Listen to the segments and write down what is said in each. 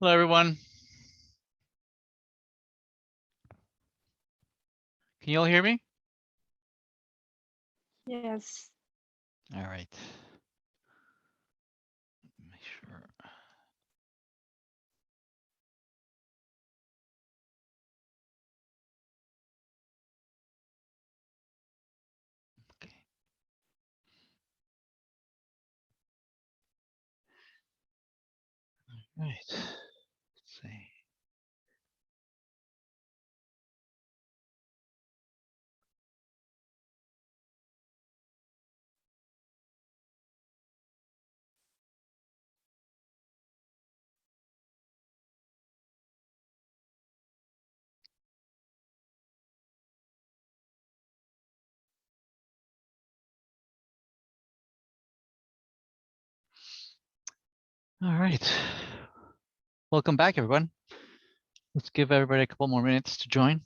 Hello, everyone. Can you all hear me? Yes. All right. Make sure. Okay. All right. Let's see. All right. Welcome back, everyone. Let's give everybody a couple more minutes to join.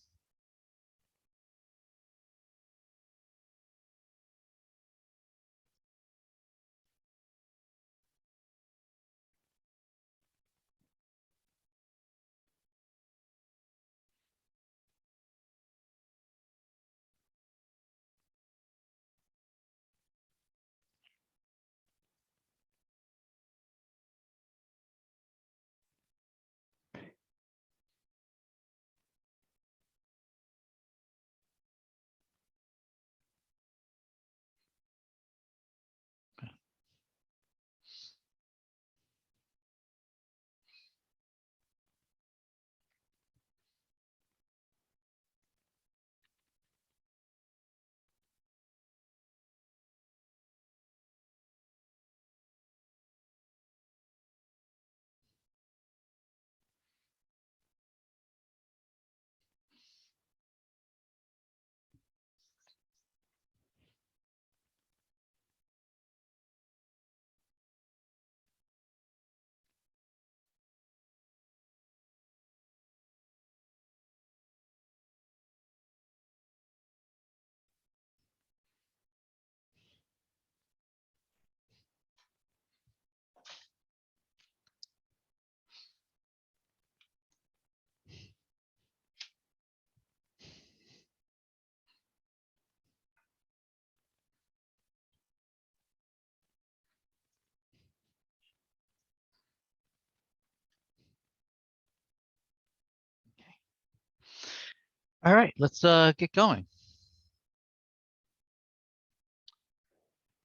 All right, let's get going.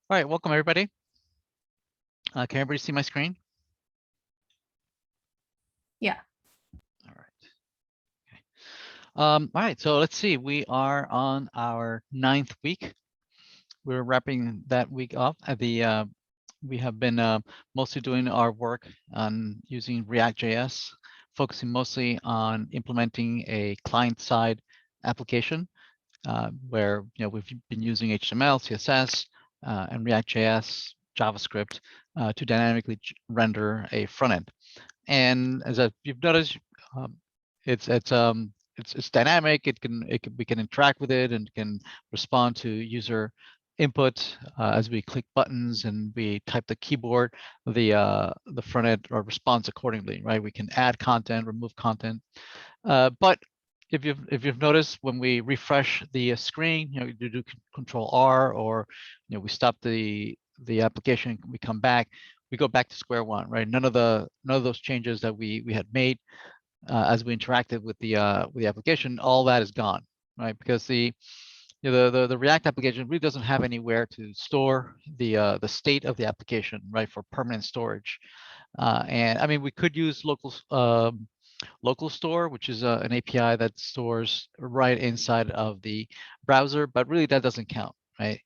All right, welcome, everybody. Can everybody see my screen? Yeah. All right. Okay. All right, so let's see. We are on our 9th week. We're wrapping that week up at the we have been mostly doing our work on using React.js, focusing mostly on implementing a client-side application where we've been using HTML, CSS, and React.js, JavaScript to dynamically render a front end. And as you've noticed, um, it's dynamic. We can interact with it and can respond to user input as we click buttons and we type the keyboard. The front end responds accordingly, right? We can add content, remove content, but if you've noticed when we refresh the screen, you do Control R, or we stop the application, we come back, we go back to square one, right? None of those changes that we had made as we interacted with the application, all that is gone, right? Because the React application really doesn't have anywhere to store the state of the application, right, for permanent storage. And I mean, we could use local store, which is an API that stores right inside of the browser, but really that doesn't count, right?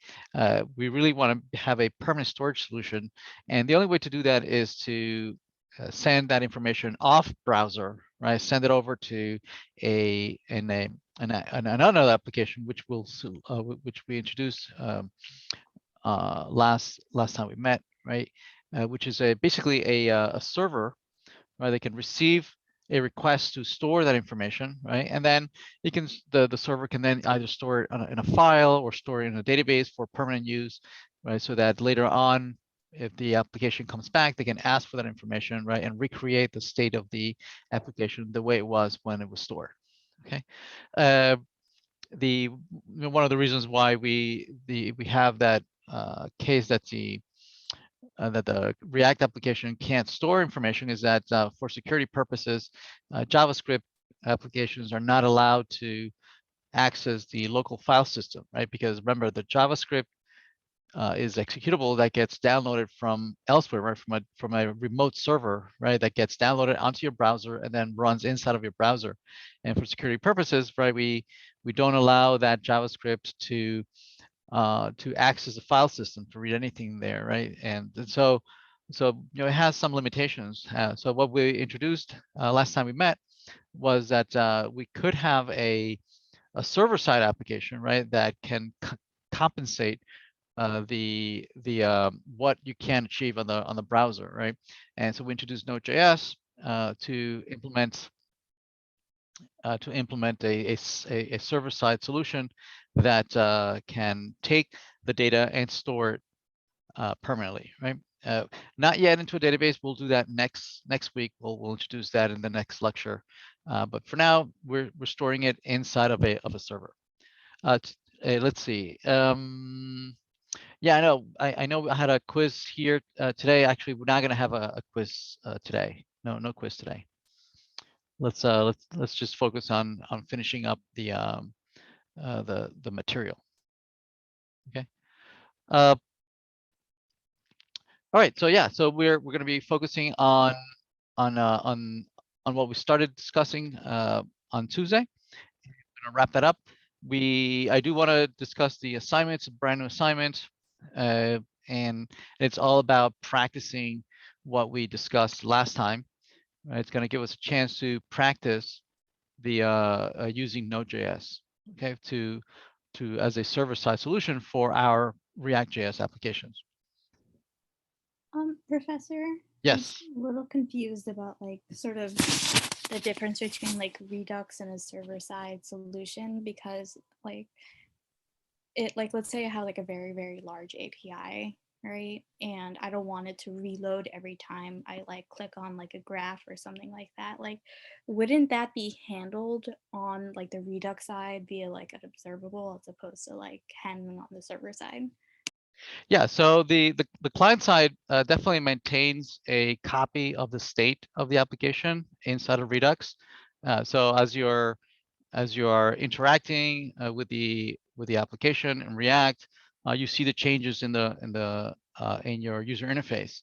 We really want to have a permanent storage solution, and the only way to do that is to send that information off browser, right? Send it over to another application, which which we introduced last time we met, right? Which is basically a server, right? They can receive a request to store that information, right? And then the server can then either store it in a file or store it in a database for permanent use, right? So that later on, if the application comes back, they can ask for that information, right, and recreate the state of the application the way it was when it was stored. Okay. One of the reasons why we have that case that the React application can't store information is that for security purposes, JavaScript applications are not allowed to access the local file system, right? Because remember, the JavaScript is executable that gets downloaded from elsewhere, right? From a remote server, right? That gets downloaded onto your browser and then runs inside of your browser. And for security purposes, right, we don't allow that JavaScript to access the file system to read anything there, right? And so it has some limitations. So what we introduced last time we met was that we could have a server-side application, right, that can compensate the what you can achieve on the browser, right? And so we introduced Node.js to implement a server-side solution that can take the data and store it permanently, right? Not yet into a database. We'll do that next week. We'll introduce that in the next lecture. But for now, we're storing it inside of a server. Let's see. Yeah, I know I had a quiz here today. Actually, we're not going to have a quiz today. No quiz today. Let's just focus on finishing up the material. Okay. All right. So yeah. So we're going to be focusing on what we started discussing on Tuesday. I'm going to wrap that up. I do want to discuss the assignments, a brand new assignment, and it's all about practicing what we discussed last time. Right? It's going to give us a chance to practice the using Node.js, okay, to as a server-side solution for our React.js applications. Professor? Yes. I'm a little confused about like sort of the difference between like Redux and a server-side solution, because like let's say I have like a very, very large API, right? And I don't want it to reload every time I like click on like a graph or something like that. Like, wouldn't that be handled on like the Redux side via like an observable as opposed to like handling on the server side? Yeah, so the client side definitely maintains a copy of the state of the application inside of Redux. So as you're interacting with the application in React, you see the changes in your user interface.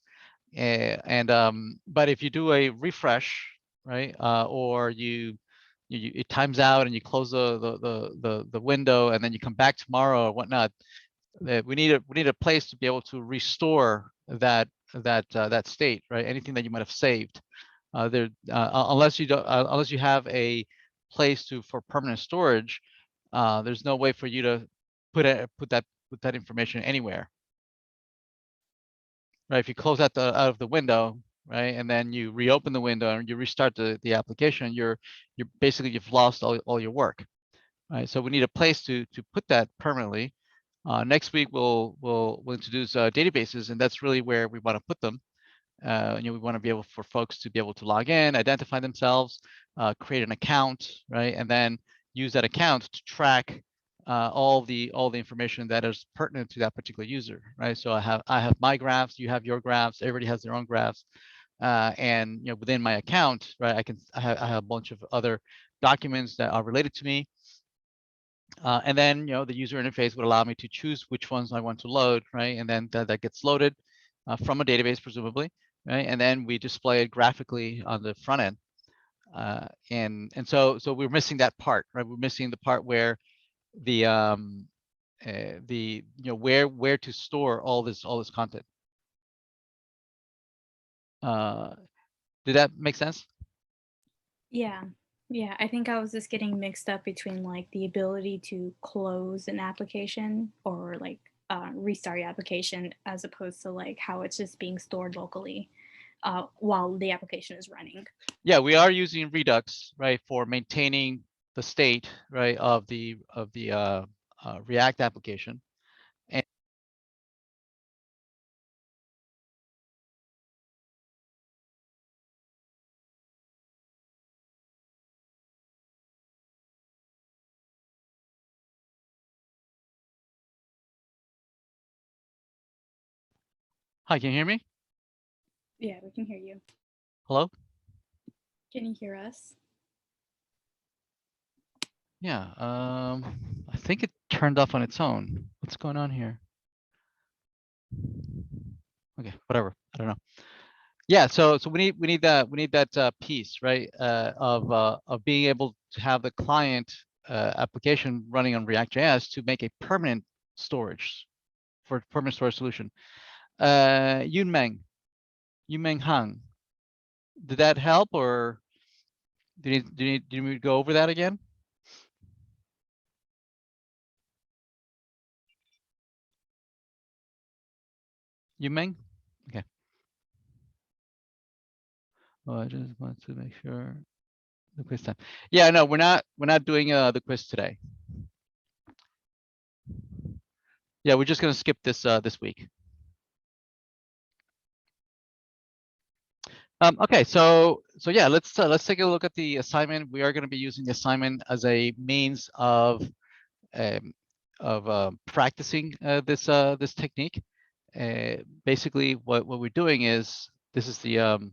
But if you do a refresh, right, or it times out and you close the window and then you come back tomorrow or whatnot, we need a place to be able to restore that state, right? Anything that you might have saved, unless you have a place for permanent storage, there's no way for you to put that information anywhere, right? If you close out of the window, right, and then you reopen the window and you restart the application, you're basically you've lost all your work, right? So we need a place to put that permanently. Next week we'll introduce databases, and that's really where we want to put them. We want to be able for folks to be able to log in, identify themselves, create an account, right, and then use that account to track all the information that is pertinent to that particular user, right? So I have my graphs, you have your graphs, everybody has their own graphs, and within my account, right, I have a bunch of other documents that are related to me. And then, the user interface would allow me to choose which ones I want to load, right? And then that gets loaded from a database, presumably, right? And then we display it graphically on the front end. And so we're missing that part, right? We're missing the part where where to store all this content. Did that make sense? Yeah. Yeah, I think I was just getting mixed up between like the ability to close an application or like restart your application as opposed to like how it's just being stored locally while the application is running. Yeah, we are using Redux, right, for maintaining the state, right, of the React application. Hi, can you hear me? Yeah, we can hear you. Hello? Can you hear us? Yeah, I think it turned off on its own. What's going on here? Okay, whatever. I don't know. Yeah, so we need that piece, right? Of being able to have the client application running on React.js to make a permanent storage for permanent storage solution. Yunmeng Hang, did that help, or do you need to go over that again? Yunmeng? Okay. Well, I just want to make sure the quiz time. Yeah, no, we're not doing the quiz today. Yeah, we're just gonna skip this week. Okay, so yeah, let's take a look at the assignment. We are going to be using the assignment as a means of practicing this technique. Basically, what we're doing is, this is the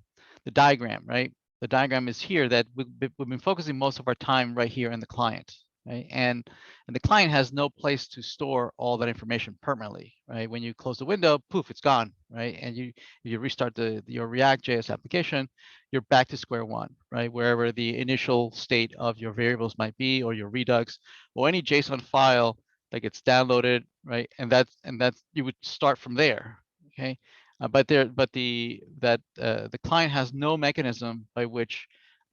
diagram, right? The diagram is here, that we've been focusing most of our time right here in the client, right? And the client has no place to store all that information permanently, right? When you close the window, poof, it's gone, right? And you restart your React.js application, you're back to square one, right? Wherever the initial state of your variables might be, or your Redux, or any JSON file that gets downloaded, right? And that's you would start from there, okay? But the client has no mechanism by which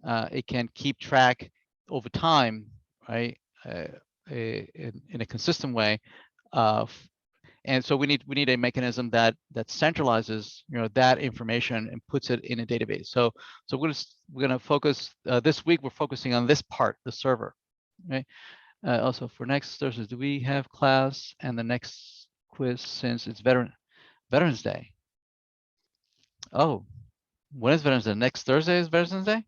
it can keep track over time, right? In a consistent way, and so we need a mechanism that centralizes, that information and puts it in a database. So we're gonna focus this week. We're focusing on this part, the server, right? Also, for next Thursday, do we have class and the next quiz, since it's Veterans Day? Oh, when is Veterans Day? Next Thursday is Veterans Day?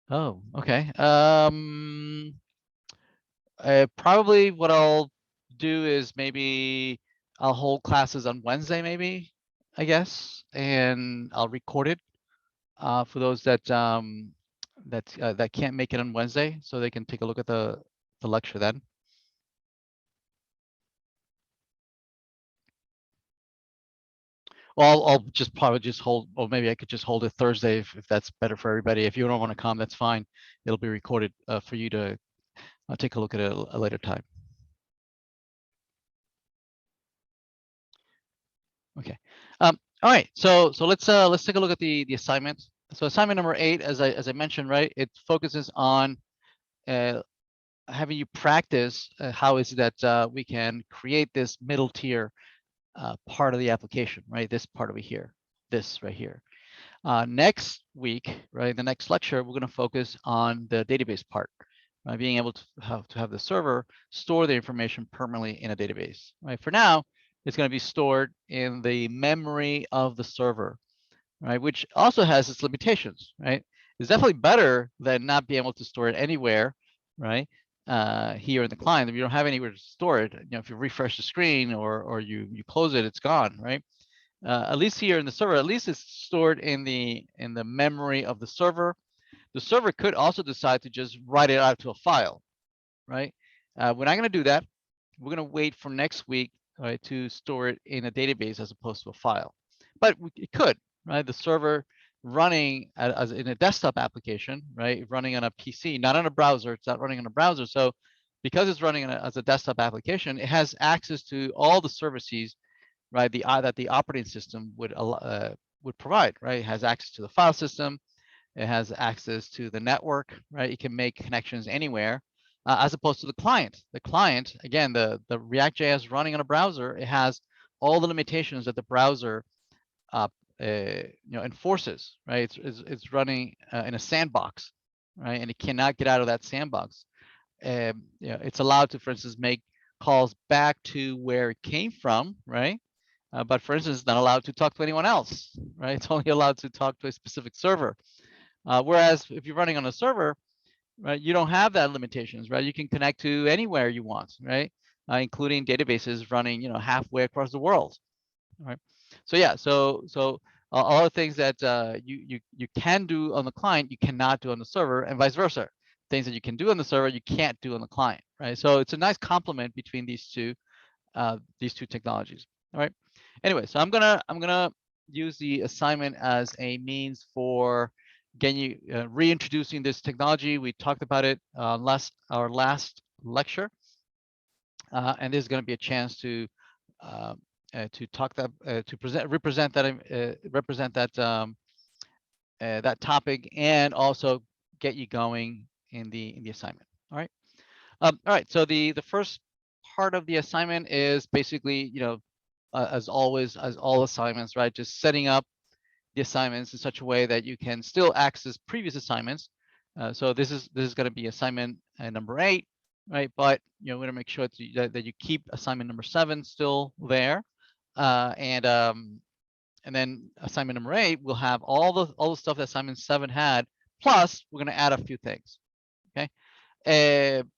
Oh, okay. Probably what I'll do is, maybe I'll hold classes on Wednesday, maybe, I guess, and I'll record it for those that can't make it on Wednesday, so they can take a look at the lecture then. Well, I'll just probably just hold, or maybe I could just hold it Thursday if that's better for everybody. If you don't want to come, that's fine. It'll be recorded for you to take a look at it a later time. Okay. All right. So let's take a look at the assignment. So assignment number 8, as I mentioned, right, it focuses on having you practice how is it that we can create this middle tier part of the application, right? This part over here, this right here. Next week, right, the next lecture, we're going to focus on the database part, right? Being able to have the server store the information permanently in a database, right? For now, it's going to be stored in the memory of the server, right? Which also has its limitations, right? It's definitely better than not being able to store it anywhere, right? Here in the client, if you don't have anywhere to store it, if you refresh the screen or you close it, it's gone, right? At least here in the server, at least it's stored in the memory of the server. The server could also decide to just write it out to a file, right? We're not going to do that. We're going to wait for next week, right, to store it in a database as opposed to a file. But it could, right? The server running as in a desktop application, right, running on a PC, not on a browser. It's not running on a browser. So because it's running as a desktop application, it has access to all the services, right, that the operating system would provide, right? It has access to the file system, it has access to the network, right? It can make connections anywhere, as opposed to the client. The client, again, the React.js running on a browser, it has all the limitations that the browser enforces, right? It's running in a sandbox, right? And it cannot get out of that sandbox. It's allowed to, for instance, make calls back to where it came from, right? But for instance, it's not allowed to talk to anyone else, right? It's only allowed to talk to a specific server. Whereas if you're running on a server, right, you don't have that limitations, right? You can connect to anywhere you want, right? including databases running, halfway across the world. All right. So yeah, so a lot of things that you can do on the client, you cannot do on the server, and vice versa. Things that you can do on the server, you can't do on the client, right? So it's a nice complement between these two technologies. All right. Anyway, so I'm gonna use the assignment as a means for getting you reintroducing this technology. We talked about it our last lecture, and this is going to be a chance to talk that to represent that topic, and also get you going in the assignment. All right. All right. So the first part of the assignment is basically, as always, as all assignments, right? Just setting up the assignments in such a way that you can still access previous assignments. So this is going to be assignment number 8, right? But we're going to make sure that you keep assignment number 7 still there, and then assignment number 8 will have all the stuff that assignment 7 had. Plus, we're going to add a few things. Okay.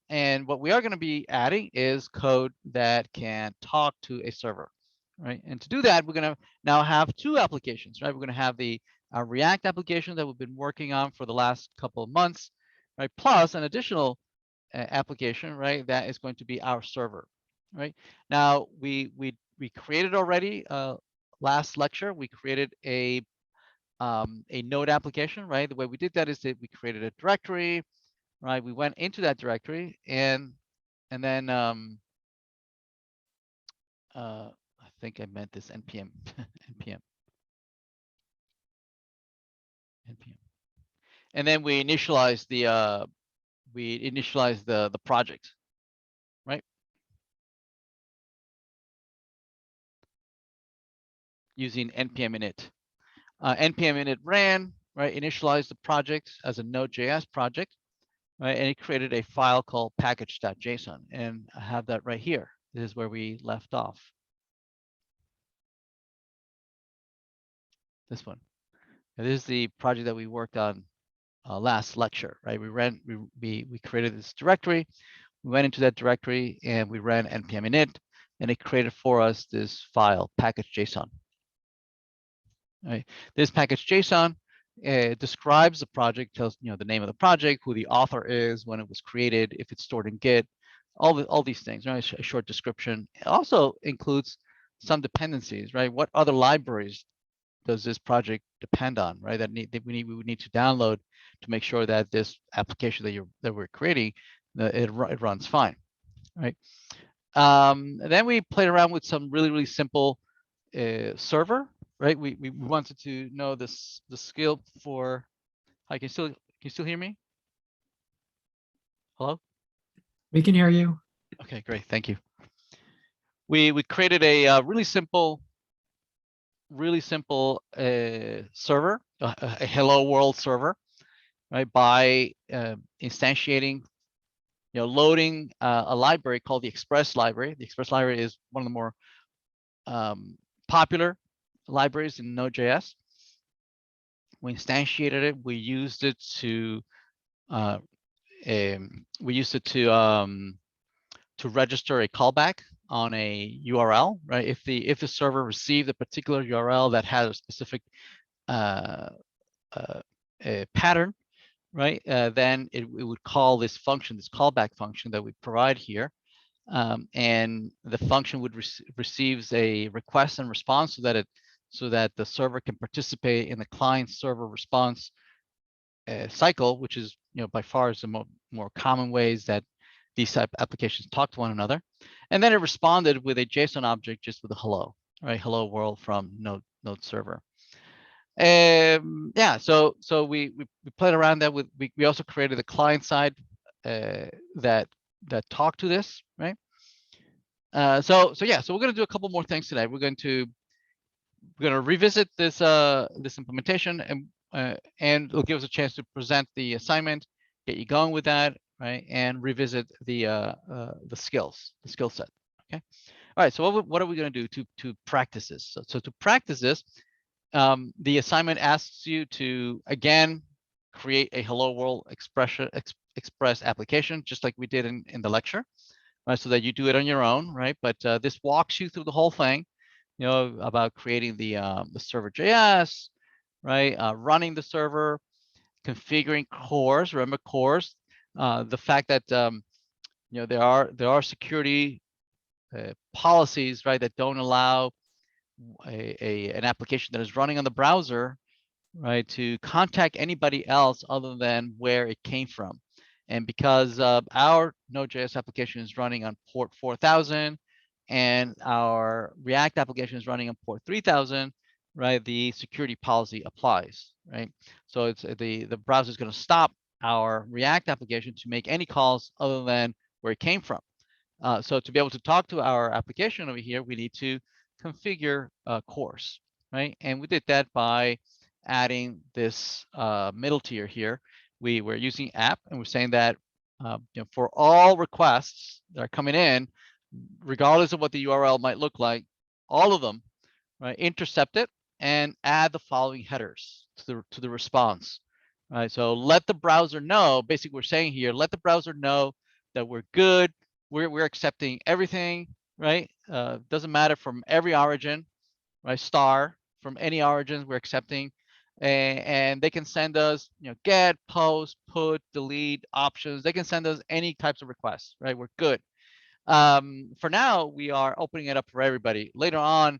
And what we are going to be adding is code that can talk to a server, right? And to do that, we're going to now have 2 applications, right? We're going to have the React application that we've been working on for the last couple of months, right? Plus an additional application, right? That is going to be our server, right? Now we created already last lecture. We created a node application, right? The way we did that is that we created a directory. Right, we went into that directory, and then I think I meant this npm npm, and then we initialized the project, right? Using npm init. Npm init ran, right? Initialized the project as a Node.js project, right? And it created a file called package.json, and I have that right here. This is where we left off. This one. And this is the project that we worked on last lecture, right? We created this directory. We went into that directory and we ran npm init, and it created for us this file package.json. Right? This package.json describes the project, tells the name of the project, who the author is, when it was created, if it's stored in Git, all these things, right? A short description. It also includes some dependencies, right? What other libraries does this project depend on, right? That we would need to download to make sure that this application that we're creating, it runs fine, right? Then we played around with some really simple server, right? We wanted to know the skill for. Hi, can you still hear me? Hello? We can hear you. Okay, great, thank you. We created a really simple server, a hello world server, right? By instantiating, loading a library called the Express library. The Express library is one of the more popular libraries in Node.js. We instantiated it. We used it to register a callback on a URL, right? If the server received a particular URL that had a specific a pattern, right? Then it would call this function, this callback function that we provide here, and the function would receives a request and response so that the server can participate in the client server response cycle, which is by far is the more common ways that these type of applications talk to one another. And then it responded with a JSON object just with a hello, right? Hello world from Node server. Yeah, so we played around that with, we also created a client side that talk to this, right? So yeah, so we're going to do a couple more things today. We're going to revisit this this implementation, and it'll give us a chance to present the assignment, get you going with that, right? And revisit the skill set. Okay. All right. So what are we going to do to practice this? So to practice this, the assignment asks you to again create a hello world express application, just like we did in the lecture, right? So that you do it on your own, right? But this walks you through the whole thing, about creating the server JS, right? Running the server, configuring cores. Remember cores. The fact that there are security policies, right, that don't allow an application that is running on the browser, right, to contact anybody else other than where it came from. And because our Node.js application is running on port 4000 and our React application is running on port 3000, right, the security policy applies, right? So it's the browser is going to stop our React application to make any calls other than where it came from. So to be able to talk to our application over here, we need to configure cores, right? And we did that by adding this middle tier here. We were using app, and we're saying that for all requests that are coming in, regardless of what the URL might look like, all of them, right, intercept it and add the following headers to the response, right? So let the browser know. Basically, we're saying here, let the browser know that we're good. We're accepting everything, right? Doesn't matter from every origin, right? Star from any origins we're accepting, and they can send us, get, post, put, delete options. They can send us any types of requests, right? We're good. For now, we are opening it up for everybody. Later on,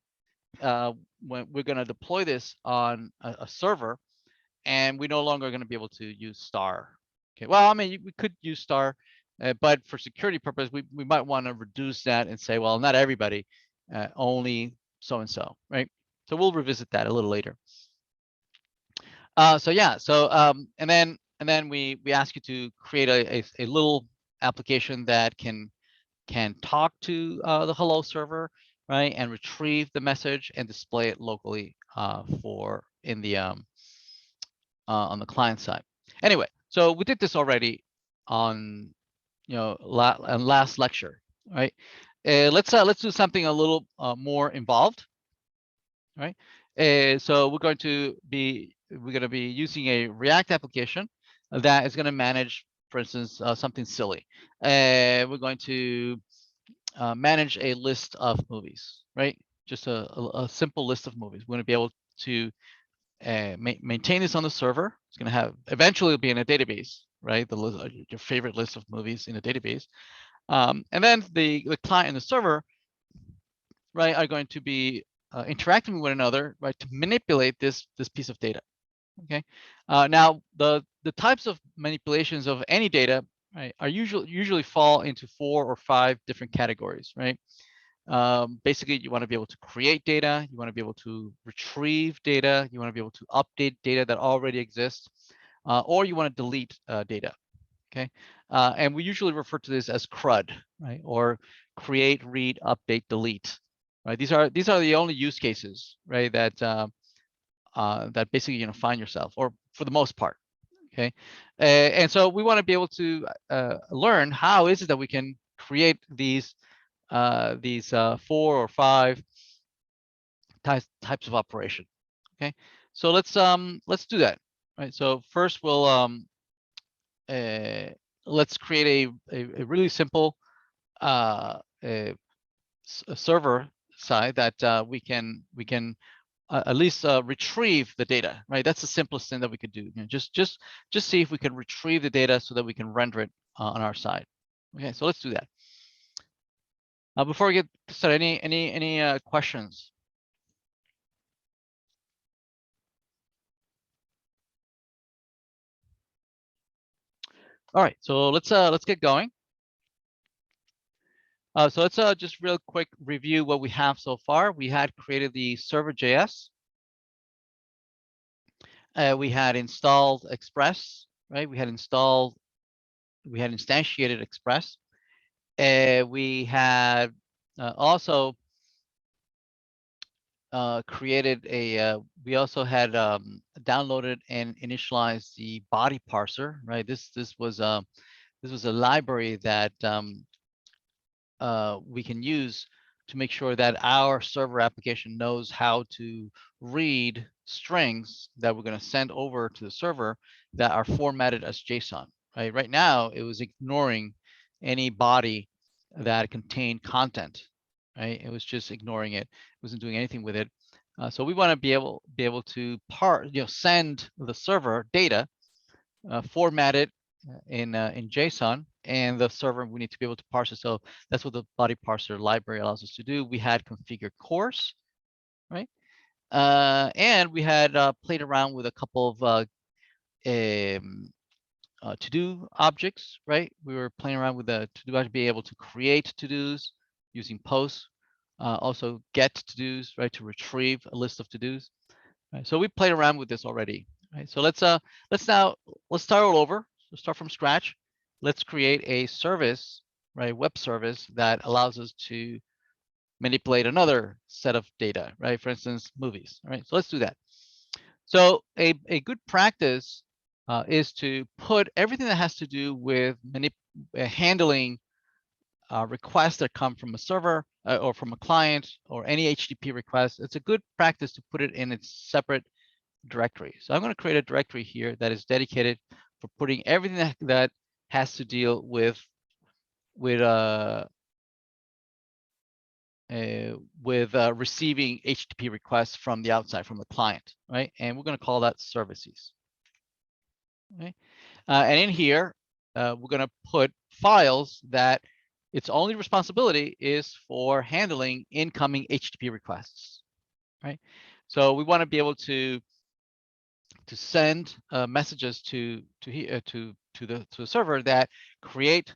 when we're going to deploy this on a server, and we're no longer going to be able to use star. Okay, well, I mean, we could use star, but for security purpose, we might want to reduce that and say, well, not everybody, only so-and-so, right? So we'll revisit that a little later. So yeah, so and then we ask you to create a little application that can talk to the hello server, right, and retrieve the message and display it locally for in the on the client side. Anyway, so we did this already on last lecture, right? Let's do something a little more involved, right? So we're going to be using a React application that is going to manage, for instance, something silly. We're going to manage a list of movies, right? Just a simple list of movies. We're going to be able to maintain this on the server. It's going to have eventually be in a database, right? The list, your favorite list of movies in a database, and then the client and the server, right, are going to be interacting with one another, right, to manipulate this piece of data. Okay. Now the types of manipulations of any data, right, are usually fall into 4 or 5 different categories, right? Basically, you want to be able to create data, you want to be able to retrieve data, you want to be able to update data that already exists, or you want to delete data. Okay, and we usually refer to this as CRUD, right, or create, read, update, delete. Right, these are the only use cases, right, that that basically find yourself, or for the most part. Okay, and so we want to be able to learn how is it that we can create these 4 or 5 types of operation. Okay, so let's do that. Right. So first we'll let's create a really simple a server side that we can at least retrieve the data. Right. That's the simplest thing that we could do. Just see if we can retrieve the data so that we can render it on our side. Okay. So let's do that. Before we get started, any questions? All right, so let's get going. So let's just real quick review what we have so far. We had created the server.js. We had installed Express, right? We had instantiated Express. We had also created a. We also had downloaded and initialized the body parser, right? This was a library that we can use to make sure that our server application knows how to read strings that we're going to send over to the server that are formatted as JSON. Right now, it was ignoring any body that contained content, right? It was just ignoring it. It wasn't doing anything with it. So we want to be able to send the server data, format it in JSON, and the server, we need to be able to parse it. So that's what the body parser library allows us to do. We had configured course, right? And we had played around with a couple of to-do objects, right? We were playing around with the to-do object, be able to create to-dos using posts, also get to-dos, right, to retrieve a list of to-dos. Right? So we played around with this already, right? So let's start all over. Let's start from scratch. Let's create a service, right, web service that allows us to manipulate another set of data, right? For instance, movies, right? So let's do that. So a good practice is to put everything that has to do with handling requests that come from a server or from a client or any HTTP request. It's a good practice to put it in its separate directory. So I'm going to create a directory here that is dedicated for putting everything that has to deal with receiving HTTP requests from the outside, from the client, right? And we're going to call that services. Okay. And in here, we're going to put files that its only responsibility is for handling incoming HTTP requests, right? So we want to be able to send messages to the server that create,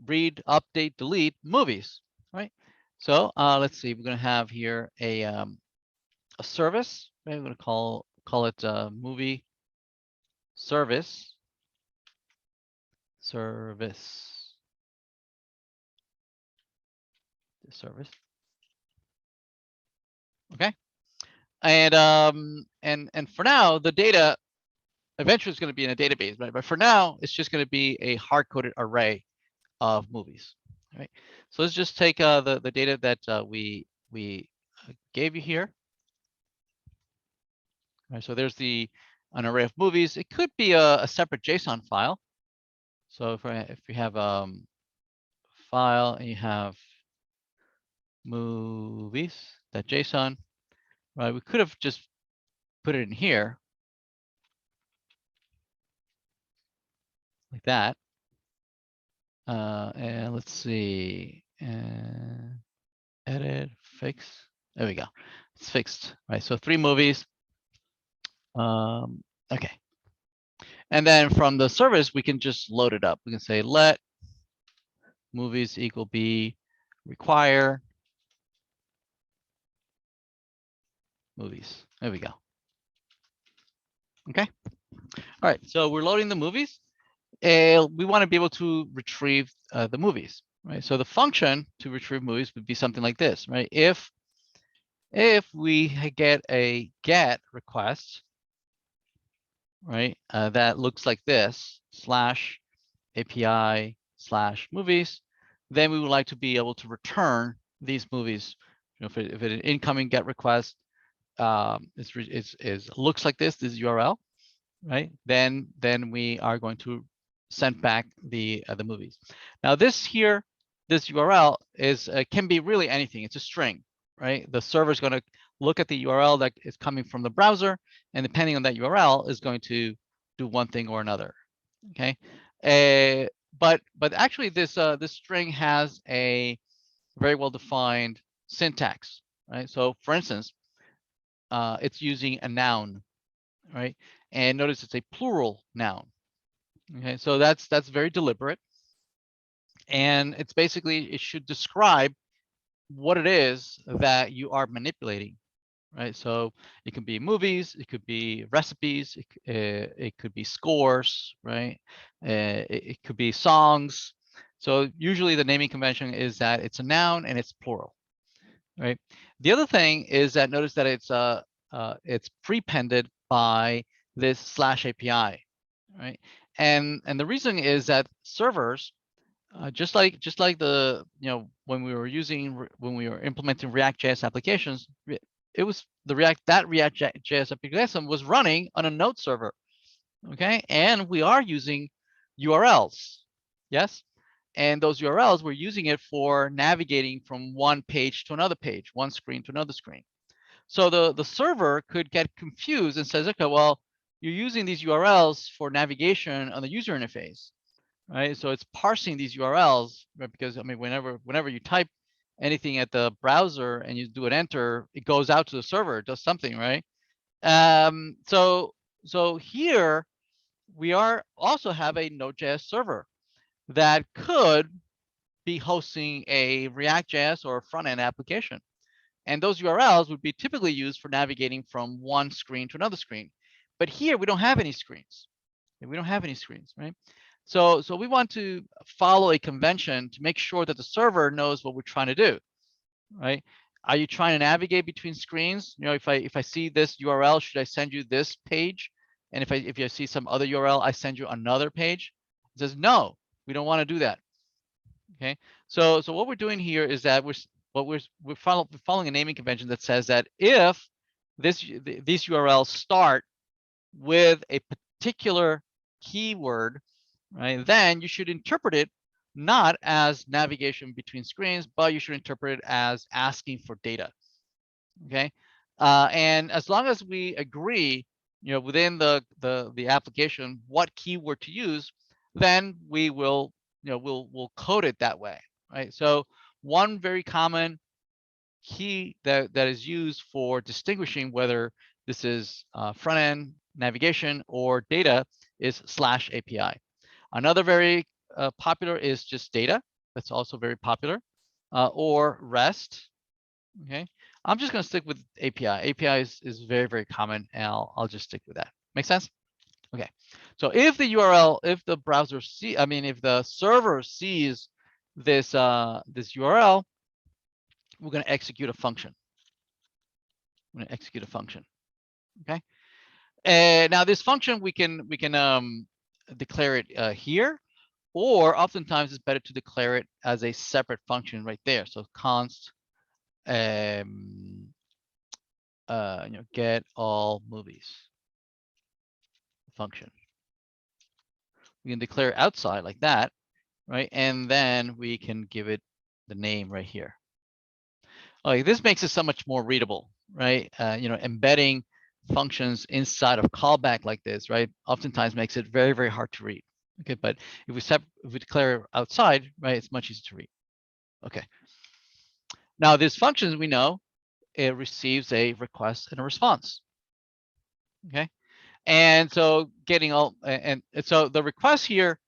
read, update, delete movies, right? So let's see, we're going to have here a service. Right? We're going to call it movie service. Service. Okay. And for now, the data eventually is going to be in a database, right? But for now, it's just going to be a hard-coded array of movies, right? So let's just take the data that we gave you here. Right, so there's an array of movies. It could be a separate JSON file. So if we have file and you have movies.json, right? We could have just put it in here like that. And let's see, edit, fix. There we go. It's fixed, right? So 3 movies. Okay. And then from the service, we can just load it up. We can say let movies equal b require movies. There we go. Okay. All right. So we're loading the movies. We want to be able to retrieve the movies, right? So the function to retrieve movies would be something like this, right? If we get a get request, right, that looks like this, /API/movies, then we would like to be able to return these movies. You know, if an incoming get request looks like this URL, right? Then we are going to send back the movies. Now this URL is can be really anything. It's a string, right? The server is going to look at the URL that is coming from the browser, and depending on that URL is going to do one thing or another. Okay, but actually this string has a very well defined syntax, right? So for instance, it's using a noun, right? And notice it's a plural noun. Okay, so that's very deliberate, and it's basically, it should describe what it is that you are manipulating, right? So it can be movies, it could be recipes, it could be scores, right? It could be songs. So usually the naming convention is that it's a noun and it's plural, right? The other thing is that notice that it's prepended by this /API, right? And the reason is that servers, just like the, you know, when we were implementing React.js applications, it was that React.js application was running on a node server, okay? And we are using URLs, yes? And those URLs, we're using it for navigating from one page to another page, one screen to another screen. So the server could get confused and says, okay, well, you're using these URLs for navigation on the user interface, right? So it's parsing these URLs, right? Because I mean, whenever you type anything at the browser and you do an enter, it goes out to the server, it does something, right? So here we are also have a Node.js server that could be hosting a React.js or front-end application. And those URLs would be typically used for navigating from one screen to another screen. But here we don't have any screens. We don't have any screens, right? So we want to follow a convention to make sure that the server knows what we're trying to do, right? Are you trying to navigate between screens? You know, if I see this URL, should I send you this page? And if you see some other URL, I send you another page. It says no, we don't want to do that. Okay, so what we're doing here is that we're following a naming convention that says that if these URLs start with a particular keyword, right, then you should interpret it not as navigation between screens, but you should interpret it as asking for data. Okay, and as long as we agree, you know, within the application what keyword to use, then we will, you know, we'll code it that way, right? So one very common key that is used for distinguishing whether this is front end navigation or data is /API. Another very popular is just data. That's also very popular, or REST. Okay, I'm just going to stick with API. API is very, very common, and I'll just stick with that. Make sense? Okay, so if the URL, if the browser if the server sees this this URL, we're going to execute a function. I'm going to execute a function. Okay, and now this function we can declare it here, or oftentimes it's better to declare it as a separate function right there. So const get all movies function. We can declare it outside like that, right? And then we can give it the name right here. Okay, this makes it so much more readable, right? Embedding functions inside of callback like this, right? Oftentimes makes it very, very hard to read. Okay, but if we declare outside, right, it's much easier to read. Okay. Now this function, we know it receives a request and a response. Okay, and so getting all and so the request here,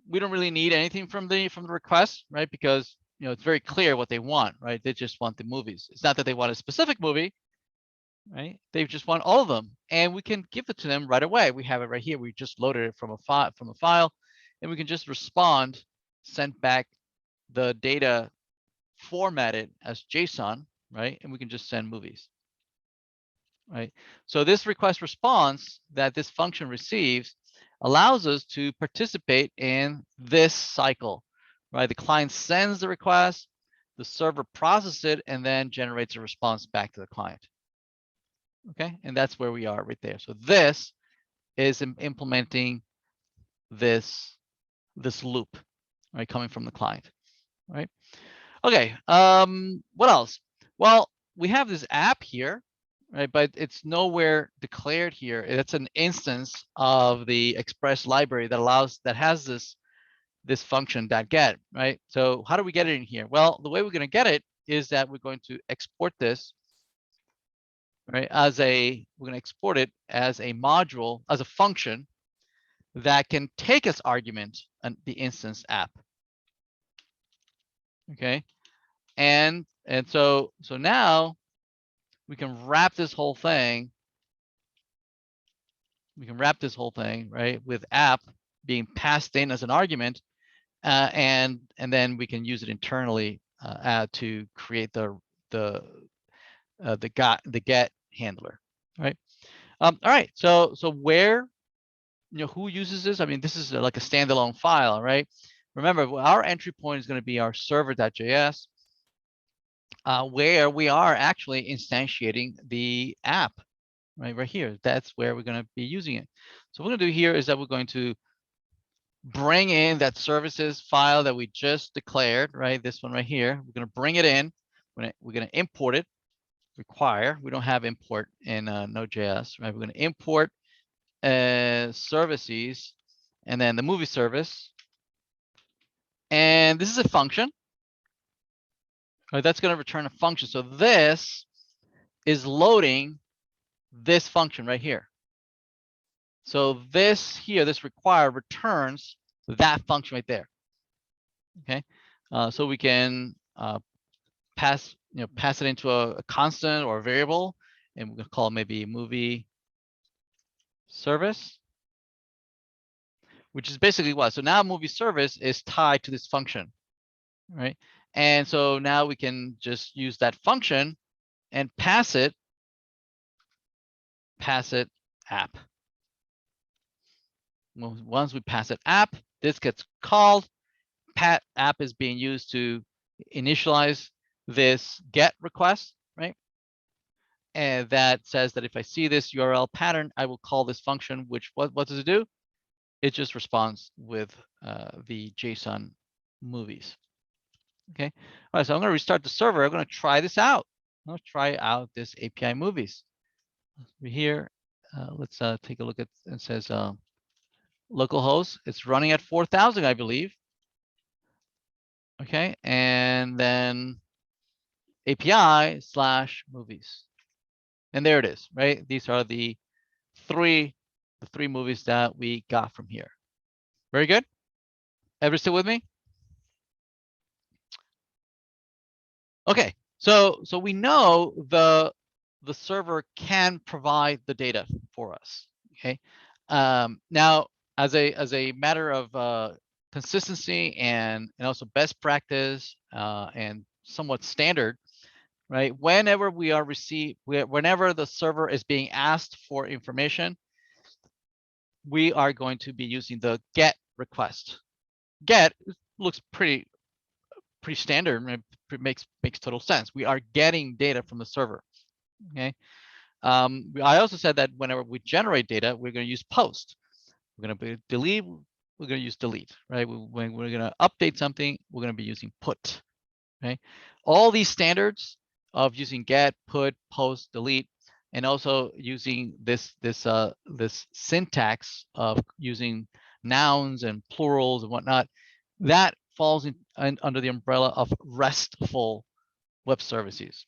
we don't really need anything from the request, right? Because it's very clear what they want, right? They just want the movies. It's not that they want a specific movie, right? They just want all of them, and we can give it to them right away. We have it right here. We just loaded it from a file, and we can just respond, send back the data formatted as JSON, right? And we can just send movies, right? So this request response that this function receives allows us to participate in this cycle, right? The client sends the request, the server processes it, and then generates a response back to the client. Okay, and that's where we are right there. So this is implementing this loop, right, coming from the client, right? Okay, what else? Well, we have this app here, right? But it's nowhere declared here. It's an instance of the Express library that has this function .get, right? So how do we get it in here? Well, the way we're going to get it is that we're going to export this, right? We're going to export it as a module, as a function that can take as argument the instance app. Okay, and so now we can wrap this whole thing. We can wrap this whole thing, right, with app being passed in as an argument, and then we can use it internally to create the get handler, right? All right. So where, who uses this? I mean, this is like a standalone file, right? Remember, our entry point is going to be our server.js, where we are actually instantiating the app, right here. That's where we're going to be using it. So what we're going to do here is that we're going to bring in that services file that we just declared, right? This one right here. We're going to bring it in. We're going to import it. Require. We don't have import in Node.js, right? We're going to import services and then the movie service. And this is a function. Right, that's going to return a function. So this is loading this function right here. So this here, this require returns that function right there. Okay, so we can pass it into a constant or a variable, and we're gonna call it maybe movie service, which is basically what. So now movie service is tied to this function, right? And so now we can just use that function and pass it app. Once we pass it app, this gets called. App is being used to initialize this get request, right? And that says that if I see this URL pattern, I will call this function, which what does it do? It just responds with the JSON movies. Okay. All right, so I'm going to restart the server. I'm going to try this out. Let's try out this API movies. Here, let's take a look at it. Says localhost. It's running at 4,000, I believe. Okay, and then API/movies. And there it is, right? These are the three movies that we got from here. Very good. Everybody still with me? Okay, so we know the server can provide the data for us. Okay, now as a matter of consistency and also best practice and somewhat standard, right? Whenever whenever the server is being asked for information, we are going to be using the get request. Get looks pretty standard. It makes total sense. We are getting data from the server. Okay. I also said that whenever we generate data, we're going to use post. We're going to delete. We're going to use delete, right? When we're going to update something, we're going to be using put. Okay. All these standards of using get, put, post, delete, and also using this syntax of using nouns and plurals and whatnot, that falls under the umbrella of RESTful web services.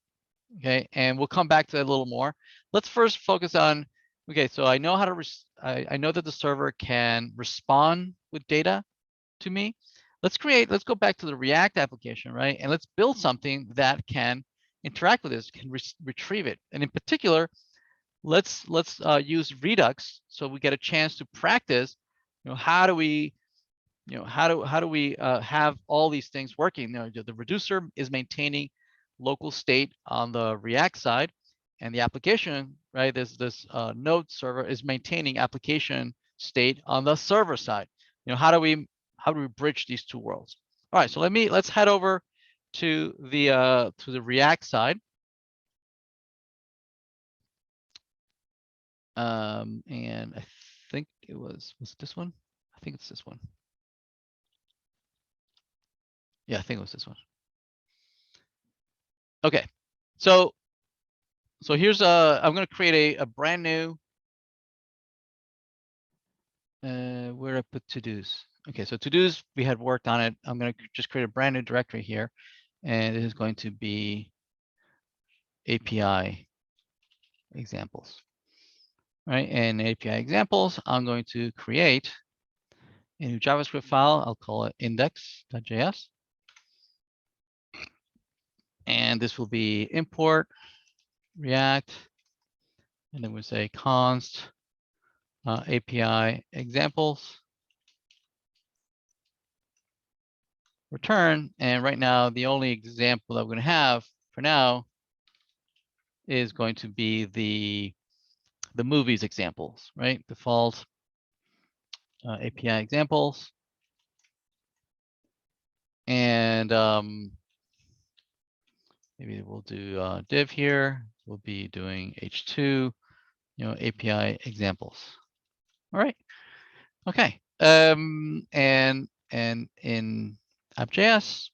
Okay, and we'll come back to that a little more. Let's first focus on. Okay, so I know how to. I know that the server can respond with data to me. Let's go back to the React application, right? And let's build something that can interact with this, can retrieve it. And in particular, let's use Redux so we get a chance to practice. How do we have all these things working? The reducer is maintaining local state on the React side, and the application, right? This node server is maintaining application state on the server side. How do we bridge these two worlds? All right, so let's head over to the React side. And I think it was it this one? I think it's this one. Yeah, I think it was this one. Okay, so here's I'm going to create a brand new. Where I put to-dos. Okay, so to-dos, we had worked on it. I'm going to just create a brand new directory here, and it is going to be API examples. Right, and API examples, I'm going to create a new JavaScript file. I'll call it index.js. And this will be import React, and then we say const API examples return. And right now, the only example that we're going to have for now is going to be the movies examples, right? Default API examples. And maybe we'll do div here. We'll be doing h2, API examples. All right. Okay. And in app.js,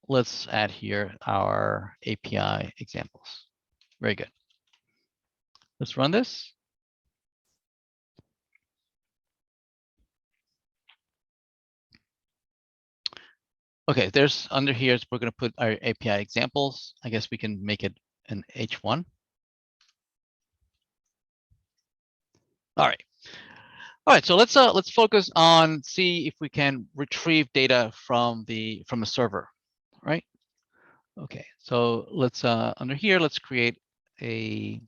let's add here our API examples. Very good. Let's run this. Okay, there's under here, we're going to put our API examples. I guess we can make it an H1. All right. All right, so let's focus on see if we can retrieve data from the server, right? Okay, so let's under here, let's create a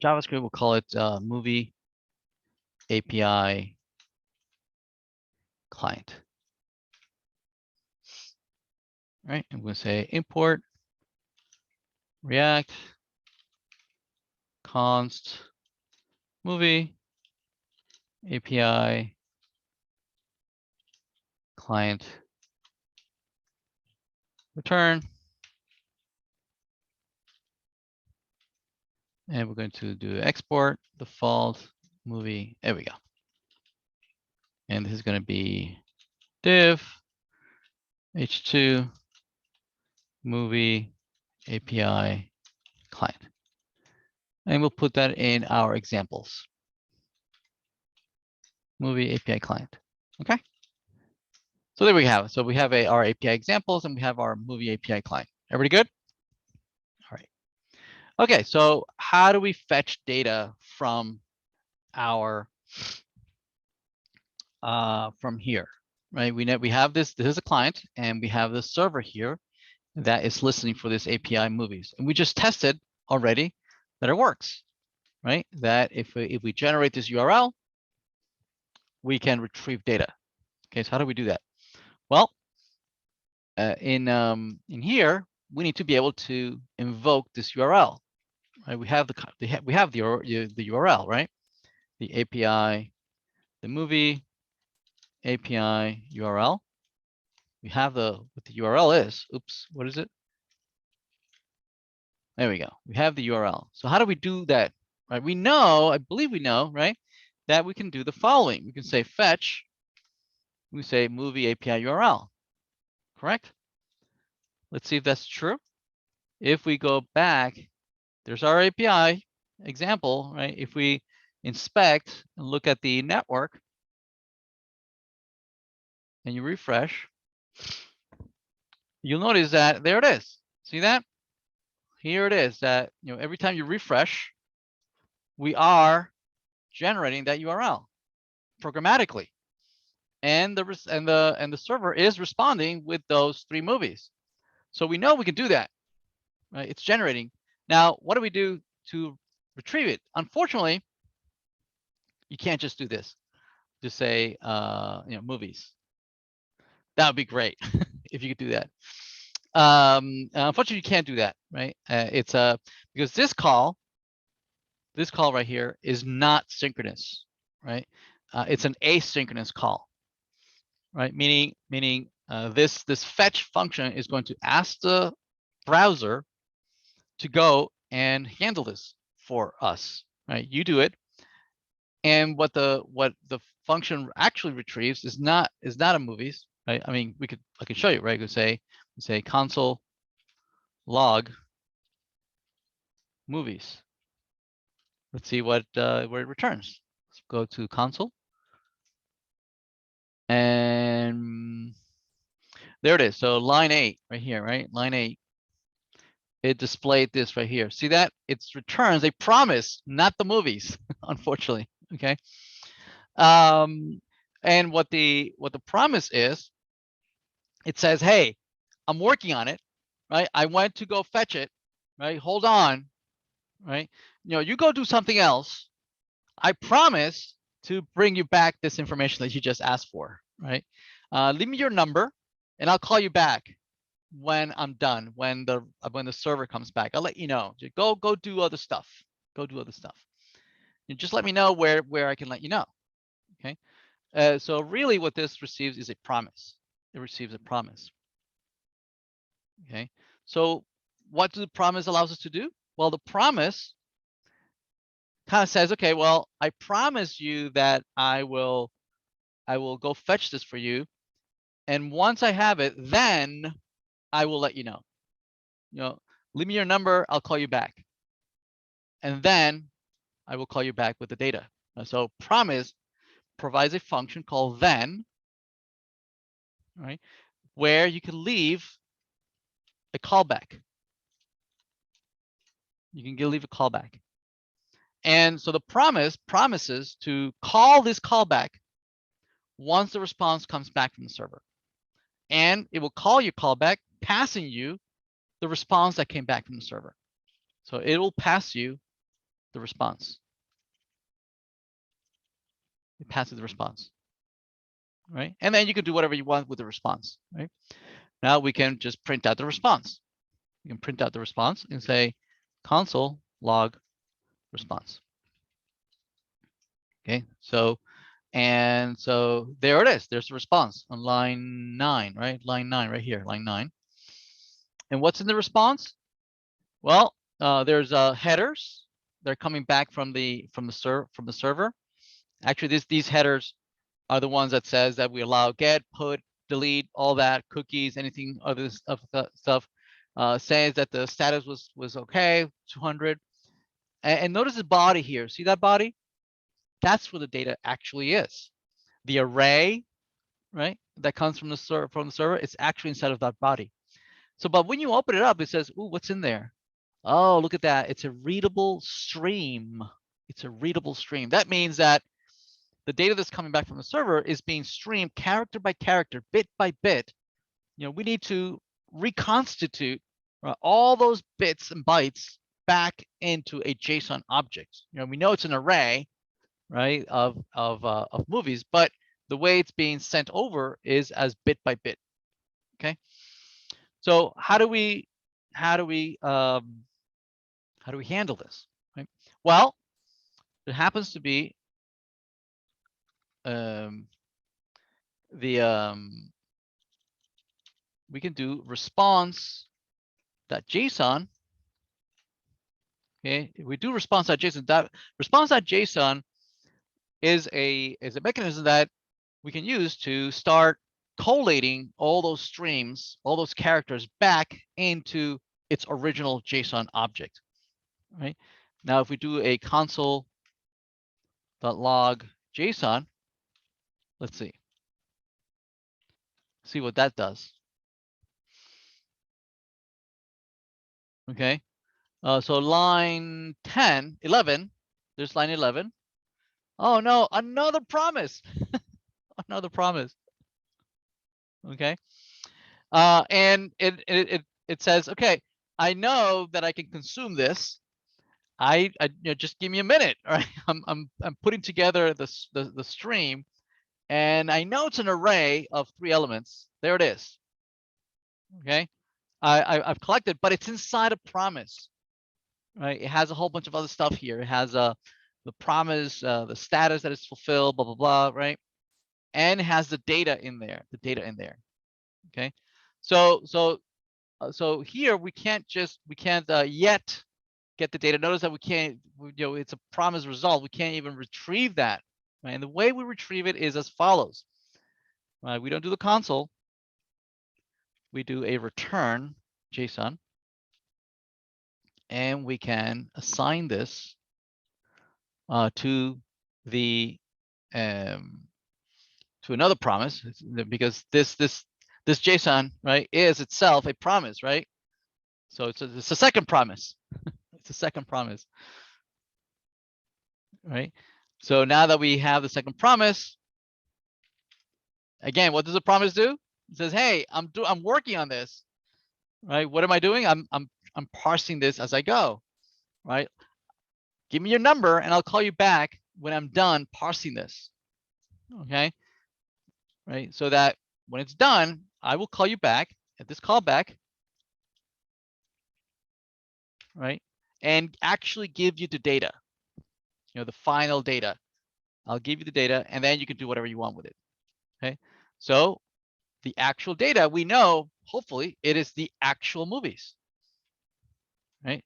JavaScript. We'll call it movie API client. Right, I'm going to say import React const movie API client return, and we're going to do export default movie. There we go. And this is going to be div h2 movie API client. And we'll put that in our examples. Movie API client. Okay. So there we have it. So we have our API examples and we have our movie API client. Everybody good? All right. Okay. So how do we fetch data from our from here? Right. We have this. This is a client, and we have the server here that is listening for this API movies, and we just tested already that it works. Right. That if we generate this URL, we can retrieve data. Okay. So how do we do that? Well, in here, we need to be able to invoke this URL. Right? We have the URL, right? The API, the movie API URL. We have what the URL is. Oops, what is it? There we go. We have the URL. So how do we do that? Right? We know, I believe we know, right, that we can do the following. We can say fetch. We say movie API URL. Correct? Let's see if that's true. If we go back, there's our API example, right? If we inspect and look at the network and you refresh, you'll notice that there it is. See that? Here it is that, every time you refresh, we are generating that URL programmatically. And the server is responding with those 3 movies. So we know we can do that, right? It's generating. Now, what do we do to retrieve it? Unfortunately, you can't just do this. Just say, movies. That would be great if you could do that. Unfortunately, you can't do that, right? It's because this call right here is not synchronous, right? It's an asynchronous call, right? Meaning this fetch function is going to ask the browser to go and handle this for us, right? You do it, and what the function actually retrieves is not a movies, right? I mean, I can show you, right? We could say console log movies. Let's see what where it returns. Let's go to console, and there it is. So line 8 right here, right? Line 8. It displayed this right here. See that? It returns a promise, not the movies, unfortunately. Okay. And what the promise is, it says, hey, I'm working on it, right? I went to go fetch it, right? Hold on, right? You go do something else. I promise to bring you back this information that you just asked for, right? Leave me your number, and I'll call you back when I'm done. When the server comes back, I'll let you know. Go do other stuff. Go do other stuff. You just let me know where I can let you know. Okay. So really, what this receives is a promise. It receives a promise. Okay. So what does the promise allows us to do? Well, the promise kind of says, okay, well, I promise you that I will go fetch this for you. And once I have it, then I will let you know. Leave me your number, I'll call you back. And then I will call you back with the data. So promise provides a function called then, right, where you can leave a callback. You can leave a callback. And so the promises to call this callback once the response comes back from the server. And it will call your callback, passing you the response that came back from the server. So it will pass you the response. It passes the response, right? And then you can do whatever you want with the response, right? Now we can just print out the response. We can print out the response and say console log response. Okay, so there it is. There's the response on line 9, right? Line 9 right here, line 9. And what's in the response? Well, there's headers. They're coming back from the server. Actually, these headers are the ones that says that we allow get, put, delete, all that, cookies, anything other stuff. Says that the status was okay, 200. And notice the body here. See that body? That's where the data actually is. The array, right, that comes from the server, it's actually inside of that body. So, but when you open it up, it says, "Ooh, what's in there?" Oh, look at that! It's a readable stream. It's a readable stream. That means that the data that's coming back from the server is being streamed character by character, bit by bit. We need to reconstitute all those bits and bytes back into a JSON object. We know it's an array, right, of movies, but the way it's being sent over is as bit by bit. Okay. So how do we handle this? Right? Well, it happens to be we can do response.json. Okay, if we do response.json, that response.json is a mechanism that we can use to start collating all those streams, all those characters back into its original JSON object. Right now, if we do a console.log JSON, let's see what that does. Okay, so line 11, there's line 11. Oh no, another promise. Another promise. Okay, and it says, okay, I know that I can consume this. I just give me a minute. All right, I'm putting together the stream, and I know it's an array of 3 elements. There it is. Okay, I've collected, but it's inside a promise. Right, it has a whole bunch of other stuff here. It has the promise, the status that is fulfilled, blah blah blah, right? And it has the data in there. Okay, so here we can't yet get the data. Notice that we can't, it's a promise result. We can't even retrieve that, right? And the way we retrieve it is as follows, right? We don't do the console. We do a return JSON, and we can assign this to the to another promise, because this JSON, right, is itself a promise, right? So it's a second promise. It's a second promise, right? So now that we have the second promise, again, what does the promise do? It says, hey, I'm working on this, right? What am I doing? I'm parsing this as I go, right? Give me your number and I'll call you back when I'm done parsing this. Okay, right? So that when it's done, I will call you back at this callback, right? And actually give you the data, the final data. I'll give you the data, and then you can do whatever you want with it. Okay, so the actual data, we know, hopefully, it is the actual movies, right?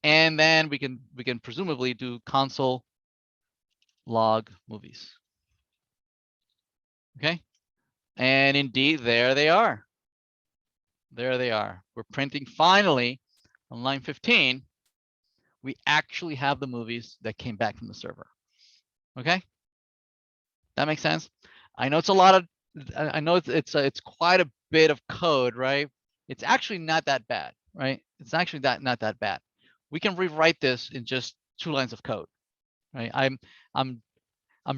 And then we can presumably do console log movies. Okay. And indeed, there they are. There they are. We're printing finally on line 15. We actually have the movies that came back from the server. Okay. That makes sense. I know it's a lot of, I know it's quite a bit of code, right? It's actually not that bad, right? It's actually not that bad. We can rewrite this in just 2 lines of code, right? I'm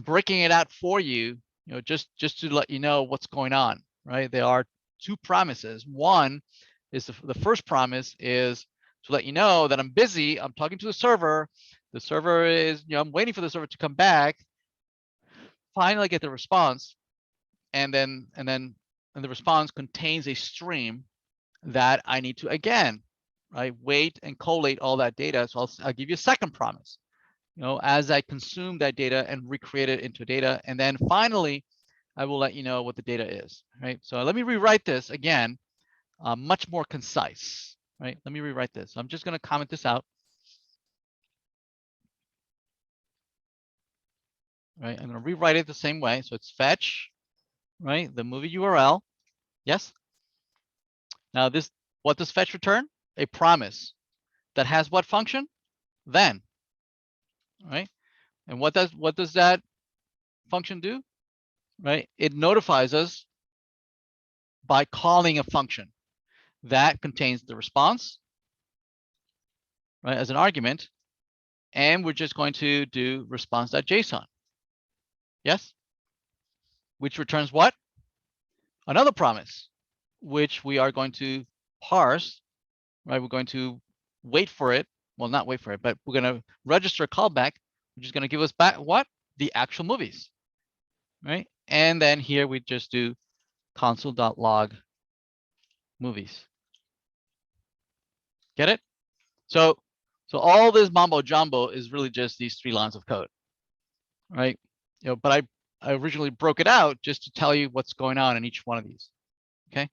breaking it out for you, just to let you know what's going on, right? There are 2 promises. One is the first promise is to let you know that I'm busy. I'm talking to the server. The server is, I'm waiting for the server to come back. Finally get the response, and the response contains a stream that I need to, again, right, wait and collate all that data. So I'll give you a second promise, as I consume that data and recreate it into data. And then finally, I will let you know what the data is, right? So let me rewrite this again, much more concise, right? Let me rewrite this. I'm just going to comment this out. Right, I'm going to rewrite it the same way. So it's fetch, right, the movie URL. Yes. Now this, what does fetch return? A promise that has what function? Then, right? And what does that function do? Right? It notifies us by calling a function that contains the response, right, as an argument, and we're just going to do response.json. Yes? Which returns what? Another promise, which we are going to parse, right? We're going to wait for it. Well, not wait for it, but we're going to register a callback, which is going to give us back what? The actual movies, right? And then here we just do console.log movies. Get it? So all this mumbo jumbo is really just these 3 lines of code, right? But I originally broke it out just to tell you what's going on in each one of these. Okay.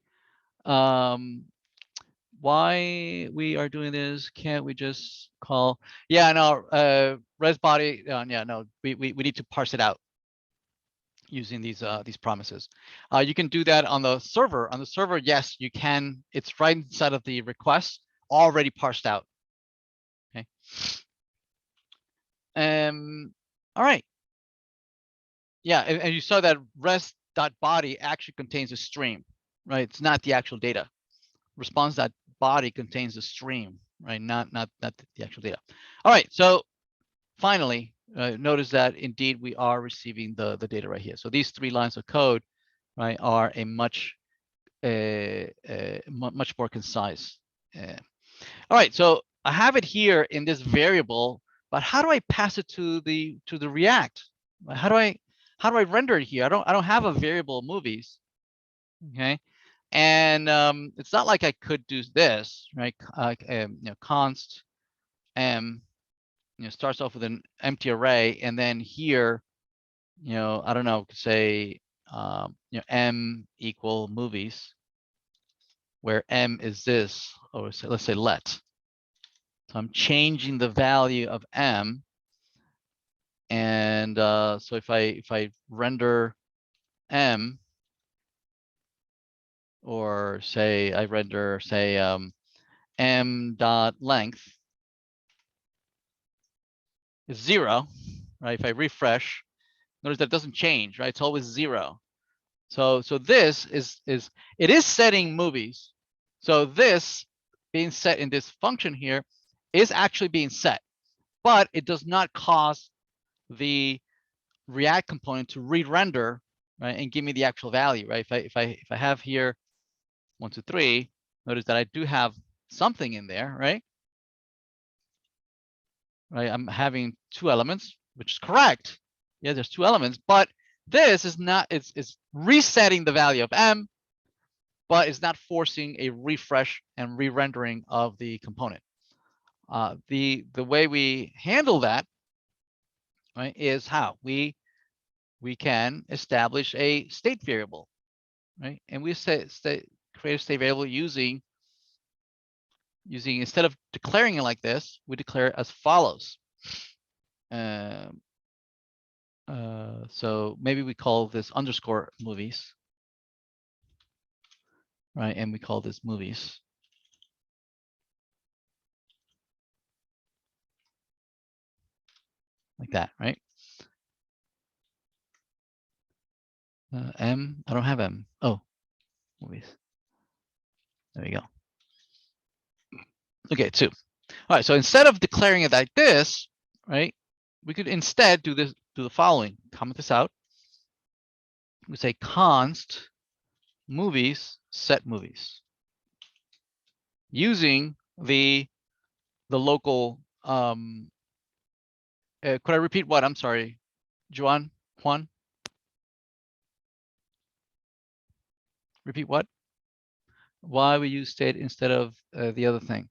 Why we are doing this? Can't we just call? Yeah, no. Res body. Yeah, no. We need to parse it out using these promises. You can do that on the server. On the server, yes, you can. It's right inside of the request, already parsed out. Okay. All right. Yeah, and you saw that rest.body actually contains a stream, right? It's not the actual data. Response.body contains a stream, right? Not the actual data. All right. So finally, notice that indeed we are receiving the data right here. So these 3 lines of code, right, are a much more concise. All right, so I have it here in this variable, but how do I pass it to the React? How do I render it here? I don't have a variable movies. Okay, and it's not like I could do this, right? Const m, starts off with an empty array, and then here, I don't know, say, m equal movies, where m is this, or let's say let. So I'm changing the value of m, and so if I render m, or say I render m dot length is 0, right? If I refresh, notice that doesn't change, right? It's always 0. So this is it is setting movies. So this being set in this function here is actually being set, but it does not cause the React component to re-render, right, and give me the actual value, right? If I have here 1, 2, 3, notice that I do have something in there, right? Right, I'm having 2 elements, which is correct. Yeah, there's 2 elements, but this is not. It's resetting the value of m, but it's not forcing a refresh and re-rendering of the component. The way we handle that, right, is how we can establish a state variable, right? And we create a state variable using using, instead of declaring it like this, we declare it as follows. So maybe we call this underscore movies, right? And we call this movies. Like that, right? M, I don't have M. Oh, movies. There we go. Okay, 2. All right, so instead of declaring it like this, right, we could instead do this, do the following. Comment this out. We say const movies set movies using the local. Could I repeat what? I'm sorry, Juan. Repeat what? Why we use state instead of the other thing?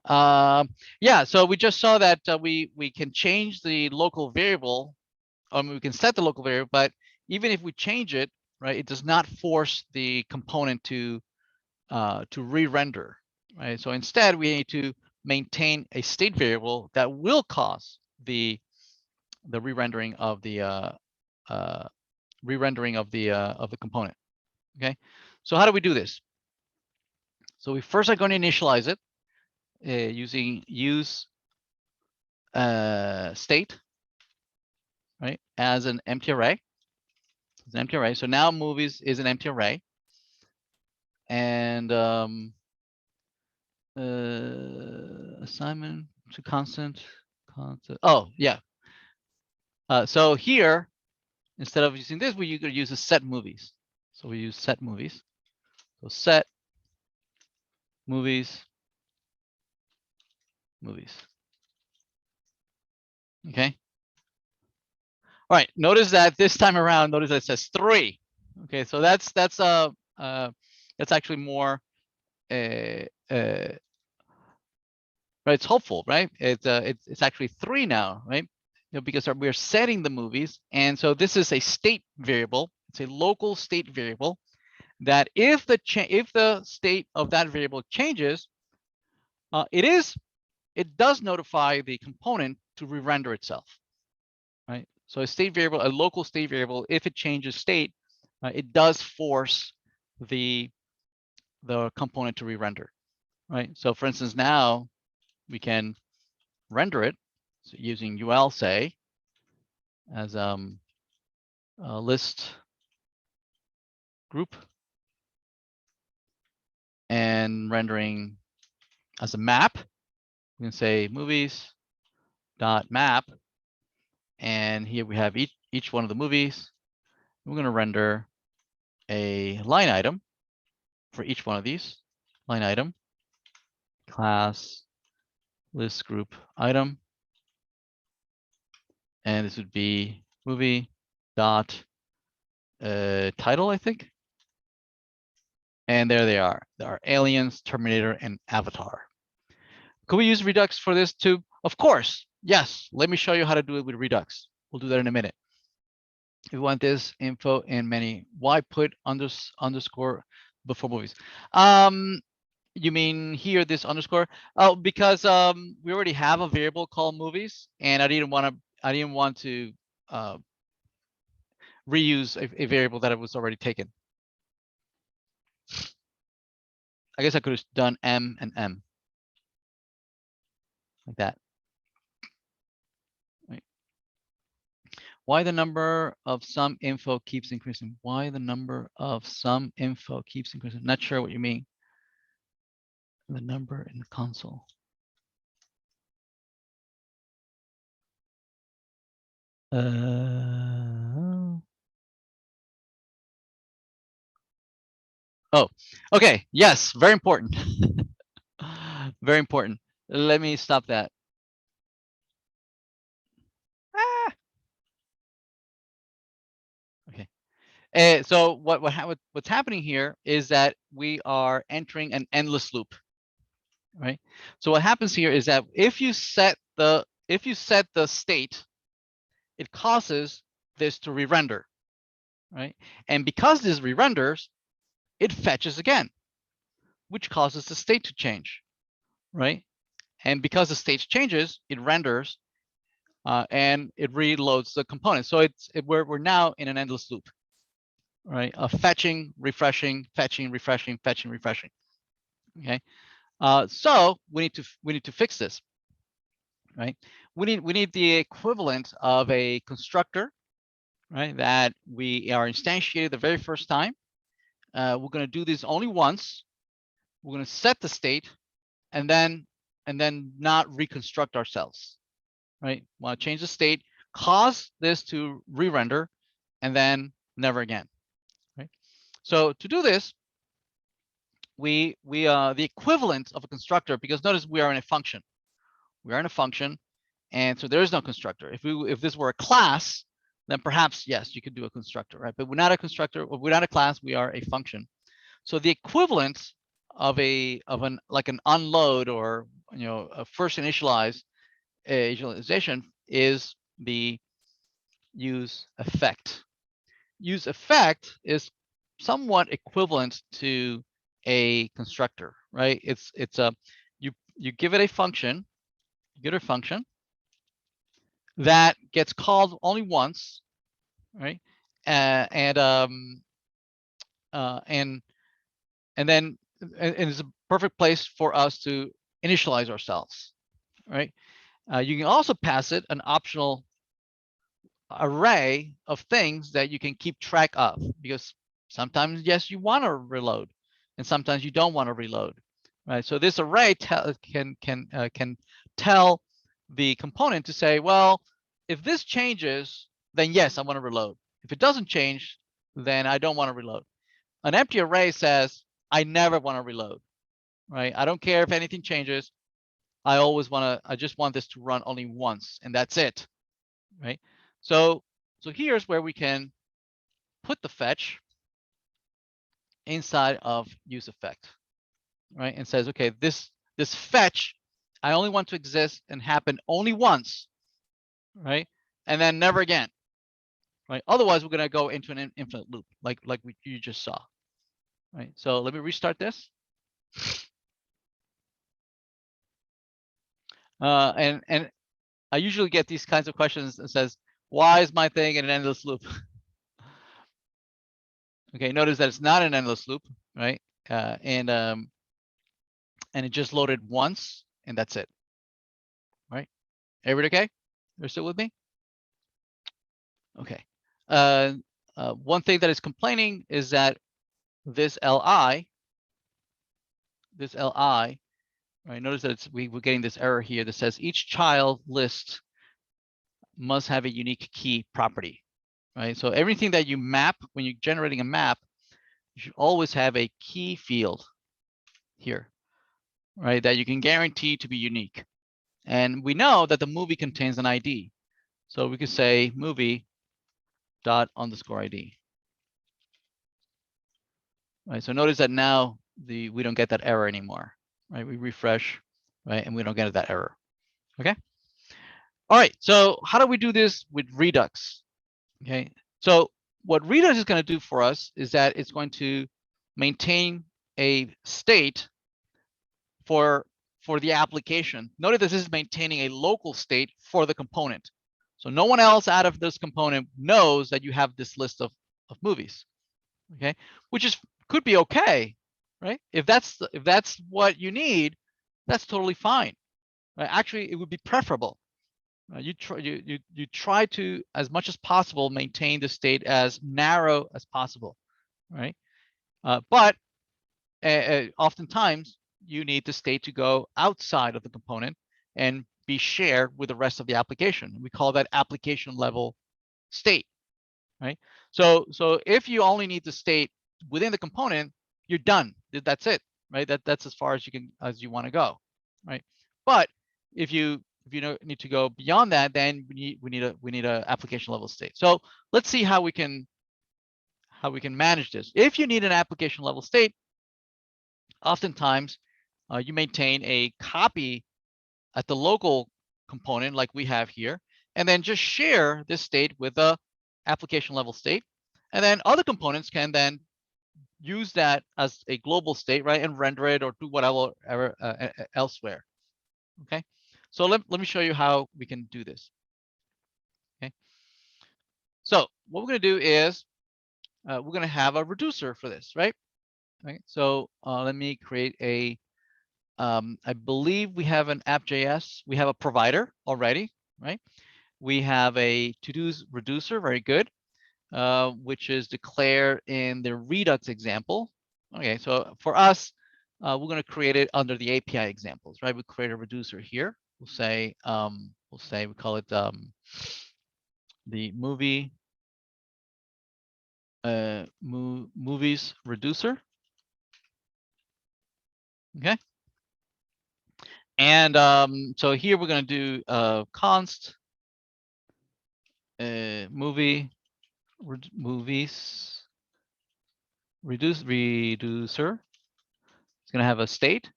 Yeah, so we just saw that we can change the local variable. We can set the local variable, but even if we change it, right, it does not force the component to re-render, right? So instead, we need to maintain a state variable that will cause the re-rendering of the component. Okay, so how do we do this? So we first are going to initialize it using use state, right, as an empty array. It's an empty array. So now movies is an empty array, and assignment to constant. Oh yeah. So here, instead of using this, we could use a set movies. So we use set movies. So set movies. Okay. All right. Notice that this time around, notice that it says 3. Okay. So that's actually more. Right. It's hopeful, right? It's actually 3 now, right? Because we're setting the movies, and so this is a state variable. It's a local state variable that if the state of that variable changes, it does notify the component to re-render itself, right? So a state variable, a local state variable, if it changes state, it does force the component to re-render, right? So for instance, now we can render it using ul say as a list group and rendering as a map. We can say movies dot map, and here we have each one of the movies. We're going to render a line item for each one of these. Line item class list group item, and this would be movie dot title, I think. And there they are. There are aliens, Terminator, and Avatar. Could we use Redux for this too? Of course. Yes. Let me show you how to do it with Redux. We'll do that in a minute. We want this info in many. Why put underscore before movies? You mean here this underscore? Oh, because we already have a variable called movies, and I didn't want to reuse a variable that was already taken. I guess I could have done M and M like that. Right. Why the number of some info keeps increasing? Why the number of some info keeps increasing? Not sure what you mean. The number in the console. Oh, okay. Yes, very important. Very important. Let me stop that. Okay. So what's happening here is that we are entering an endless loop, right? So what happens here is that if you set the state, it causes this to re-render, right? And because this re-renders, it fetches again, which causes the state to change, right? And because the state changes, it renders and it reloads the component. So we're now in an endless loop, right? Of fetching, refreshing, fetching, refreshing, fetching, refreshing. Okay. So we need to fix this, right? We need the equivalent of a constructor, right? That we are instantiated the very first time. We're going to do this only once. We're going to set the state, and then not reconstruct ourselves, right? Want to change the state, cause this to re-render, and then never again, right? So to do this, we the equivalent of a constructor, because notice we are in a function. We are in a function, and so there is no constructor. If this were a class, then perhaps yes, you could do a constructor, right? But we're not a constructor, or we're not a class. We are a function. So the equivalent of an unload, or a first initialization is the use effect. Use effect is somewhat equivalent to a constructor, right? It's a you give it a function, you get a function that gets called only once, right? And then it's a perfect place for us to initialize ourselves, right? You can also pass it an optional array of things that you can keep track of, because sometimes, yes, you want to reload, and sometimes you don't want to reload, right? So this array can tell the component to say, well, if this changes, then yes, I want to reload. If it doesn't change, then I don't want to reload. An empty array says, I never want to reload, right? I don't care if anything changes. I just want this to run only once, and that's it, right? So here's where we can put the fetch inside of use effect, right? And says, okay, this fetch, I only want to exist and happen only once, right? And then never again, right? Otherwise, we're gonna go into an infinite loop, like you just saw, right? So let me restart this. And I usually get these kinds of questions that says, why is my thing in an endless loop? Okay, notice that it's not an endless loop, right? And it just loaded once, and that's it, right? Everybody okay? You're still with me? Okay. One thing that is complaining is that this li, right? Notice that we're getting this error here that says each child list must have a unique key property, right? So everything that you map, when you're generating a map, you should always have a key field here, right? That you can guarantee to be unique. And we know that the movie contains an ID. So we could say movie dot underscore ID. Right. So notice that now we don't get that error anymore. Right. We refresh, right, and we don't get that error. Okay. All right. So how do we do this with Redux? Okay. So what Redux is going to do for us is that it's going to maintain a state for the application. Notice this is maintaining a local state for the component. So no one else out of this component knows that you have this list of movies. Okay, which could be okay, right? If that's what you need, that's totally fine. Right? Actually, it would be preferable. You try to, as much as possible, maintain the state as narrow as possible, right? But oftentimes you need the state to go outside of the component and be shared with the rest of the application. We call that application level state, right? So if you only need the state within the component, you're done. That's it, right? That's as far as you want to go, right? But if you need to go beyond that, then we need a application level state. So let's see how we can manage this. If you need an application level state, oftentimes you maintain a copy at the local component like we have here, and then just share this state with the application level state. And then other components can then use that as a global state, right, and render it or do whatever elsewhere. Okay, so let me show you how we can do this. Okay, so what we're going to do is we're going to have a reducer for this, right? Okay, so let me create a. I believe we have an app.js. We have a provider already, right? We have a to-dos reducer, very good, which is declared in the Redux example. Okay, so for us, we're going to create it under the API examples, right? We create a reducer here. We'll say we call it the movies reducer. Okay, and so here we're going to do const movies reducer. It's going to have a state.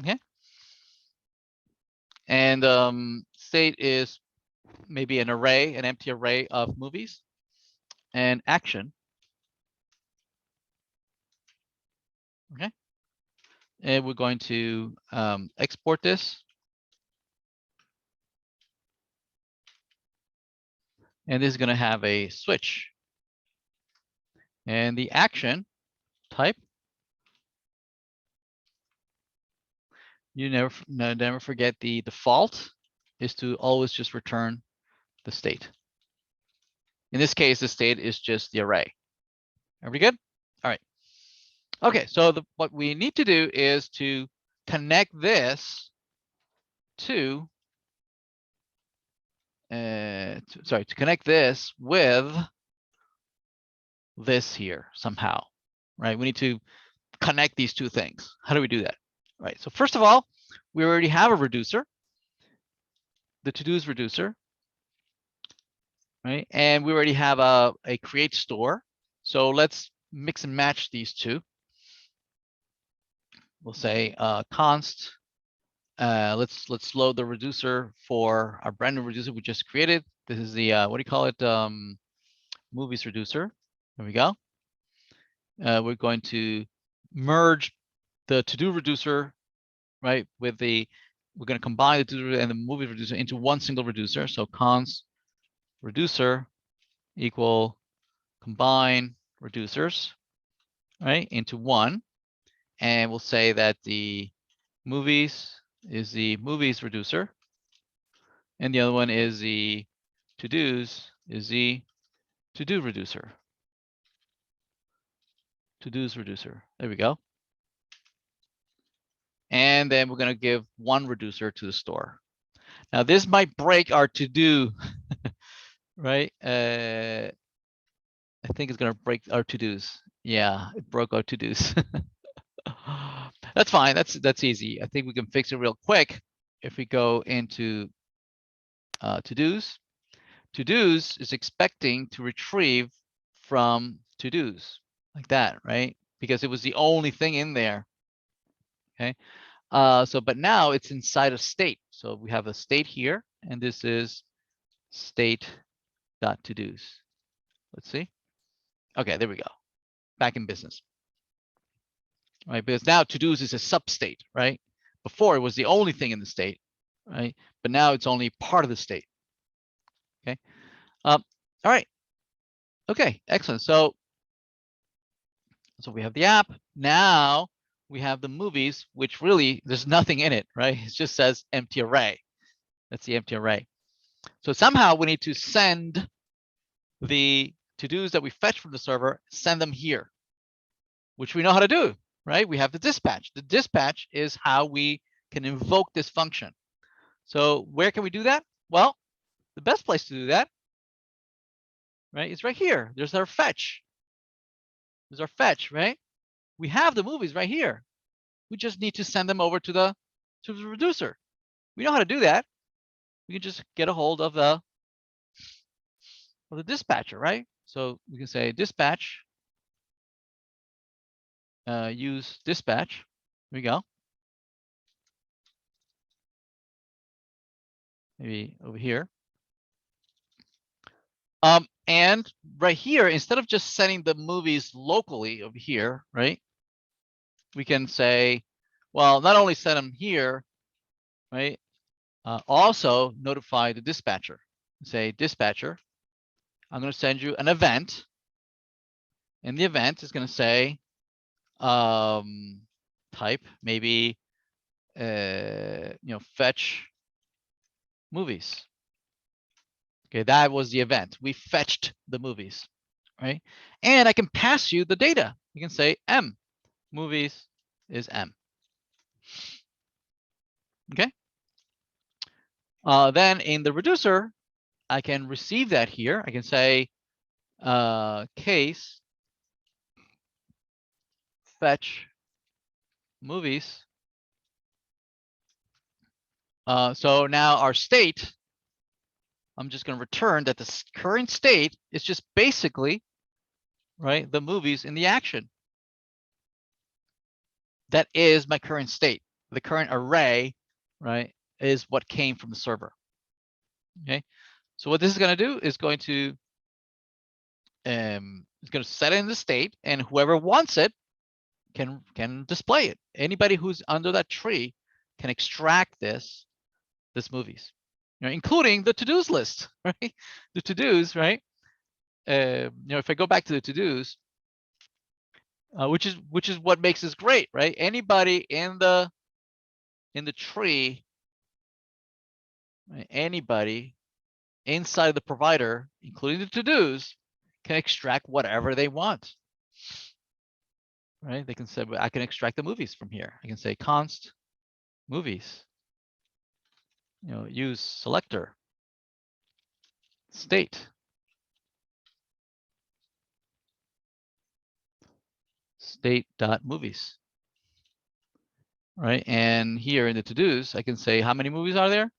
Okay, and state is maybe an array, an empty array of movies, and action. Okay, and we're going to export this, and this is going to have a switch, and the action type. You never forget the default is to always just return the state. In this case, the state is just the array. Are we good? All right. Okay, so what we need to do is to connect this to, to connect this with this here somehow, right? We need to connect these two things. How do we do that? All right, so first of all, we already have a reducer, the to-dos reducer, right? And we already have a create store. So let's mix and match these two. We'll say const. Let's load the reducer for our brand new reducer we just created. This is the what do you call it? Movies reducer. There we go. We're going to merge the to-do reducer, right, with the. We're going to combine the to-do and the movie reducer into one single reducer. So const reducer equal combine reducers, right, into one, and we'll say that the movies is the movies reducer, and the other one is the to-dos is the to-do reducer. To-dos reducer. There we go. And then we're going to give one reducer to the store. Now this might break our to-do, right? I think it's going to break our to-dos. Yeah, it broke our to-dos. That's fine. That's easy. I think we can fix it real quick if we go into to-dos. To-dos is expecting to retrieve from to-dos like that, right? Because it was the only thing in there. Okay. But now it's inside of state. So we have a state here, and this is state.todos. Let's see. Okay, there we go. Back in business. Right, because now to-dos is a substate, right? Before it was the only thing in the state, right? But now it's only part of the state. Okay. All right. Okay, excellent. So we have the app. Now we have the movies, which really there's nothing in it, right? It just says empty array. That's the empty array. So somehow we need to send the to-dos that we fetch from the server, send them here, which we know how to do, right? We have the dispatch. The dispatch is how we can invoke this function. So where can we do that? Well, the best place to do that, right, is right here. There's our fetch. There's our fetch, right? We have the movies right here. We just need to send them over to the reducer. We know how to do that. We can just get a hold of the dispatcher, right? So we can say dispatch, use dispatch. Here we go. Maybe over here. And right here, instead of just sending the movies locally over here, right? We can say, well, not only send them here, right? Also notify the dispatcher. Say, dispatcher, I'm going to send you an event. And the event is going to say, type, maybe, fetch movies. Okay, that was the event. We fetched the movies, right? And I can pass you the data. You can say M, movies is M. Okay. Then in the reducer, I can receive that here. I can say case fetch movies. So now our state, I'm just going to return that the current state is just basically, right, the movies in the action. That is my current state. The current array, right, is what came from the server. Okay. So what this is going to do is going to set it in the state, and whoever wants it can display it. Anybody who's under that tree can extract this movies, including the to-dos list, right? The to-dos, right? If I go back to the to-dos, which is what makes this great, right? Anybody in the tree, right? Anybody inside the provider, including the to-dos, can extract whatever they want. Right? They can say, I can extract the movies from here. I can say const movies. Use selector state. State.movies. Right? And here in the to-dos, I can say how many movies are there?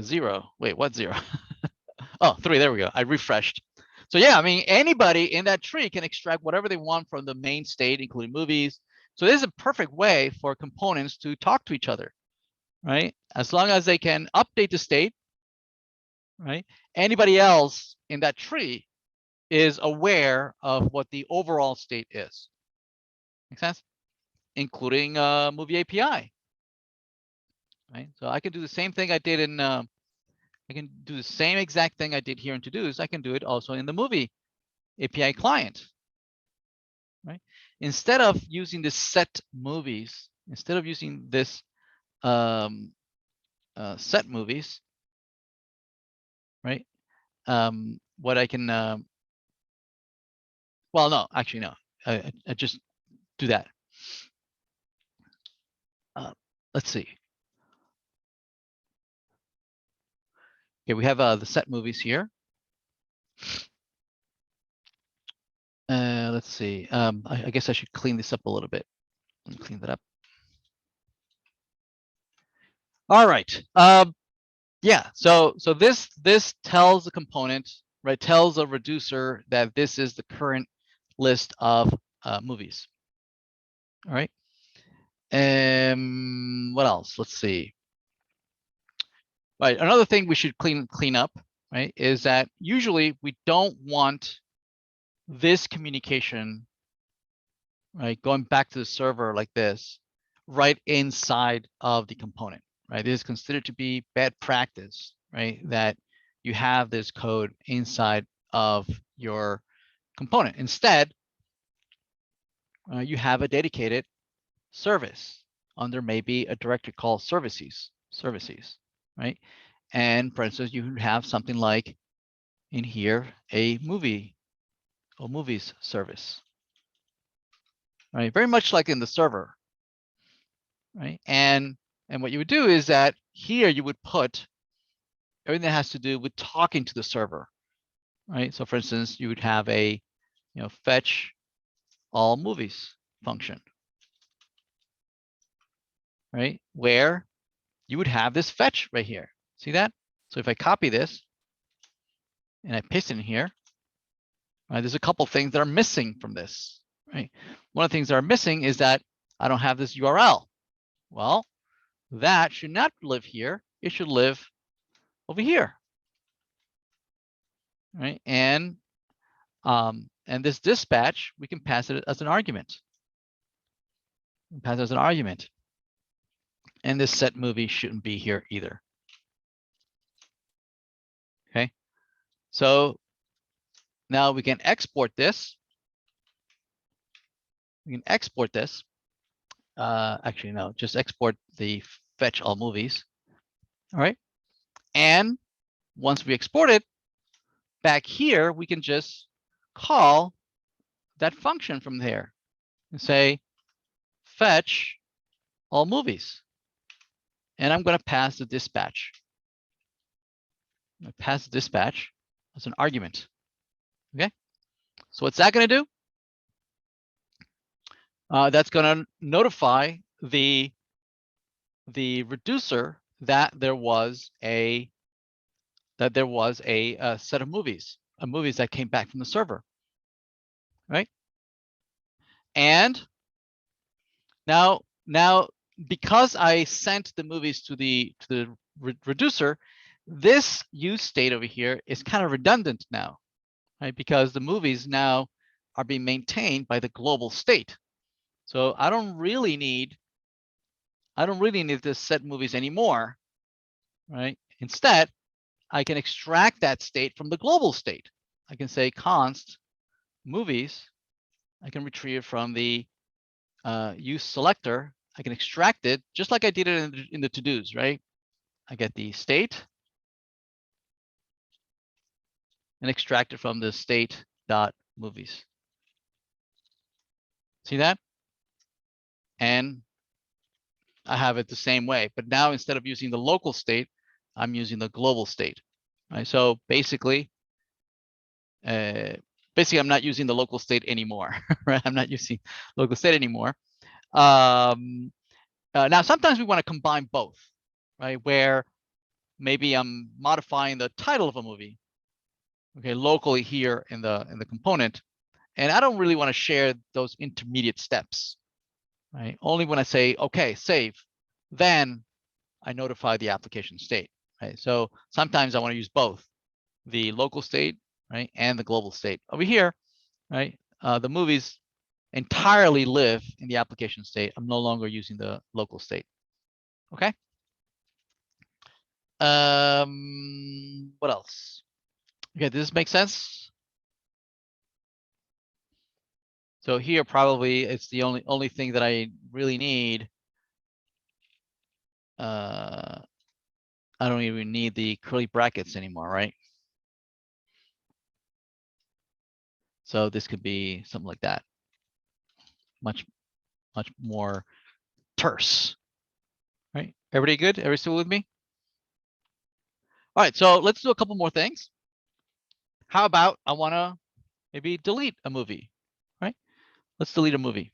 Zero. Wait, what zero? Oh, 3. There we go. I refreshed. So yeah, I mean, anybody in that tree can extract whatever they want from the main state, including movies. So this is a perfect way for components to talk to each other, right? As long as they can update the state, right? Anybody else in that tree is aware of what the overall state is. Make sense? Including movie API, right? So I can do the same thing I did in, I can do the same exact thing I did here in to-dos. I can do it also in the movie API client, right? Instead of using the set movies, instead of using this set movies, right? What I can, well, no, actually, no, I just do that. Let's see. Okay, we have the set movies here. Let's see. I guess I should clean this up a little bit. Let me clean that up. All right. Yeah. So this tells the component, right? Tells a reducer that this is the current list of movies. All right. What else? Let's see. Right. Another thing we should clean up, right, is that usually we don't want this communication, right, going back to the server like this, right inside of the component, right? This is considered to be bad practice, right? That you have this code inside of your component. Instead, you have a dedicated service under maybe a directory called services, right? And for instance, you have something like in here, a movie or movies service, right? Very much like in the server, right? And what you would do is that here you would put everything that has to do with talking to the server, right? So for instance, you would have a, fetch all movies function, right? Where you would have this fetch right here. See that? So if I copy this and I paste it in here, right, there's a couple things that are missing from this, right? One of the things that are missing is that I don't have this URL, Well, that should not live here. It should live over here, right? And this dispatch, we can pass it as an argument. Pass it as an argument. And this set movie shouldn't be here either. Okay. So now we can export this. We can export this. Actually, no, just export the fetch all movies. All right. And once we export it, back here, we can just call that function from there and say, fetch all movies. And I'm going to pass the dispatch. I'm going to pass the dispatch as an argument. Okay. So what's that going to do? That's going to notify the reducer that there was a set of movies that came back from the server, right? And now because I sent the movies to the reducer, this use state over here is kind of redundant now, right? Because the movies now are being maintained by the global state. So I don't really need to set movies anymore, right? Instead, I can extract that state from the global state. I can say const movies. I can retrieve it from the use selector. I can extract it just like I did it in the to-dos, right? I get the state and extract it from the state.movies. See that? And I have it the same way, but now instead of using the local state, I'm using the global state, right? So basically, I'm not using the local state anymore, right? I'm not using local state anymore. Now, sometimes we want to combine both, right? Where maybe I'm modifying the title of a movie, okay, locally here in the component, and I don't really want to share those intermediate steps, right? Only when I say, okay, save, then I notify the application state, right? So sometimes I want to use both the local state, right, and the global state. Over here, right, the movies entirely live in the application state. I'm no longer using the local state. Okay. What else? Okay, does this make sense? So here probably it's the only thing that I really need. I don't even need the curly brackets anymore, right? So this could be something like that. Much more terse, right? Everybody good? Everybody still with me? All right, so let's do a couple more things. How about I want to maybe delete a movie, right? Let's delete a movie.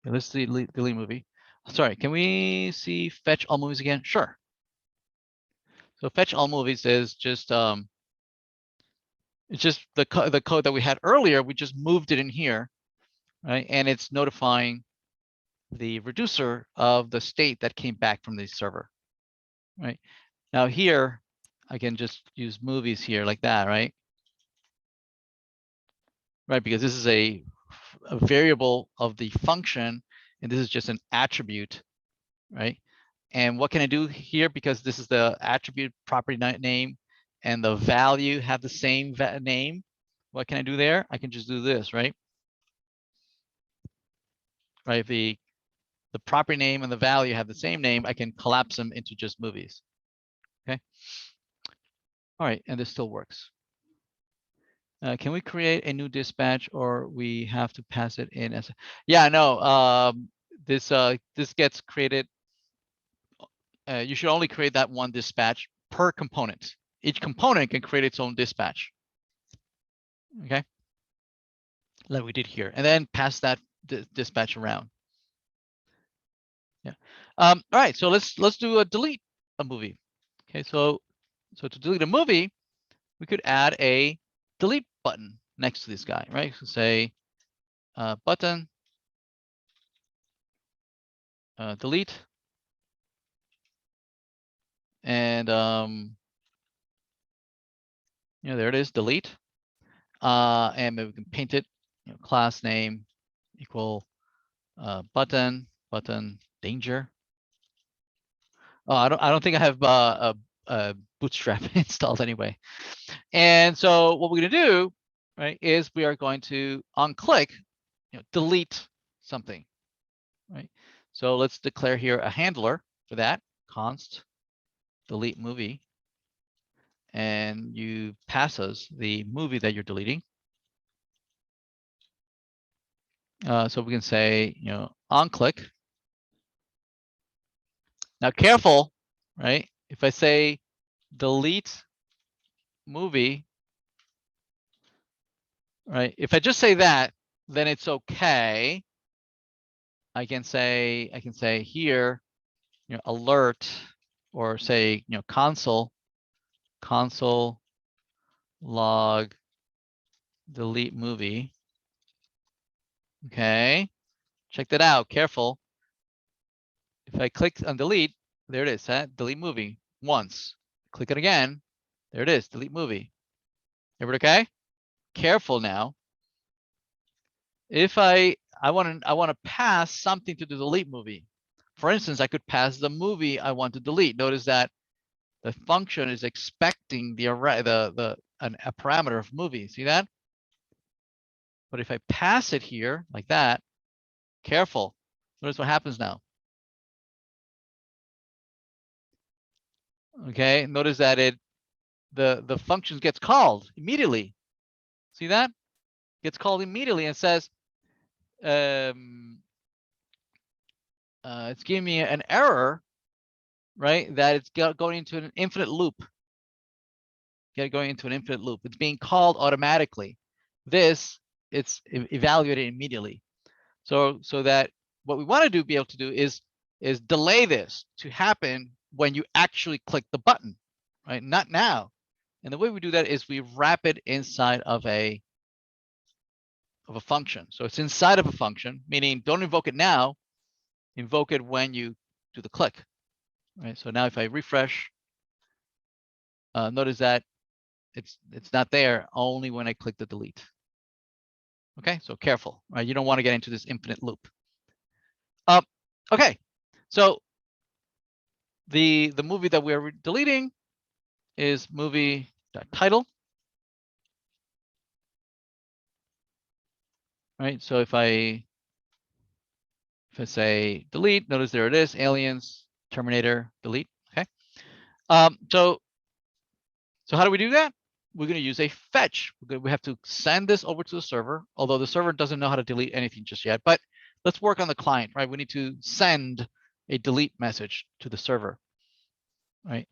Okay, let's delete movie. Sorry, can we see fetch all movies again? Sure. So fetch all movies is just it's just the code that we had earlier. We just moved it in here, right? And it's notifying the reducer of the state that came back from the server, right? Now here, I can just use movies here like that, right? Right, because this is a variable of the function, and this is just an attribute, right? And what can I do here? Because this is the attribute property name and the value have the same name. What can I do there? I can just do this, right? Right, the property name and the value have the same name. I can collapse them into just movies. Okay. All right, and this still works. Can we create a new dispatch, or we have to pass it in as? Yeah, no. This gets created. You should only create that one dispatch per component. Each component can create its own dispatch. Okay, like we did here, and then pass that dispatch around. Yeah. All right. So let's do a delete a movie. Okay. So to delete a movie, we could add a delete button next to this guy, right? So say button delete, and there it is, delete. And maybe we can paint it, class name equal button danger. Oh, I don't think I have a Bootstrap installed anyway. And so what we're going to do, right, is we are going to on click, delete something, right? So let's declare here a handler for that, const delete movie, and you pass us the movie that you're deleting. So we can say, on click. Now careful, right? If I say delete movie, right? If I just say that, then it's okay. I can say here, alert, or say, console log delete movie. Okay, check that out. Careful. If I click on delete, there it is. Delete movie once. Click it again. There it is. Delete movie. Everybody okay? Careful now. If I want to pass something to the delete movie. For instance, I could pass the movie I want to delete. Notice that the function is expecting the array, a parameter of movie. See that? But if I pass it here like that, careful. Notice what happens now. Okay, notice that the function gets called immediately. See that? Gets called immediately and says, it's giving me an error, right? That it's going into an infinite loop. Going into an infinite loop. It's being called automatically. This, it's evaluated immediately. So that what we want to be able to do is delay this to happen when you actually click the button, right? Not now. And the way we do that is we wrap it inside of a function. So it's inside of a function, meaning don't invoke it now, invoke it when you do the click, right? So now if I refresh, notice that it's not there only when I click the delete. Okay, so careful, right? You don't want to get into this infinite loop. Okay, so the movie that we're deleting is movie.title. Right, so if I say delete, notice there it is, aliens, Terminator, delete. Okay. So how do we do that? We're going to use a fetch. We have to send this over to the server, although the server doesn't know how to delete anything just yet. But let's work on the client, right? We need to send a delete message to the server, right?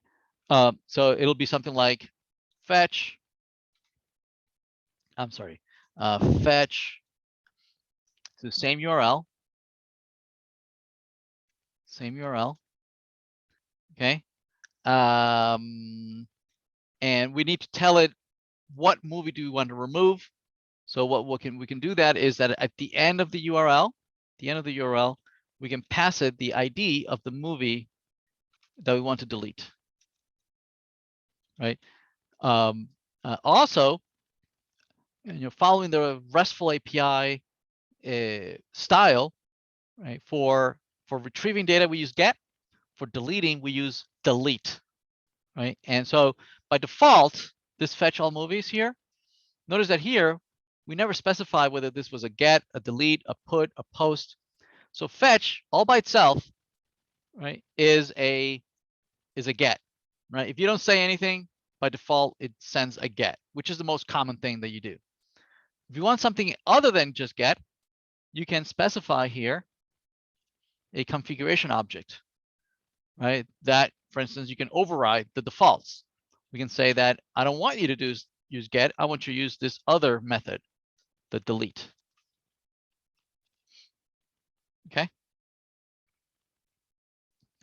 So it'll be something like fetch. I'm sorry, fetch to the same URL. Same URL. Okay. And we need to tell it what movie do we want to remove. So what we can do that is that at the end of the URL, we can pass it the ID of the movie that we want to delete. Right. Also, following the RESTful API style, right? For retrieving data, we use get. For deleting, we use delete. Right. And so by default, this fetch all movies here. Notice that here, we never specify whether this was a get, a delete, a put, a post. So fetch all by itself, right, is a get, right? If you don't say anything, by default, it sends a get, which is the most common thing that you do. If you want something other than just get, you can specify here a configuration object, right? That, for instance, you can override the defaults. We can say that I don't want you to use get. I want you to use this other method, the delete. Okay.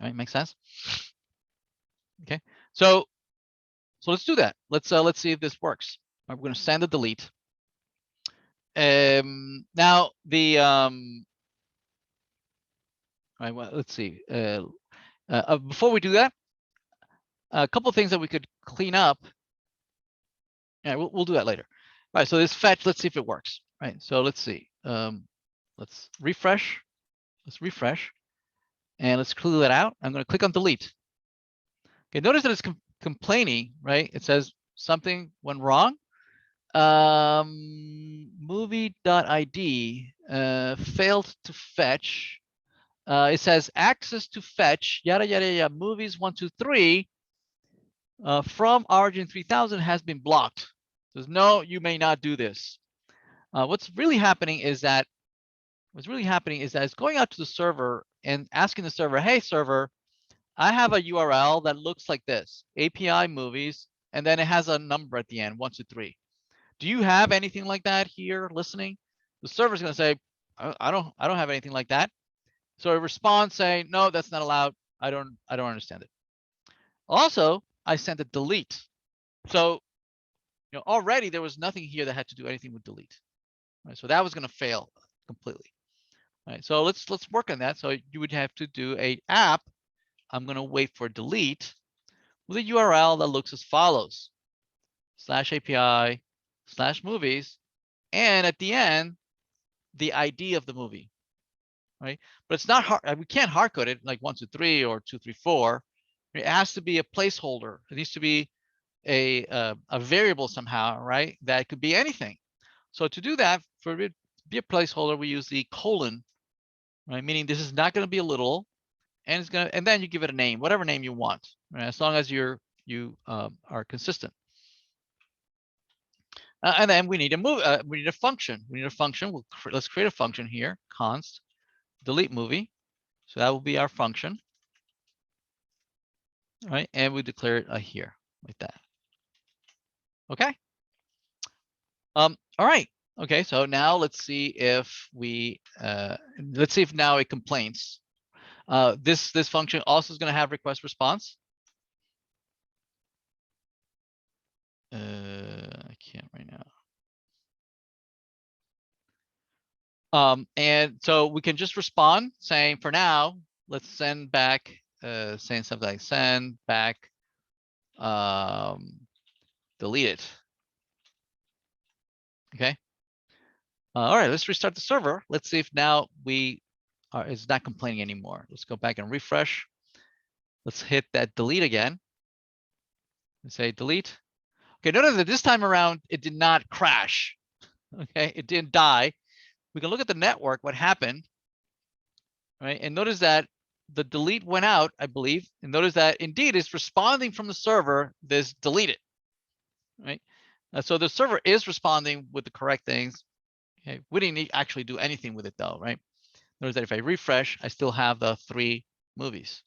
All right, makes sense. Okay, so let's do that. Let's see if this works. We're going to send the delete. Now the right? Well, let's see. Before we do that, a couple of things that we could clean up. Yeah, we'll do that later. All right, so this fetch, let's see if it works. Right, so let's see. Let's refresh. Let's refresh, and let's clear that out. I'm going to click on delete. Okay, notice that it's complaining, right? It says something went wrong. Movie.id failed to fetch. It says access to fetch yada yada yada movies 1, 2, 3 from origin 3000 has been blocked. Says no, you may not do this. What's really happening is that it's going out to the server and asking the server, hey server, I have a URL that looks like this, API movies, and then it has a number at the end, 1, 2, 3. Do you have anything like that here listening? The server's going to say, I don't have anything like that. So it responds saying, no, that's not allowed. I don't understand it. Also, I sent a delete. So, already there was nothing here that had to do anything with delete. Right? So that was going to fail completely. All right, so let's work on that. So you would have to do a app. I'm going to wait for delete with a URL that looks as follows: /API/movies, and at the end, the ID of the movie, right? But it's not hard. We can't hard code it like 1, 2, 3 or 2, 3, 4. It has to be a placeholder. It needs to be a variable somehow, right? That could be anything. So to do that, for it to be a placeholder, we use the colon, right? Meaning this is not going to be a literal, and it's going to, and then you give it a name, whatever name you want, right? As long as you are consistent. And then we need a we need a function. We need a function. Let's create a function here. Const delete movie. So that will be our function, right? And we declare it here like that. Okay. All right. Okay. So now let's see if now it complains. This function also is going to have request response. I can't right now. And so we can just respond saying, for now, let's send back, saying something like send back, delete it. Okay. All right, let's restart the server. Let's see if now it's not complaining anymore. Let's go back and refresh. Let's hit that delete again and say delete. Okay, notice that this time around, it did not crash. Okay, it didn't die. We can look at the network, what happened, right? And notice that the delete went out, I believe. And notice that indeed it's responding from the server, this deleted, right? So the server is responding with the correct things. Okay, we didn't actually do anything with it though, right? Notice that if I refresh, I still have the 3 movies,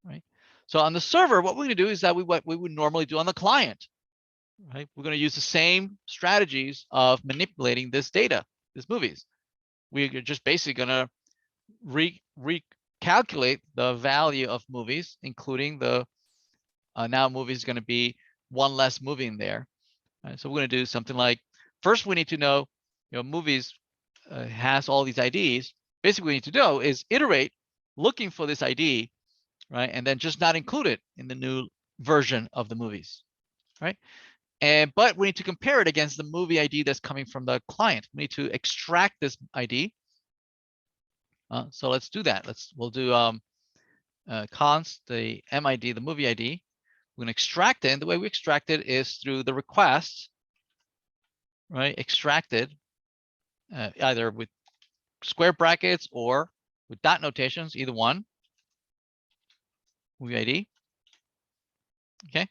right? So on the server, what we're going to do is that what we would normally do on the client, right? We're going to use the same strategies of manipulating this data, these movies. We're just basically going to recalculate the value of movies, including the now movie is going to be 1 less movie in there. Right? So we're going to do something like, first we need to know, movies has all these IDs. Basically, what we need to do is iterate looking for this ID, right? And then just not include it in the new version of the movies, right? But we need to compare it against the movie ID that's coming from the client. We need to extract this ID. So let's do that. We'll do const the MID, the movie ID. We're going to extract it. And the way we extract it is through the request, right? Extracted either with square brackets or with dot notations, either one. Movie ID. Okay.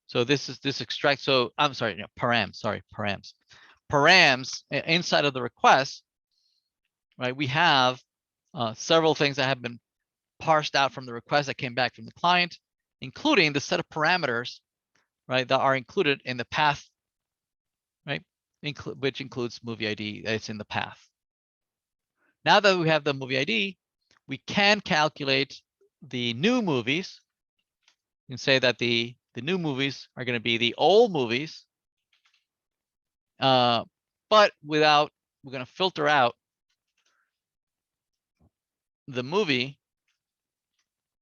So this extract. So I'm sorry, params. Sorry, params. Params inside of the request, right? We have several things that have been parsed out from the request that came back from the client, including the set of parameters, right, that are included in the path, right, which includes movie ID that's in the path. Now that we have the movie ID, we can calculate the new movies. You can say that the new movies are going to be the old movies, but we're going to filter out the movie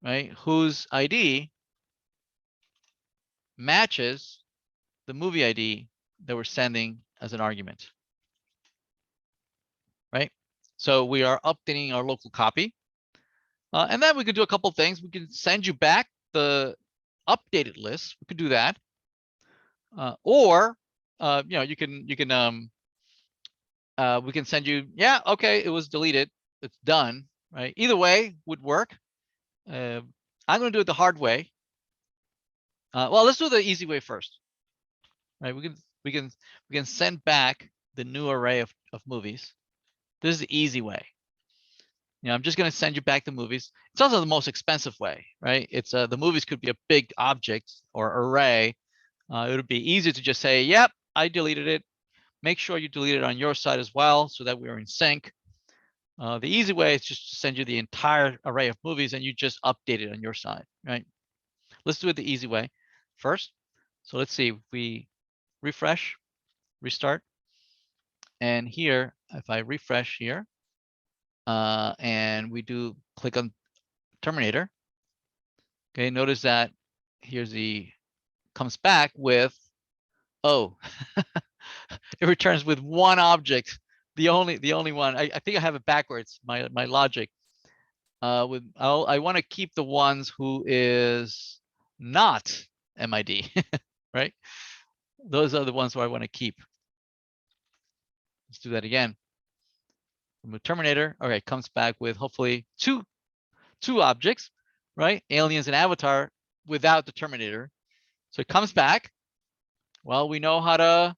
right, whose ID matches the movie ID that we're sending as an argument, right? So we are updating our local copy. And then we could do a couple of things. We can send you back the updated list. We could do that. Or we can send you, yeah, okay, it was deleted. It's done, right? Either way would work. I'm going to do it the hard way. Well, let's do the easy way first, right? We can send back the new array of movies. This is the easy way. I'm just going to send you back the movies. It's also the most expensive way, right? It's the movies could be a big object or array. It would be easy to just say, yep, I deleted it. Make sure you delete it on your side as well so that we're in sync. The easy way is just to send you the entire array of movies and you just update it on your side, right? Let's do it the easy way first. So let's see if we refresh, restart. And here, if I refresh here, and we do click on Terminator, okay, notice that here's comes back with, oh, it returns with one object, the only one. I think I have it backwards, my logic. I want to keep the ones who is not MID, right? Those are the ones who I want to keep. Let's do that again. Remove Terminator. Okay, comes back with hopefully two objects, right? Aliens and Avatar without the Terminator. So it comes back. Well, we know how to,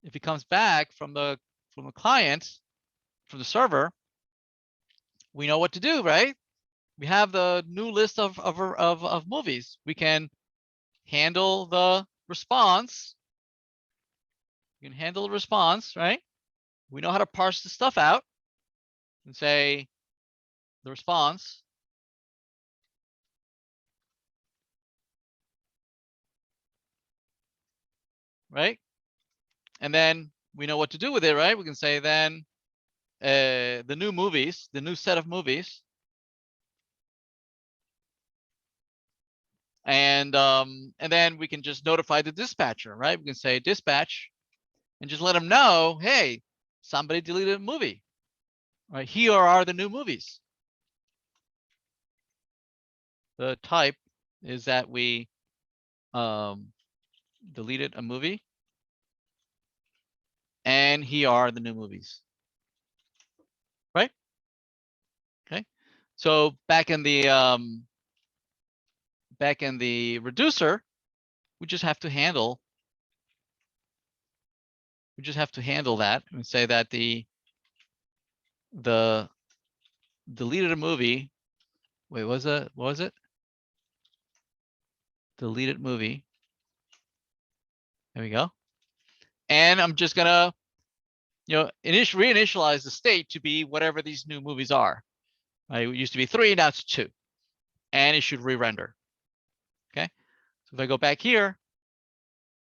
if it comes back from the client, from the server, we know what to do, right? We have the new list of movies. We can handle the response. You can handle the response, right? We know how to parse the stuff out and say the response. Right? And then we know what to do with it, right? We can say then the new movies, the new set of movies. And then we can just notify the dispatcher, right? We can say dispatch and just let them know, hey, somebody deleted a movie, right? Here are the new movies. The type is that we deleted a movie, and here are the new movies, right? Okay, so back in the reducer, we just have to handle that and say that the deleted a movie. Wait, what was it? Deleted movie. There we go. And I'm just gonna, reinitialize the state to be whatever these new movies are. Right? It used to be 3, now it's 2, and it should re-render. Okay. So if I go back here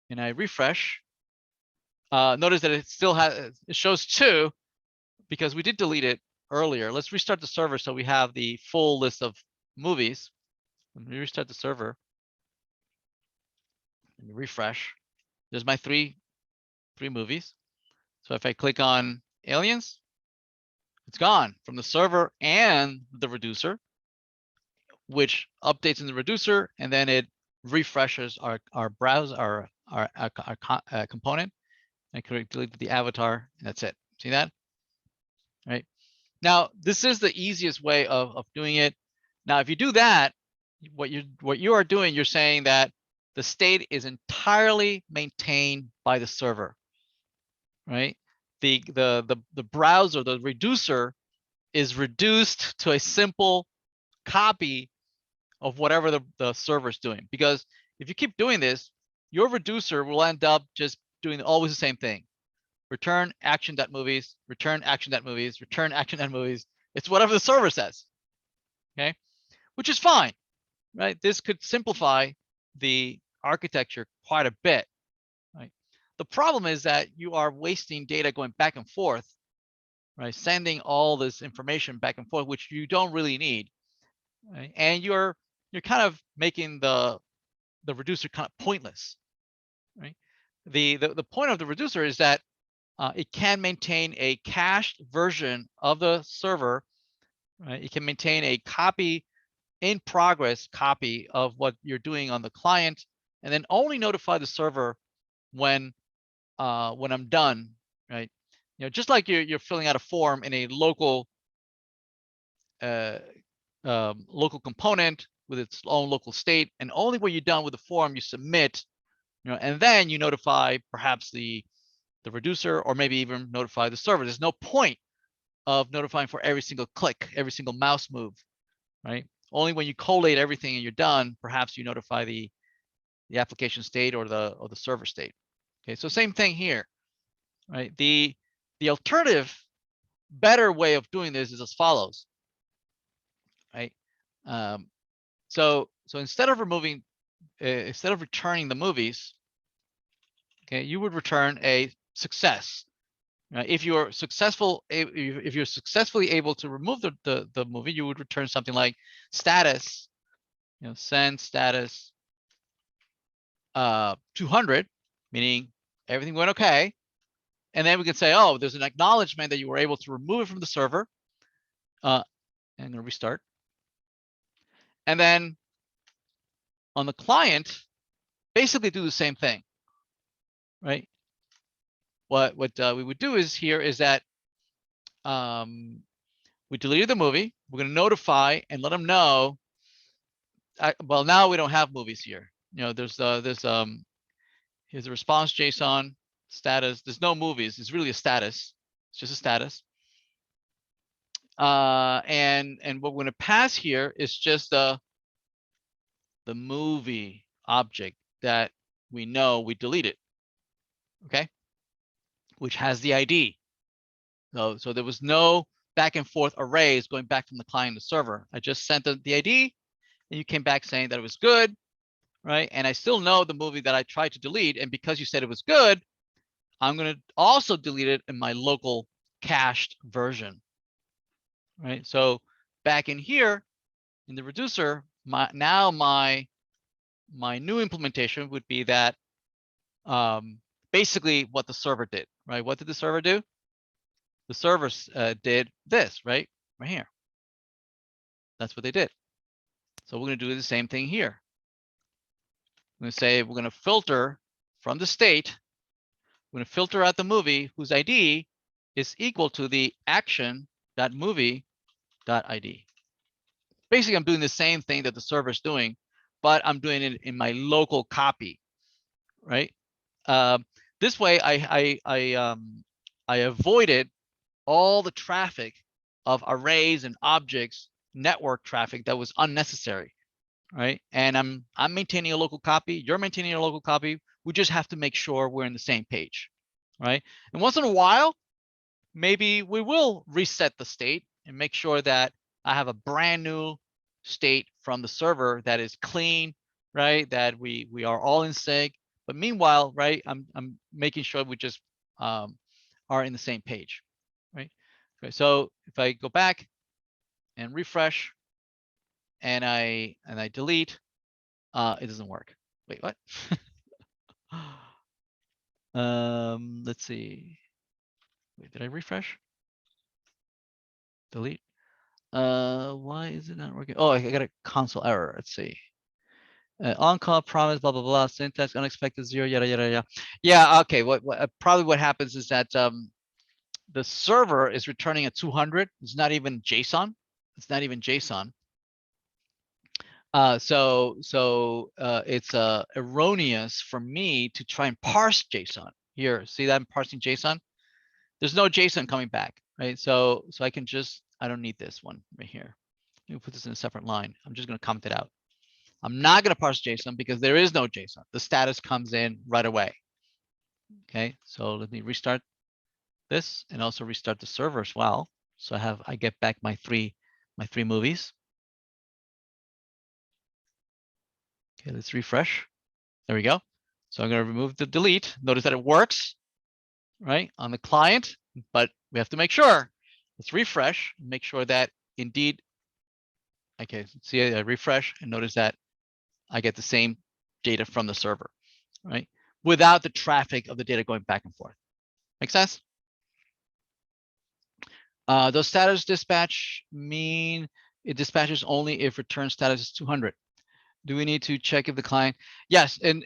and I refresh, notice that it still has, it shows 2 because we did delete it earlier. Let's restart the server so we have the full list of movies. Let me restart the server and refresh. There's my three movies. So if I click on aliens, it's gone from the server and the reducer, which updates in the reducer, and then it refreshes our browser, our component, and could delete the avatar, and that's it. See that? Right. Now, this is the easiest way of doing it. Now, if you do that, what you are doing, you're saying that the state is entirely maintained by the server, right? The browser, the reducer, is reduced to a simple copy of whatever the server is doing. Because if you keep doing this, your reducer will end up just doing always the same thing. Return action.movies, return action.movies, return action.movies. It's whatever the server says, okay? Which is fine, right? This could simplify the architecture quite a bit, right? The problem is that you are wasting data going back and forth, right? Sending all this information back and forth, which you don't really need. right? And you're kind of making the reducer kind of pointless, right? The point of the reducer is that it can maintain a cached version of the server, right? It can maintain a copy in progress copy of what you're doing on the client, and then only notify the server when I'm done, right? Just like you're filling out a form in a local local component with its own local state, and only when you're done with the form you submit, and then you notify perhaps the reducer, or maybe even notify the server. There's no point of notifying for every single click, every single mouse move, right? Only when you collate everything and you're done, perhaps you notify the application state or the server state. Okay, so same thing here, right? The alternative, better way of doing this is as follows, right? So instead of removing, instead of returning the movies, okay, you would return a success. If you're successful, if you're successfully able to remove the movie, you would return something like status, send status 200, meaning everything went okay. And then we can say, oh, there's an acknowledgement that you were able to remove it from the server. And I'm going to restart. And then on the client, basically do the same thing, right? What we would do is here is that we deleted the movie. We're going to notify and let them know. Well, now we don't have movies here. There's here's a response JSON status. There's no movies. It's really a status. It's just a status. And what we're going to pass here is just the movie object that we know we deleted, okay, which has the ID. So there was no back and forth arrays going back from the client to server. I just sent the ID, and you came back saying that it was good, right? And I still know the movie that I tried to delete, and because you said it was good, I'm going to also delete it in my local cached version, right? So back in here in the reducer, my new implementation would be that basically what the server did, right? What did the server do? The server did this, right here. That's what they did. So we're going to do the same thing here. I'm going to say we're going to filter from the state. We're going to filter out the movie whose ID is equal to the action.movie.id. Basically, I'm doing the same thing that the server is doing, but I'm doing it in my local copy, right? This way, I avoided all the traffic of arrays and objects, network traffic that was unnecessary, right? And I'm maintaining a local copy. You're maintaining a local copy. We just have to make sure we're in the same page, right? And once in a while, maybe we will reset the state and make sure that I have a brand new state from the server that is clean, right? That we are all in sync. But meanwhile, right, I'm making sure we just are in the same page, right? Okay, so if I go back and refresh and I delete, it doesn't work. Wait, what? Let's see. Wait, did I refresh? Delete. Why is it not working? Oh, I got a console error. Let's see. On-call promise, blah blah blah. Syntax unexpected 0, yada yada yada. Yeah. Okay. What probably what happens is that the server is returning a 200. It's not even JSON. It's not even JSON. So it's erroneous for me to try and parse JSON. Here, see that I'm parsing JSON? There's no JSON coming back, right? So I can just, I don't need this one right here. Let me put this in a separate line. I'm just going to comment it out. I'm not going to parse JSON because there is no JSON. The status comes in right away. Okay, so let me restart this and also restart the server as well. So I get back my three movies. Okay, let's refresh. There we go. So I'm going to remove the delete. Notice that it works, right, on the client, but we have to make sure. Let's refresh and make sure that indeed Okay, see, I refresh and notice that I get the same data from the server, right? Without the traffic of the data going back and forth. Make sense? Does status dispatch mean it dispatches only if return status is 200? Do we need to check if the client? Yes, in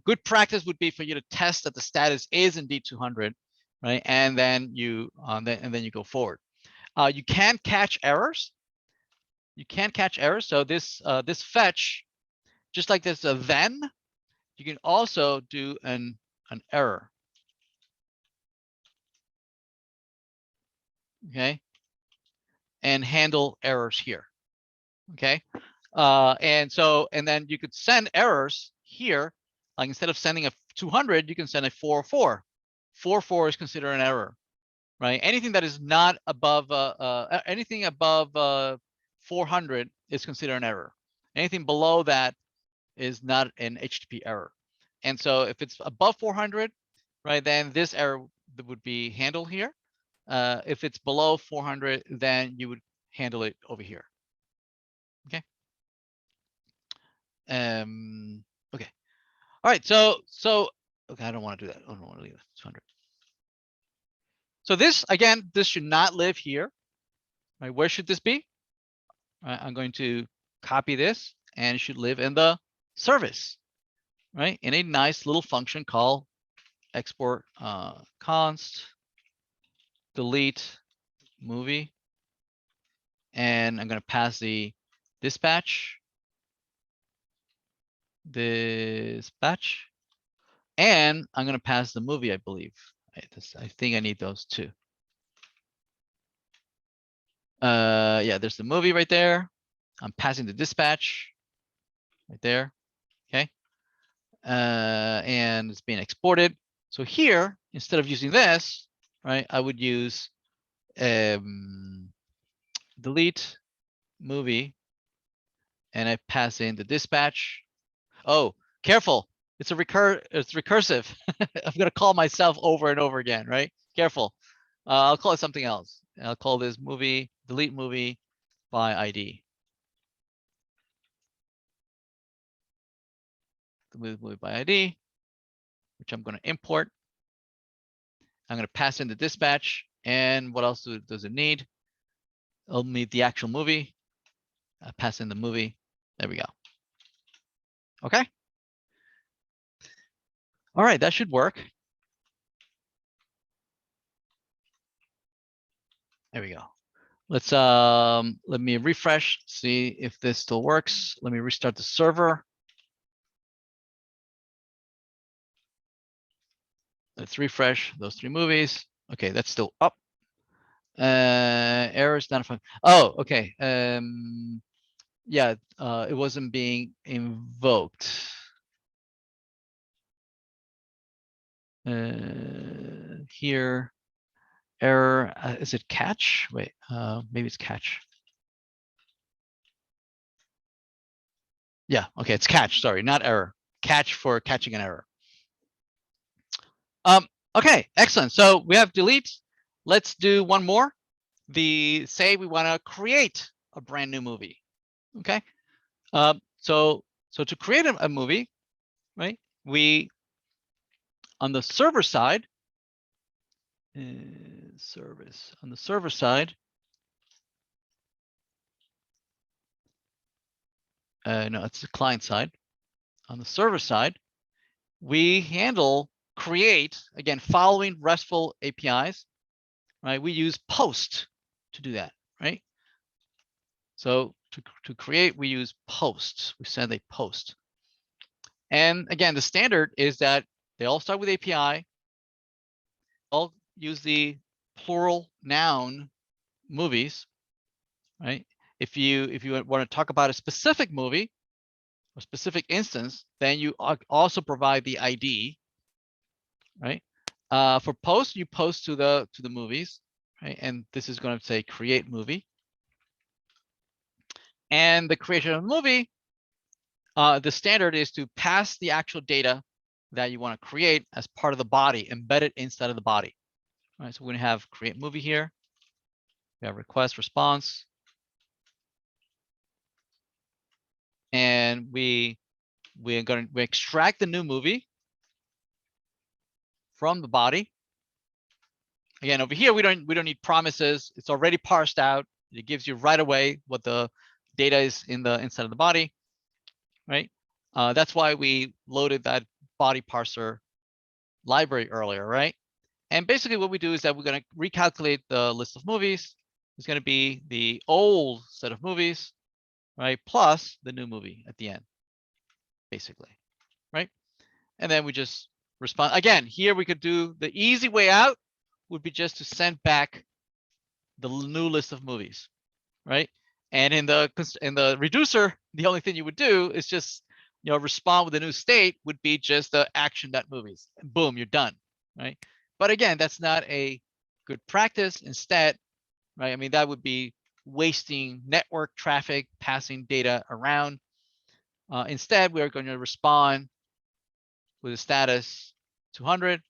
good practice would be for you to test that the status is indeed 200, right? And then you then you go forward. You can catch errors. You can catch errors. So this this fetch, just like this then, you can also do an error. Okay, and handle errors here. Okay, and then you could send errors here. Like instead of sending a 200, you can send a 404. 404 is considered an error, right? Anything that is not above anything above 400 is considered an error. Anything below that is not an HTTP error. And so if it's above 400, right, then this error would be handled here. If it's below 400, then you would handle it over here. Okay. Okay. All right. So okay, I don't want to do that. I don't want to leave it 200. So this again, this should not live here. Right? Where should this be? Right, I'm going to copy this, and it should live in the service, right? In a nice little function called export const delete movie, and I'm going to pass the dispatch, and I'm going to pass the movie, I believe. I think I need those two. Yeah, there's the movie right there. I'm passing the dispatch right there. Okay. And it's being exported. So here, instead of using this, right, I would use delete movie, and I pass in the dispatch. Oh, careful. It's recursive. I'm gonna call myself over and over again, right? Careful. I'll call it something else. I'll call this movie, delete movie by ID. Delete movie by ID, which I'm gonna import. I'm gonna pass in the dispatch. And what else does it need? It'll need the actual movie. Pass in the movie. There we go. Okay. All right, that should work. There we go. Let's let me refresh, see if this still works. Let me restart the server. Let's refresh those three movies. Okay, that's still up. Errors not found. Oh, okay. Yeah, it wasn't being invoked. Here, error. Is it catch? Wait, maybe it's catch. Yeah, okay, it's catch. Sorry, not error. Catch for catching an error. Okay, excellent. So we have delete. Let's do one more. Say we want to create a brand new movie. Okay. So to create a movie, right? We on the server side, service on the server side. No, it's the client side. On the server side, we handle create again following RESTful APIs. Right? We use post to do that. Right? So to create, we use post. We send a post. And again, the standard is that they all start with API. All use the plural noun movies, right? If you want to talk about a specific movie or specific instance, then you also provide the ID, right? For post, you post to the movies, right? And this is going to say create movie. And the creation of a movie, the standard is to pass the actual data that you want to create as part of the body, embedded inside of the body. All right, so we're going to have create movie here. We have request response. and we extract the new movie from the body. Again, over here we don't need promises. It's already parsed out. It gives you right away what the data is inside of the body, right? That's why we loaded that body parser library earlier, right? And basically what we do is that we're going to recalculate the list of movies. It's going to be the old set of movies, right? Plus the new movie at the end, basically, right? And then we just respond. Again, here we could do the easy way out would be just to send back the new list of movies, right? And in the reducer, the only thing you would do is just respond with a new state would be just the action.movies. Boom, you're done, right? But again, that's not a good practice. Instead, right? I mean, that would be wasting network traffic, passing data around. Instead, we are going to respond with a status 200,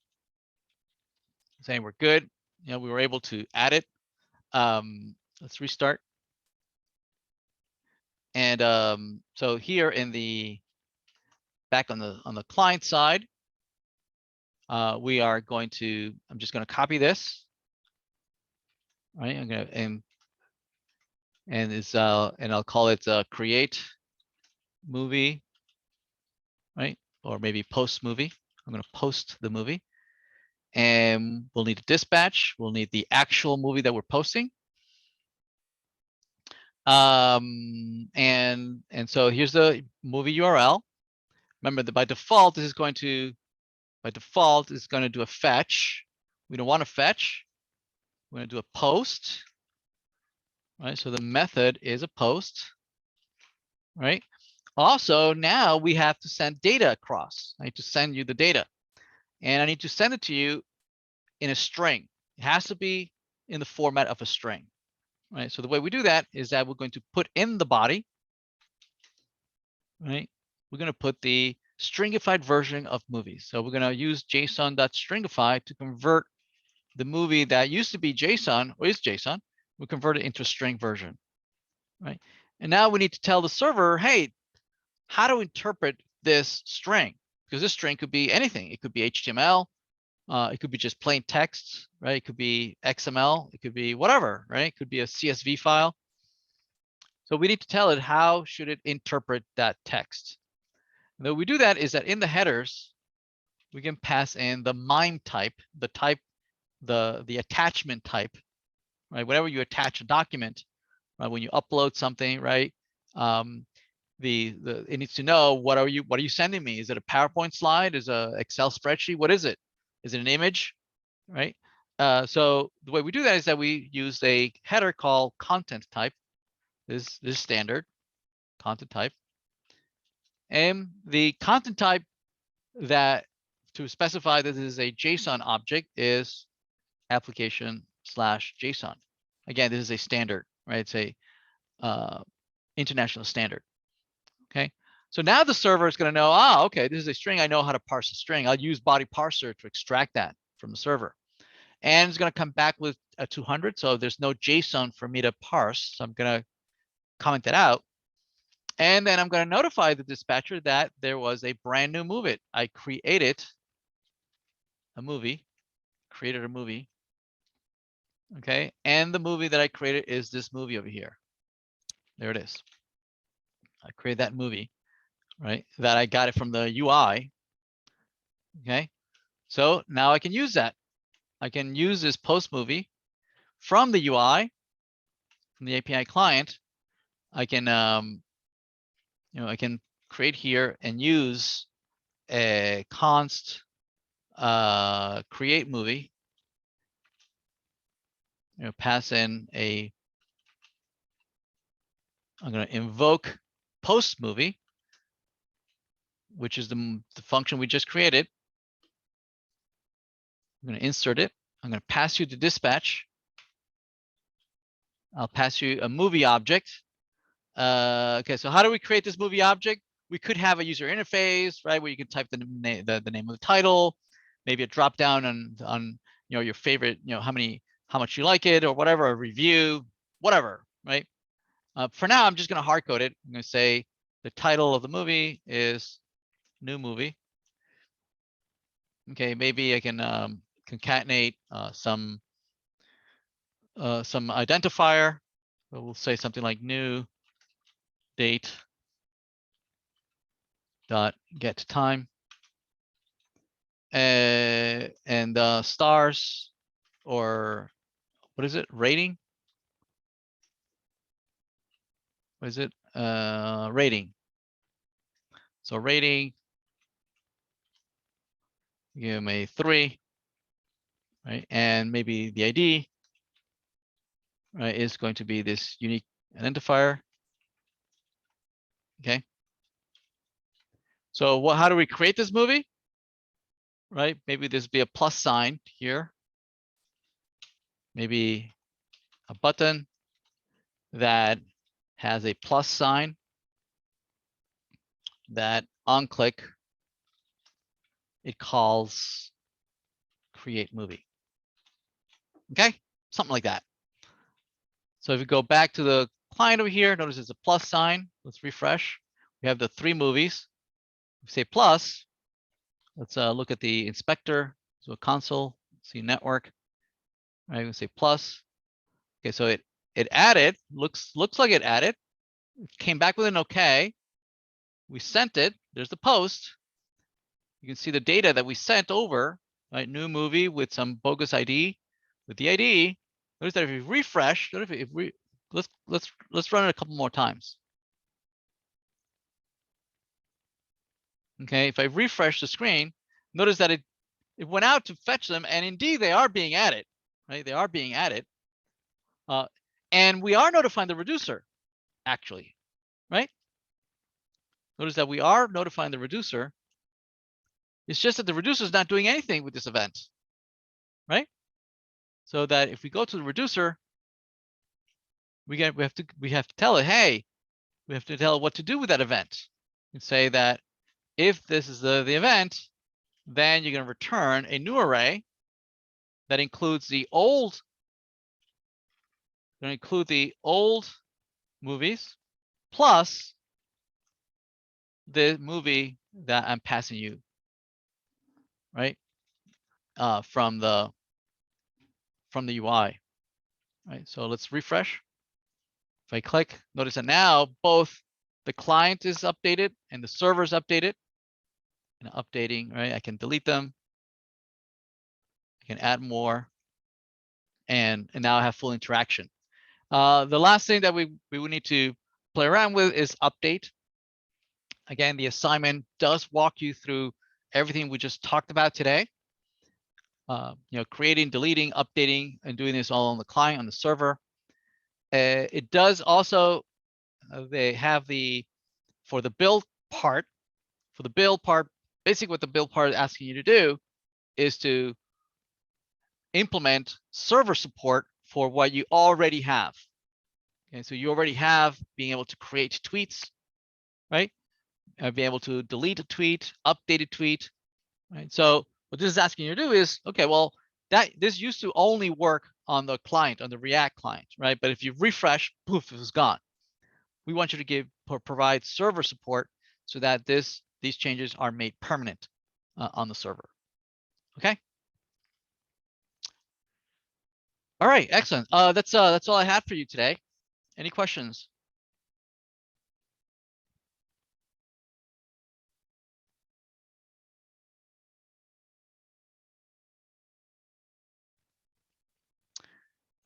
saying we're good. We were able to add it. Let's restart. And so here in the back on the client side, we are going to. I'm just going to copy this. Right. I'm going to and I'll call it create movie. Right. Or maybe post movie. I'm going to post the movie. And we'll need a dispatch. We'll need the actual movie that we're posting. And so here's the movie URL. Remember that by default, this is going to do a fetch. We don't want to fetch. We're going to do a post. Right. So the method is a post. Right. Also, now we have to send data across. I need to send you the data. And I need to send it to you in a string. It has to be in the format of a string. Right. So the way we do that is that we're going to put in the body. Right. We're going to put the stringified version of movies. So we're going to use JSON.stringify to convert the movie that used to be JSON or is JSON. We convert it into a string version. Right. And now we need to tell the server, hey, how to interpret this string, because this string could be anything. It could be HTML. It could be just plain text, right? It could be XML. It could be whatever, right? It could be a CSV file. So we need to tell it how should it interpret that text. And the way we do that is that in the headers, we can pass in the MIME type, the attachment type, right? Whenever you attach a document, right? When you upload something, right? It needs to know what are you sending me? Is it a PowerPoint slide? Is it an Excel spreadsheet? What is it? Is it an image? Right? So the way we do that is that we use a header called content type. This is standard content type. And the content type that to specify that this is a JSON object is application/JSON. Again, this is a standard, right? It's a international standard. Okay. So now the server is going to know, okay, this is a string. I know how to parse a string. I'll use body parser to extract that from the server. And it's going to come back with a 200. So there's no JSON for me to parse. So I'm going to comment that out. And then I'm going to notify the dispatcher that there was a brand new movie. I created a movie. Okay. And the movie that I created is this movie over here. There it is. I created that movie, right? That I got it from the UI. Okay. So now I can use that. I can use this post movie from the UI, from the API client. I can, I can create here and use a const create movie. Pass in I'm going to invoke post movie, which is the function we just created. I'm going to insert it. I'm going to pass you the dispatch. I'll pass you a movie object. Okay, so how do we create this movie object? We could have a user interface, right, where you can type the name of the title, maybe a drop down on your favorite, how much you like it or whatever, a review, whatever, right? For now, I'm just going to hard code it. I'm going to say the title of the movie is new movie. Okay, maybe I can concatenate some identifier. We'll say something like new date dot get time, and stars, or what is it, rating? What is it? Rating. So rating, give them a 3, right? And maybe the ID, right, is going to be this unique identifier. Okay. So how do we create this movie? Right? Maybe there's be a plus sign here. Maybe a button that has a plus sign that on click, it calls create movie. Okay, something like that. So if we go back to the client over here, notice it's a plus sign. Let's refresh. We have the 3 movies. We say plus. Let's look at the inspector. So a console, see network. Right, we say plus. Okay, so it added. Looks like it added. It came back with an OK. We sent it. There's the post. You can see the data that we sent over. Right, new movie with some bogus ID. With the ID, notice that if we refresh, if we let's run it a couple more times. Okay, if I refresh the screen, notice that it went out to fetch them, and indeed they are being added. Right, they are being added, and we are notifying the reducer, actually. Right. Notice that we are notifying the reducer. It's just that the reducer is not doing anything with this event. Right. So that if we go to the reducer, we have to tell it, hey, we have to tell it what to do with that event, and say that if this is the event, then you're going to return a new array that includes the old. Going to include the old movies plus the movie that I'm passing you, right? From the UI, right? So let's refresh. If I click, notice that now both the client is updated and the server is updated. And updating, right? I can delete them. I can add more, and now I have full interaction. The last thing that we would need to play around with is update. Again, the assignment does walk you through everything we just talked about today. Creating, deleting, updating, and doing this all on the client, on the server. It does also, they have for the build part, basically what the build part is asking you to do is to implement server support for what you already have. Okay, so you already have being able to create tweets, right? Being able to delete a tweet, update a tweet, right? So what this is asking you to do is, okay, well, this used to only work on the client, on the React client, right? But if you refresh, poof, it was gone. We want you to provide server support so that these changes are made permanent on the server. Okay. All right, excellent. That's all I had for you today. Any questions?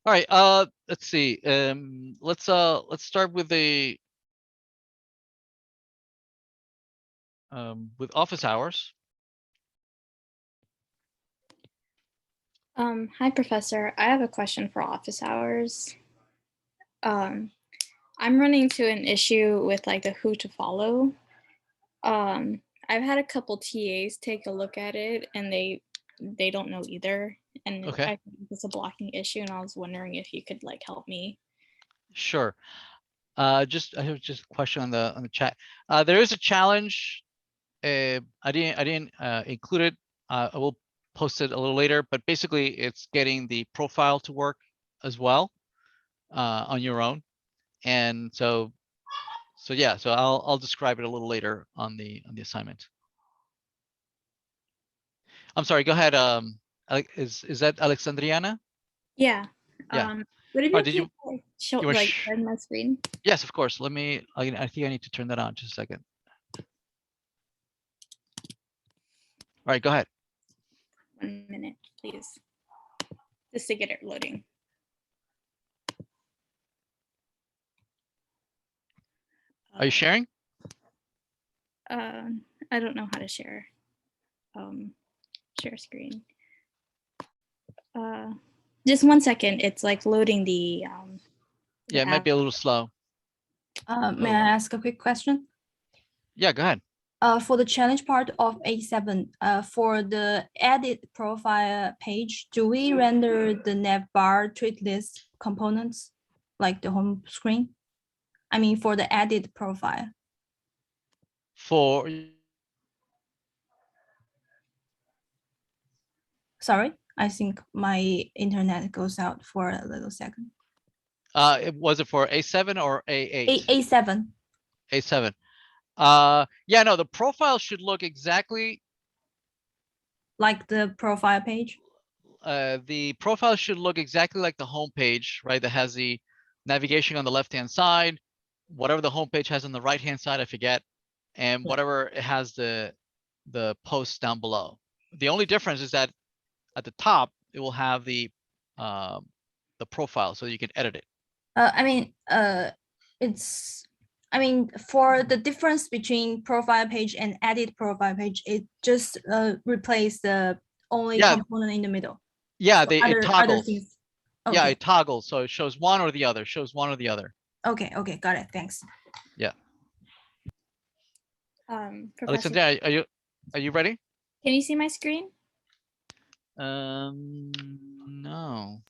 All right. Let's see. Let's start with with office hours. Hi, Professor. I have a question for office hours. I'm running into an issue with like the who to follow. I've had a couple TAs take a look at it, and they don't know either, and Okay. I think it's a blocking issue, and I was wondering if you could like help me. Sure. I have just a question on the chat. There is a challenge. I didn't include it. I will post it a little later, but basically it's getting the profile to work as well on your own. And so So yeah, so I'll describe it a little later on the assignment. I'm sorry, go ahead. Is that Alexandriana? Yeah. Yeah. Would it be All right, okay if I show you were like share my screen? yes, of course. Let me, I think I need to turn that on just a second. All right, go ahead. 1 minute, please. Just to get it loading. Are you sharing? I don't know how to share. Share screen. Just 1 second. It's like loading the Yeah, it might app. be a little slow. May I ask a quick question? Yeah, go ahead. For the challenge part of A7, for the edit profile page, do we render the navbar tweet list components like the home screen? I mean, for the edit profile. For Sorry, I think my internet goes out for a little second. was it for A7 or A8? A7. A7. Yeah, no, the profile should look exactly. Like the profile page. The profile should look exactly like the home page, right? That has the navigation on the left-hand side, whatever the home page has on the right-hand side, I forget, and Yeah. whatever it has the posts down below. The only difference is that at the top it will have the profile, so you can edit it. I mean, for the difference between profile page and edit profile page, it just replace the only Yeah. component in the middle. Yeah, So it other toggles. things. Yeah, Okay. it toggles, so it shows one or the other. Shows one or the other. Okay. Got it. Thanks. Yeah. Professor, Alexandria, are you ready? can you see my screen? No.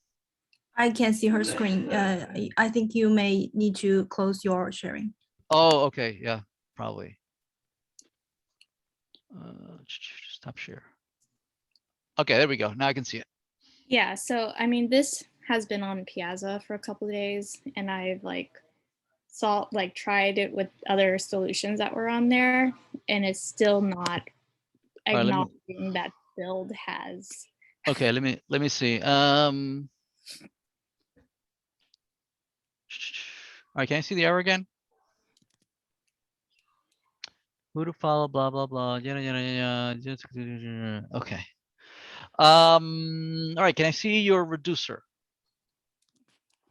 I can see her screen. I think you may need to close your sharing. Oh, okay. Yeah, probably. Stop share. Okay, there we go. Now I can see it. Yeah, so I mean, this has been on Piazza for a couple of days, and I've tried it with other solutions that were on there, and it's still not All right, acknowledging that build has. okay, let me see. All right, can I see the error again? Who to follow, blah, blah, blah, yada, yada, yada. Okay. All right, can I see your reducer?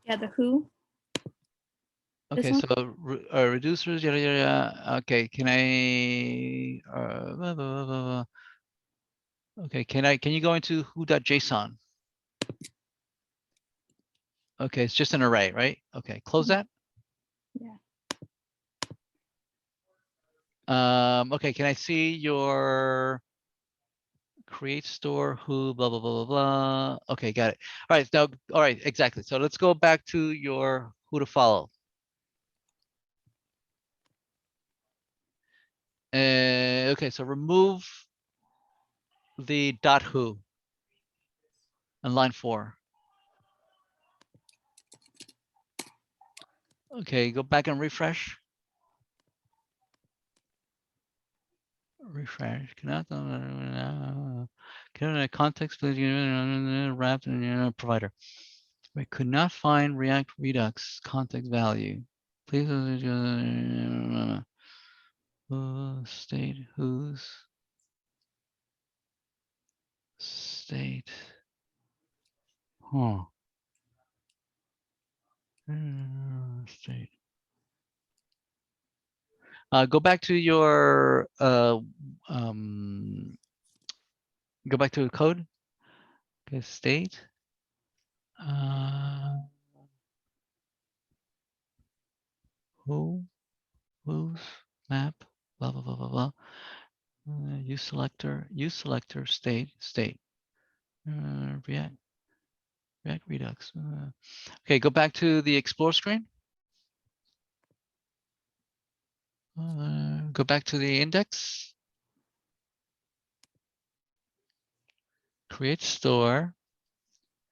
Yeah, the who? Okay, This so reducers, yada, yada, yada. Okay, can I, blah, blah, blah, blah, blah. Okay, can you go into who.json? Okay, it's just an array, right? Okay, close that. Yeah. Okay, can I see your create store who blah blah blah blah blah? Okay, got it. All right, now all right, exactly. So let's go back to your who to follow. Okay, so remove the dot who on line 4. Okay, go back and refresh. Refresh. Cannot context please wrapped in provider. We could not find React Redux context value. Please state whose state. Huh. State. Go back to your go back to the code. Okay, state. Whose map, blah blah blah blah blah. Use selector, state. React Redux. Okay, go back to the explore screen. Go back to the index. Create store.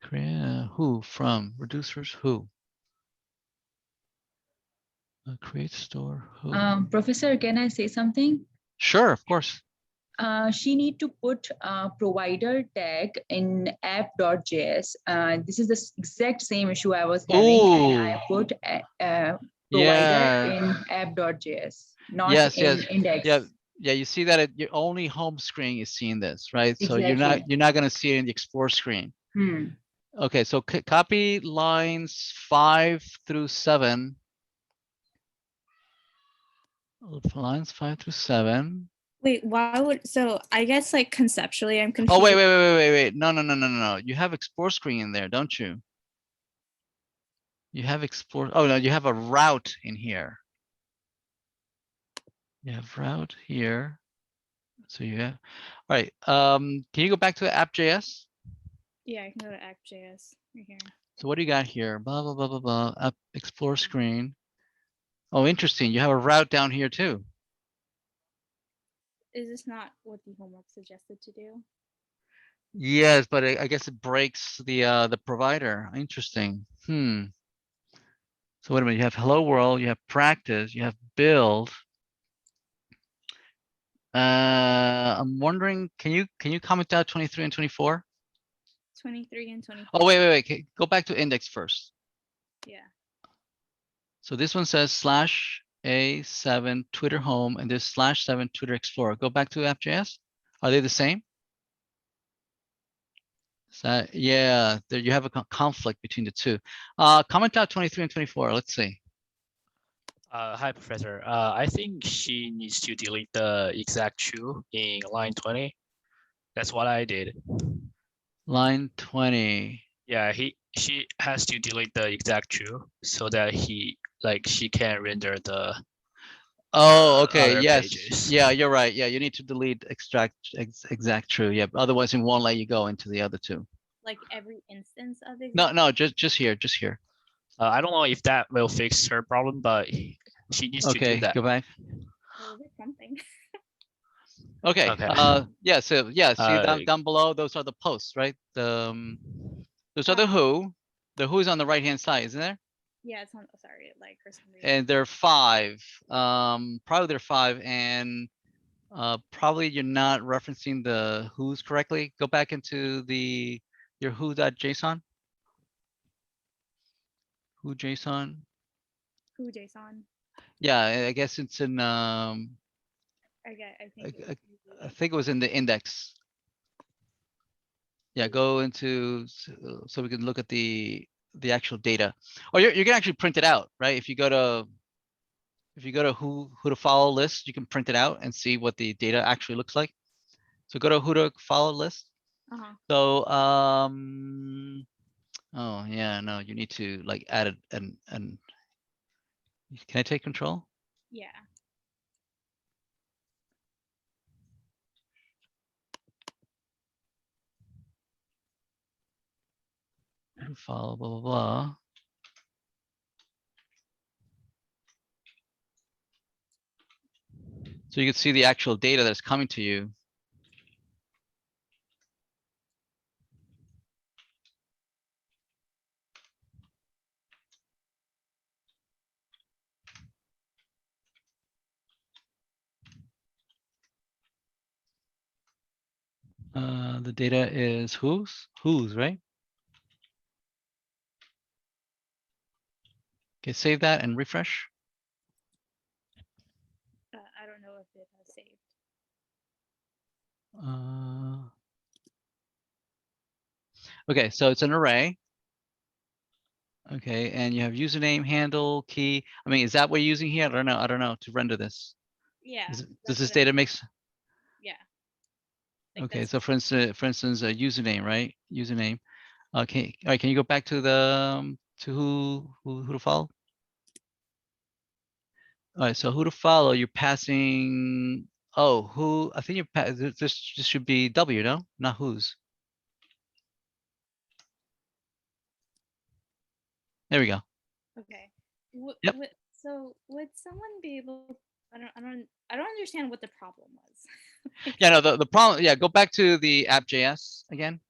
Create who from reducers who. Create store. Who? Professor, can I say something? Sure, of course. She need to put provider tag in app.js. This is the exact same issue I was having, and I Ooh. put provider Yeah. in app.js, not Yes, in yes. index. Yeah. Yeah, you see that your only home screen is seeing this, right? So you're Exactly. not going to see it in the explore screen. Hmm. Okay, so copy lines 5 through 7. Lines 5 through 7. Wait, why would, so I guess like conceptually I'm confused. Oh, wait. No. You have explore screen in there, don't you? You have explore. Oh, no, you have a route in here. You have route here. So you have, all right. Can you go back to app.js? Yeah, I can go to app.js right here. So what do you got here? Blah, blah, blah, blah, blah. App explore screen. Oh, interesting. You have a route down here too. Is this not what the homework suggested to do? Yes, but I guess it breaks the provider. Interesting. So wait a minute. You have hello world. You have practice. You have build. I'm wondering, can you comment out 23 and 24? 23 and 24. Oh, wait. Okay, go back to index first. Yeah. So this one says /A7 Twitter home and this /7 Twitter Explorer. Go back to app.js. Are they the same? So, yeah, there you have a conflict between the two. Comment out 23 and 24. Let's see. Hi, Professor. I think she needs to delete the exact true in line 20. That's what I did. Line 20. Yeah, she has to delete the exact true so that she can render the Oh, okay. other Yes. pages. Yeah, you're right. Yeah, you need to delete exact true. Yeah, otherwise it won't let you go into the other two. Like every instance of it. No, just here. I don't know if that will fix her problem, but she needs to do Okay, that. go back. Well, is it something? Okay. Okay. Yeah. So yeah. See Uh, down below. Those are the posts, right? Those are the Uh-huh. who. The who's on the right hand side, isn't there? Yeah, it's on. Sorry, like for some reason. And there are 5. Probably there are 5, and probably you're not referencing the who's correctly. Go back into your who.json. Who JSON. Who JSON? Yeah, I guess it's in I think. I think it was in the index. Yeah, go into so we can look at the actual data. Or you can actually print it out, right? If you go to who to follow list, you can print it out and see what the data actually looks like. So go to who to follow list. Uh-huh. So oh yeah, no, you need to like add it and can I take control? Yeah. Follow blah blah blah. So you can see the actual data that's coming to you. The data is who's, right? Okay, save that and refresh. I don't know if it has saved. Okay, so it's an array. Okay, and you have username, handle, key. I mean, is that what you're using here? I don't know to render this. Yeah. Does this data makes? Yeah. Like Okay, that's- so for instance, a username, right? Username. Okay, all right. Can you go back to the to who to follow? All right, so who to follow? You're passing. Oh, who? I think this should be W, no, not who's. There we go. Okay. Yep. So would someone be able? I don't understand what the problem was. Yeah, no, the problem. Yeah, go back to the app.js again.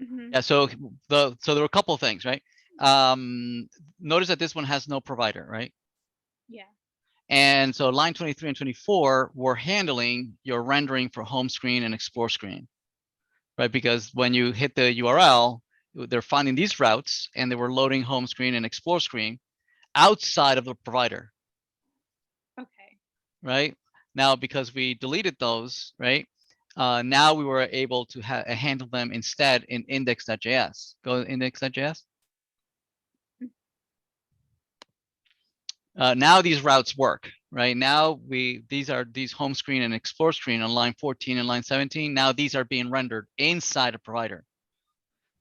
Mhm. Yeah, so there were a couple of things, right? Notice that this one has no provider, right? Yeah. And so line 23 and 24 were handling your rendering for home screen and explore screen, right? Because when you hit the URL, they're finding these routes and they were loading home screen and explore screen outside of the provider, Okay. right? Now, because we deleted those, right? Now we were able to handle them instead in index.js. Go to index.js. Now these routes work, right? Now these home screen and explore screen on line 14 and line 17. Now these are being rendered inside a provider,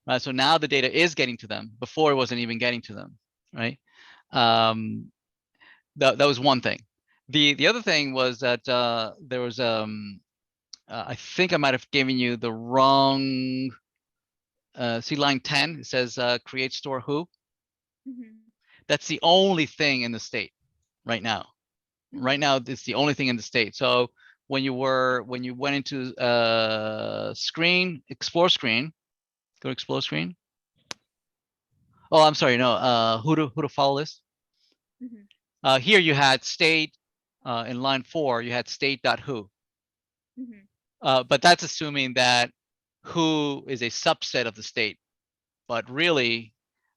right? So now the data is getting to them. Before it wasn't even getting to them, right? That was one thing. The other thing was that there was I think I might have given you the wrong. See line 10. It says create store who. Mhm. That's the only thing in the state right now. Right now, it's the only thing in the state. So when you went into screen, explore screen, go to explore screen. Oh, I'm sorry, no, who to follow list. Mhm. Here you had state, in line 4, you had state.who. Mhm. But that's assuming that who is a subset of the state. But really,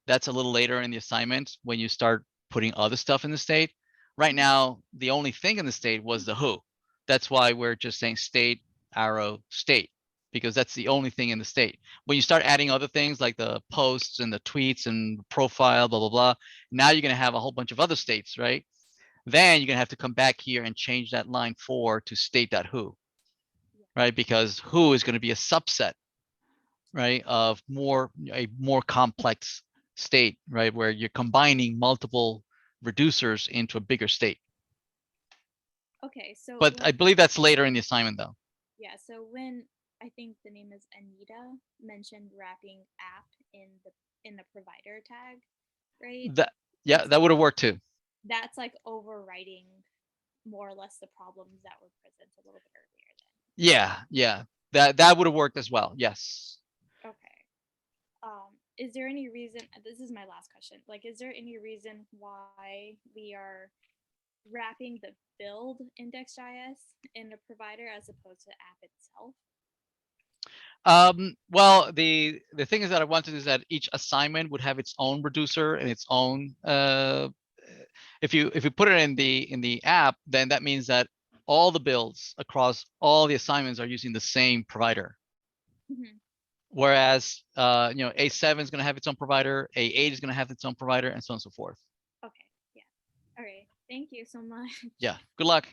that's a little later in the assignment when you start putting other stuff in the state. Right now, the only thing in the state was the who. That's why we're just saying state, arrow, state, because that's the only thing in the state. When you start adding other things like the posts and the tweets and profile, blah, blah, blah, now you're going to have a whole bunch of other states, right? Then you're going to have to come back here and change that line 4 to state.who, right? Because who is going to be a subset, right, of a more complex state, right, where you're combining multiple reducers into a bigger state. Okay. So. But I believe that's later in the assignment, though. Yeah. So when I think the name is Anita mentioned wrapping app in the provider tag, right? That would have worked too. That's like overwriting more or less the problems that were present a little bit earlier then. Yeah, that would have worked as well. Yes. Okay. Is there any reason, this is my last question, like, is there any reason why we are wrapping the build index.js in the provider as opposed to the app itself? Well, the thing is that I wanted is that each assignment would have its own reducer and its own. If you put it in the app, then that means that all the builds across all the assignments are using the same provider. Mhm. Whereas A7 is going to have its own provider, A8 is going to have its own provider, and so on and so forth. Okay. Yeah. All right. Thank you so much. Yeah. Good luck.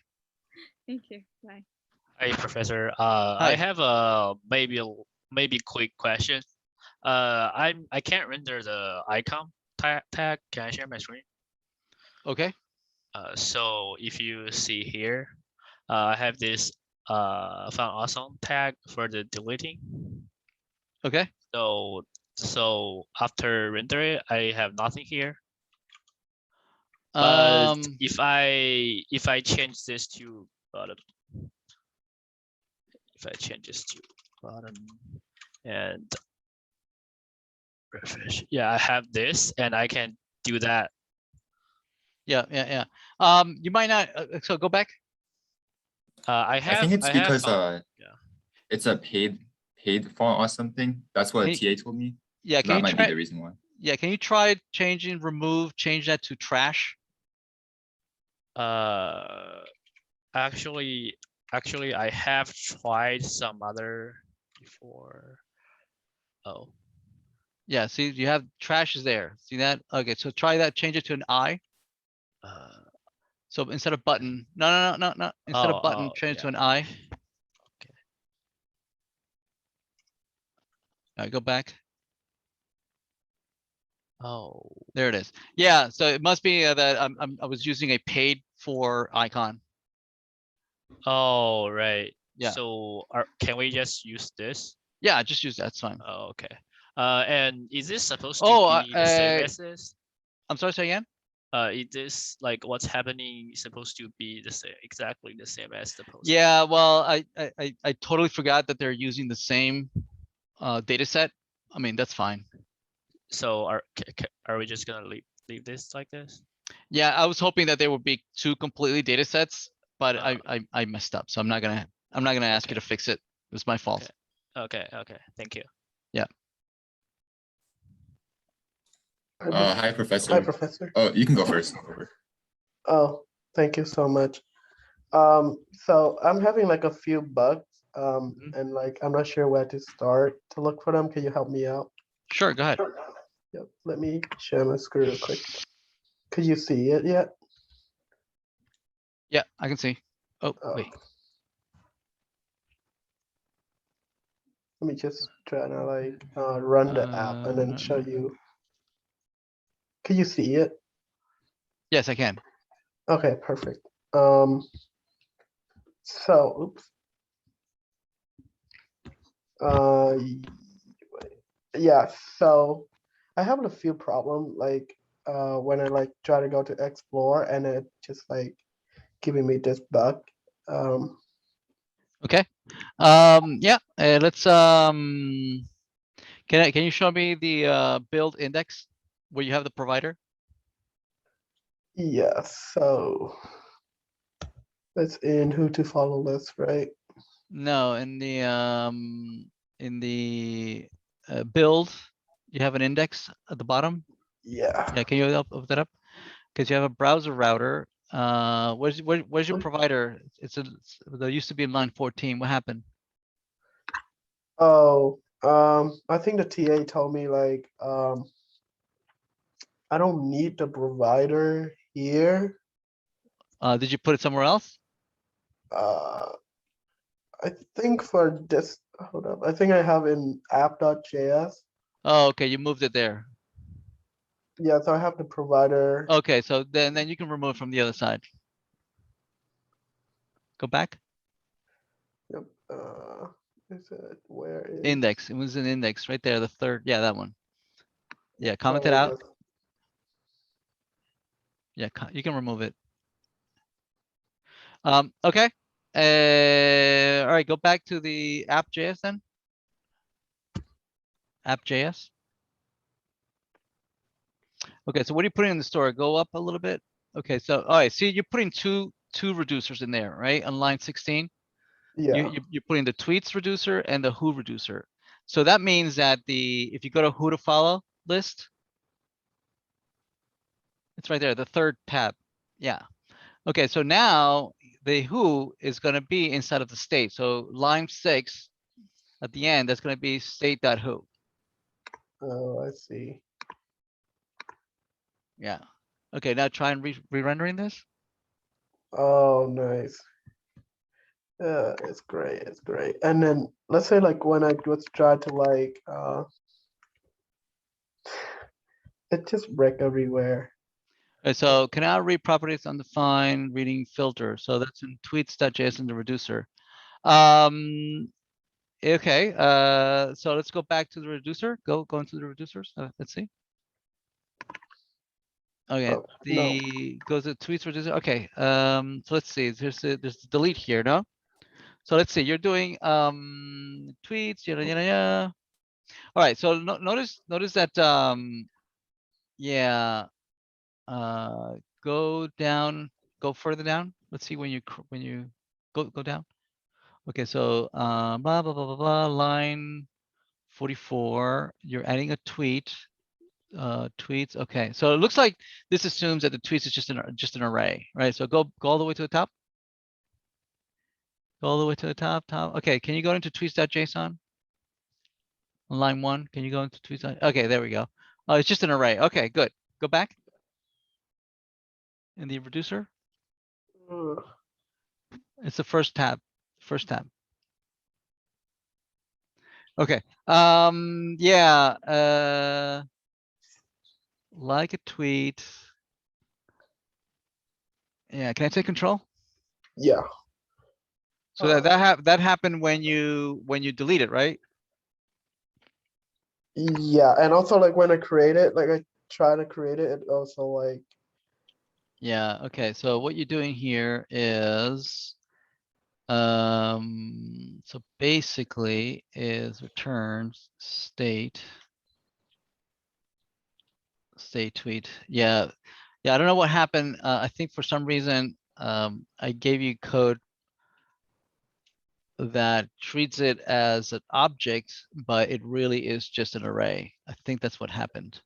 Thank you. Bye. Hey, Professor. Hi. I have a maybe quick question. I can't render the icon tag. Can I share my screen? Okay. So if you see here, I have this found awesome tag for the deleting. Okay. So after render it, I have nothing here. But if I change this to bottom, if I change this to bottom and refresh, yeah, I have this and I can do that. Yeah. You might not. So go back. I think it's because yeah. it's a paid font or something. That's what Can TA told me. Yeah. Can That you might be try? the reason why. Yeah. Can you try change that to trash? Actually, I have tried some other before. Oh. Yeah. See, you have trash is there. See that? Okay. So try that. Change it to an I. So instead of button, no. Instead of button, change it to an I. Okay. All right, go back. Oh. There it is. Yeah. So it must be that I was using a paid for icon. Oh, right. Yeah. So can we just use this? Yeah. Just use that. That's fine. Oh, okay. And is this supposed to Oh, be the same as this? I'm sorry. Say again. Is this like what's happening supposed to be the same, exactly the same as the post? Yeah. Well, I totally forgot that they're using the same data set. I mean, that's fine. So are we just gonna leave this like this? Yeah, I was hoping that there would be two completely data sets, but Uh, I messed up, so I'm not gonna ask you to Okay. fix it. It was my fault. Okay. Thank you. Hi, Hi, Professor. Professor. Oh, you can go first. Go first. Oh, thank you so much. So I'm having like a few bugs, Mhm. and like I'm not sure where to start to look for them. Can you help me out? Sure, go ahead. Yep. Let me share my screen real quick. Could you see it yet? Yeah, I can see. Oh, Oh, wait. let me just try to like run the app and then show No. you. Can you see it? Yes, I can. Okay, perfect. So, oops. Yeah, so I have a few problem like when I like try to go to explore and it just like giving me this bug. Okay. Yeah, let's can you show me the build index where you have the provider? Yeah, so it's in who to follow list, right? No, in the build, you have an index at the bottom. Yeah. Yeah, can you open that up? Because you have a browser router. Where's your provider? There used to be in line 14. What happened? Oh, I think the TA told me like I don't need the provider here. Did you put it somewhere else? Uh, I think for this, hold up. I think I have in app.js. Oh, okay, you moved it there. Yeah, so I have the provider. Okay, so then you can remove from the other side. Go back. Yep. Is it where is Index. It was an index right there. The third. Yeah, that one. Yeah, comment it oh, out. yes. Yeah, you can remove it. Okay. All right, go back to the app.js then. App.js. Okay, so what are you putting in the store? Go up a little bit. Okay, so all right, see, you're putting two reducers in there, right? On line 16. Yeah. You're putting the tweets reducer and the who reducer. So that means that if you go to who to follow list, it's right there, the third tab. Yeah. Okay, so now the who is going to be inside of the state. So line 6 at the end, that's going to be state.who. Oh, I see. Yeah. Okay, now try and re-rendering this. Oh, nice. It's great. It's great. And then let's say like when I was try to like it just wreck everywhere. So can I read properties undefined reading filter? So that's in tweets.json, the reducer. Okay, so let's go back to the reducer. Go into the reducers. Let's see. Okay, Oh, no. goes to tweets reducer. Okay, so let's see. There's the delete here, no? So let's see. You're doing tweets. Yada yada yada. All right. So notice that yeah. Go down. Go further down. Let's see when you go down. Okay, so blah blah blah blah blah. Line 44. You're adding a tweet. Tweets. Okay, so it looks like this assumes that the tweets is just an array, right? So go all the way to the top. Go all the way to the top. Okay, can you go into tweets.json? On line 1, can you go into tweets? Okay, there we go. Oh, it's just an array. Okay, good. Go back. In the reducer, Ugh. it's the first tab. First tab. Okay. Yeah. Like a tweet. Yeah. Can I take control? Yeah. So that happened when you delete it, right? Yeah. And also like when I create it, like I try to create it, it also like Yeah. Okay. So what you're doing here is, so basically is returns state. State tweet. Yeah. Yeah. I don't know what happened. I think for some reason, I gave you code that treats it as an object, but it really is just an array. I think that's what happened.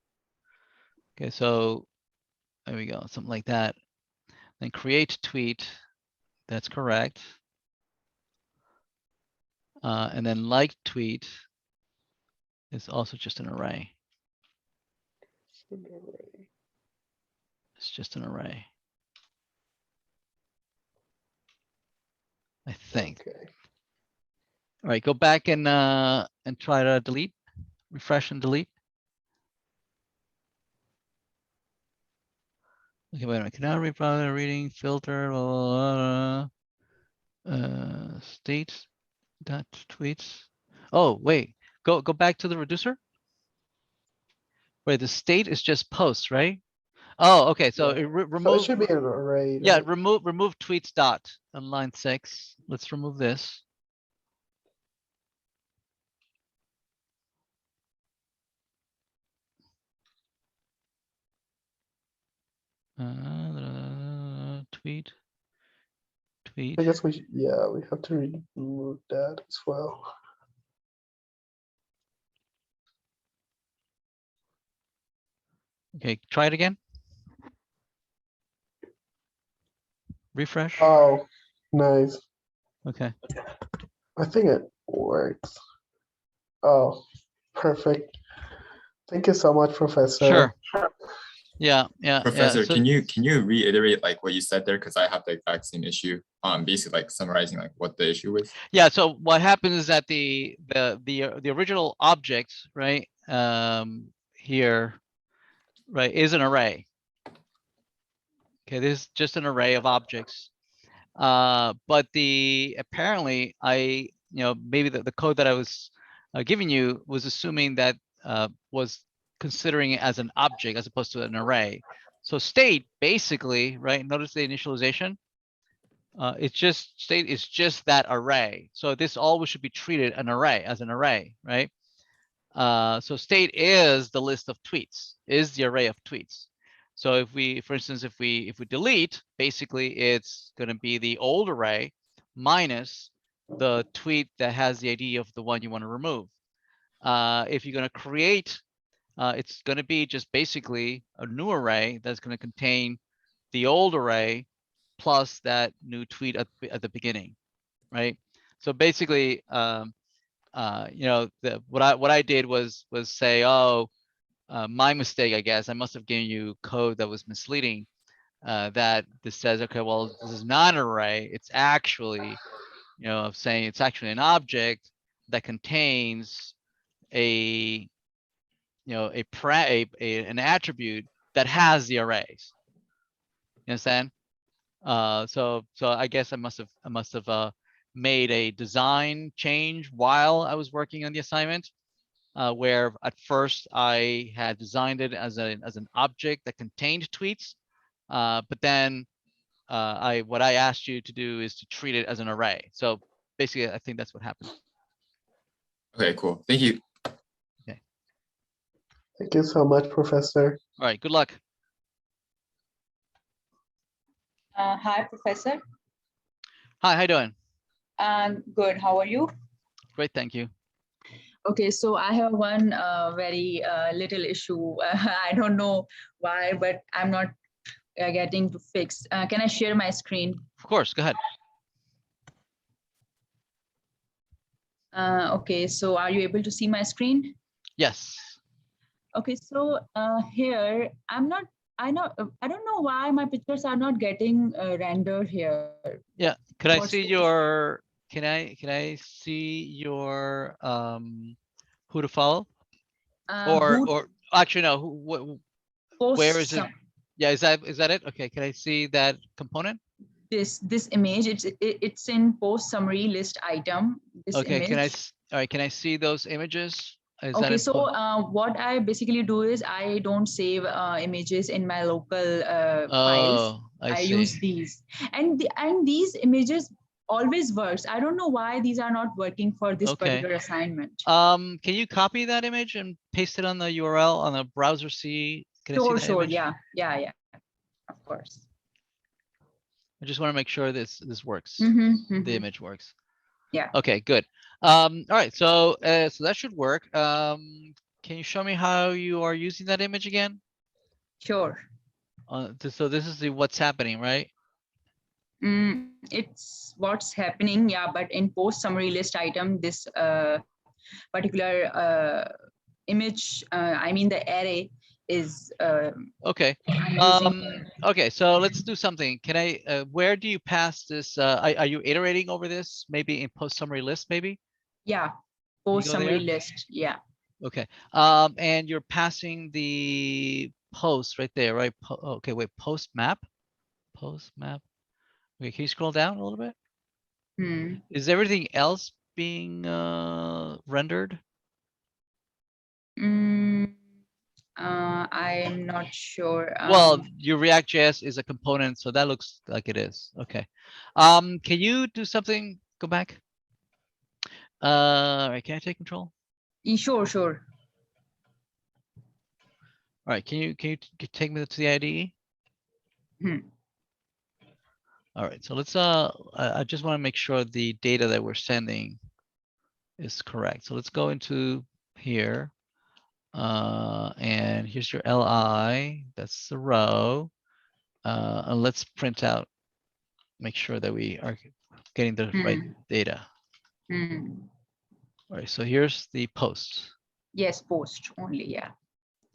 Okay, so there we go, something like that. Then create tweet, that's correct. And then like tweet is also just an array. It's just an array. I think. Okay. All right, go back and try to delete, refresh and delete. Okay, wait a minute. Can I reply reading filter? Blah, blah, blah, state dot tweets. Oh wait, go back to the reducer. Wait, the state is just posts, right? Oh, okay. So Yeah. it So it remove. should be an array. Yeah, right? remove tweets dot on line 6. Let's remove this. Tweet. I guess we have to remove that as well. Okay, try it again. Refresh. Oh, nice. Okay. I think it works. Oh, perfect. Thank you so much, Professor. Sure. Yeah. Professor, So, can you reiterate like what you said there? Because I have the exact same issue. Basically like summarizing like what the issue was. yeah. So what happens is that the original object, right, here, right, is an array. Okay, this is just an array of objects. But apparently maybe the code that I was giving you was assuming that was considering it as an object as opposed to an array. So state basically, right? Notice the initialization. It's just state is just that array. So this always should be treated as an array, right? So state is the list of tweets, is the array of tweets. So if we, for instance, if we delete, basically it's going to be the old array minus the tweet that has the ID of the one you want to remove. If you're going to create, it's going to be just basically a new array that's going to contain the old array plus that new tweet at the beginning, right? So basically, what I did was say, oh, my mistake, I guess. I must have given you code that was misleading. That this says, okay, well, this is not an array. It's actually, saying it's actually an object that contains an attribute that has the arrays. You understand? So I guess I must have made a design change while I was working on the assignment. Where at first I had designed it as an object that contained tweets, but then what I asked you to do is to treat it as an array. So basically, I think that's what happened. Okay, cool. Thank you. Thank you so much, Professor. All right, good luck. Hi, Professor. Hi, how you doing? Good. How are you? Great, thank you. Okay, so I have one very little issue. I don't know why, but I'm not getting to fix. Can I share my screen? Of course, go ahead. Okay, so are you able to see my screen? Yes. Okay, so here I don't know why my pictures are not getting rendered here. Yeah. Can I What's see the- your? Can I see your who to follow? Or actually no. Where is it? Yeah, is that it? Okay. Can I see that component? This image? It's in post summary list item. This Okay. image. All right. Can I see those images? Is that Okay, in so what I basically do is I don't save images in my local files. Oh, I see. use these, and these images always works. I don't know why these are not working for this Okay. particular assignment. Can you copy that image and paste it on the URL on the browser C Can I see Sure, that sure. image? Yeah. Of course. I just want to make sure this works. Mhm. The image works. Yeah. Okay, good. All right, so so that should work. Can you show me how you are using that image again? Sure. So this is the what's happening, right? It's what's happening. Yeah, but in post summary list item, this particular image, I mean the array is Okay. I'm using. Okay, so let's do something. Can I? Where do you pass this? Are you iterating over this? Maybe in post summary list, maybe? Yeah, post go summary there? list. Yeah. Okay. And you're passing the post right there, right? Okay, wait. Post map. Post map. Okay, can you scroll down a little bit? Is everything else being rendered? I'm not sure. Well, your React.js is a component, so that looks like it is. Okay. Can you do something? Go back. All right, can I take control? Sure. All right, can you take me to the IDE? All right, so let's I just want to make sure the data that we're sending is correct. So let's go into here. And here's your LI, that's the row. And let's print out, make sure that we are getting the right data. All right, so here's the post. Yes, post only. Yeah.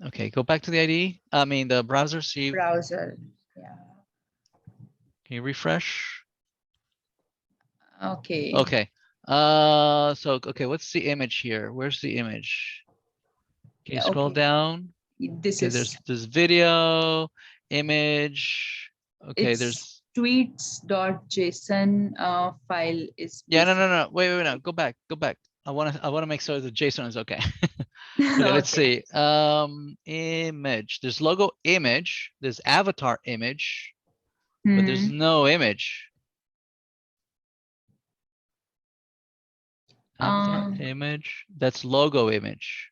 Okay, go back to the IDE. I mean the browser. See, Browser. Yeah. can you refresh? Okay. Okay. So okay, what's the image here? Where's the image? Can you scroll Okay. down? This Okay, is there's video, image. Okay, it's there's tweets.json file is yeah, no. Wait, no. Go back. I want to make sure the JSON is okay. Okay, let's see. Image. There's logo image. There's avatar image, but there's no image. Avatar image. That's logo image.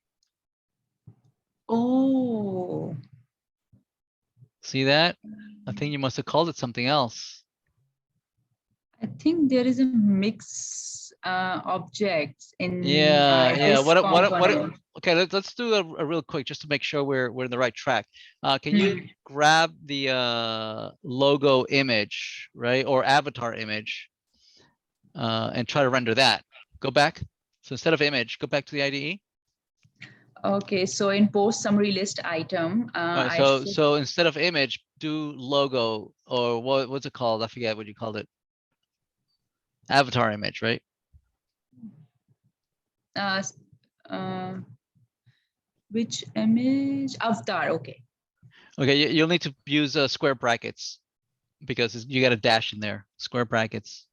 Oh, See that? I think you must have called it something else. I think there is a mix objects in Yeah. this component. Okay, let's do a real quick just to make sure we're in the right track. Can you grab the logo image, right, or avatar image, and try to render that? Go back. So instead of image, go back to the IDE. Okay, so in post summary list item, All right, so instead of image, do logo, or what's it called? I forget what you called it. Avatar image, right? Which image? Avatar. Okay. Okay, you'll need to use square brackets because you got a dash in there. Square brackets,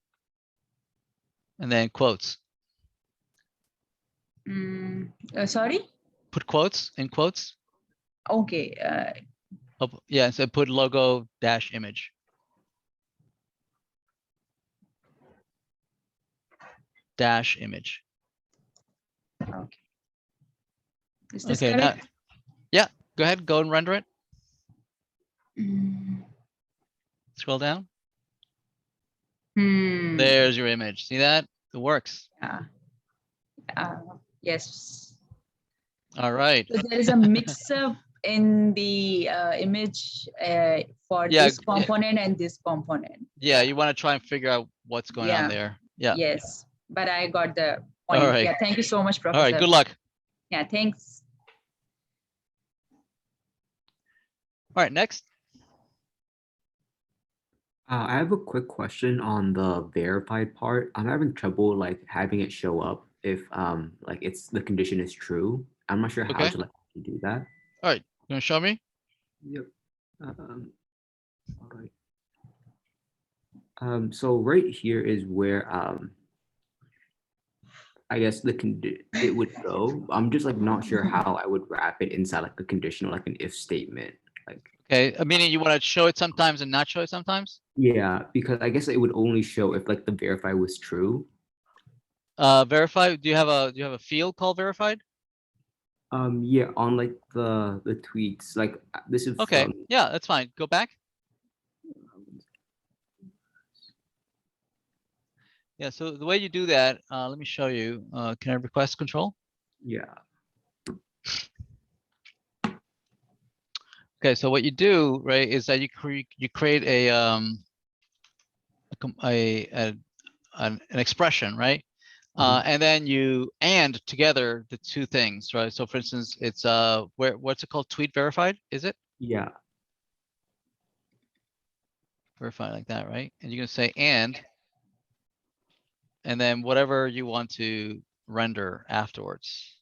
and then quotes. Sorry. Put quotes in quotes. Okay. Yeah, so put logo dash image. Dash image. Okay. Is this Okay, now, correct? yeah, go ahead, go and render it. Mm. Scroll down. There's your image. See that? It works. Yes. All right. So there is a mix up in the image for this component and this component. Yeah, you want to try and figure out what's going on there. Yeah. Yes, but I got the point. All right. Yeah, thank you so much, Professor. All right, good luck. Yeah, thanks. All right, next. I have a quick question on the verified part. I'm having trouble like having it show up if like it's the condition is true. I'm not sure how to like do that. All right, you want to show me? Yep. All right. So right here is where I guess it would go. I'm just like not sure how I would wrap it inside like a conditional, like an if statement. Like okay, meaning you want to show it sometimes and not show it sometimes? Yeah, because I guess it would only show if like the verify was true. Verify. Do you have a field called verified? Yeah, on like the tweets, like this is Okay, from, yeah, that's fine. Go back. Yeah, so the way you do that, let me show you. Can I request control? yeah. Okay, so what you do, right, is that you create an expression, right? And then you and together the two things, right? So for instance, it's what's it called? Tweet verified, is it? Yeah. Verified like that, right? And you're gonna say and then whatever you want to render afterwards.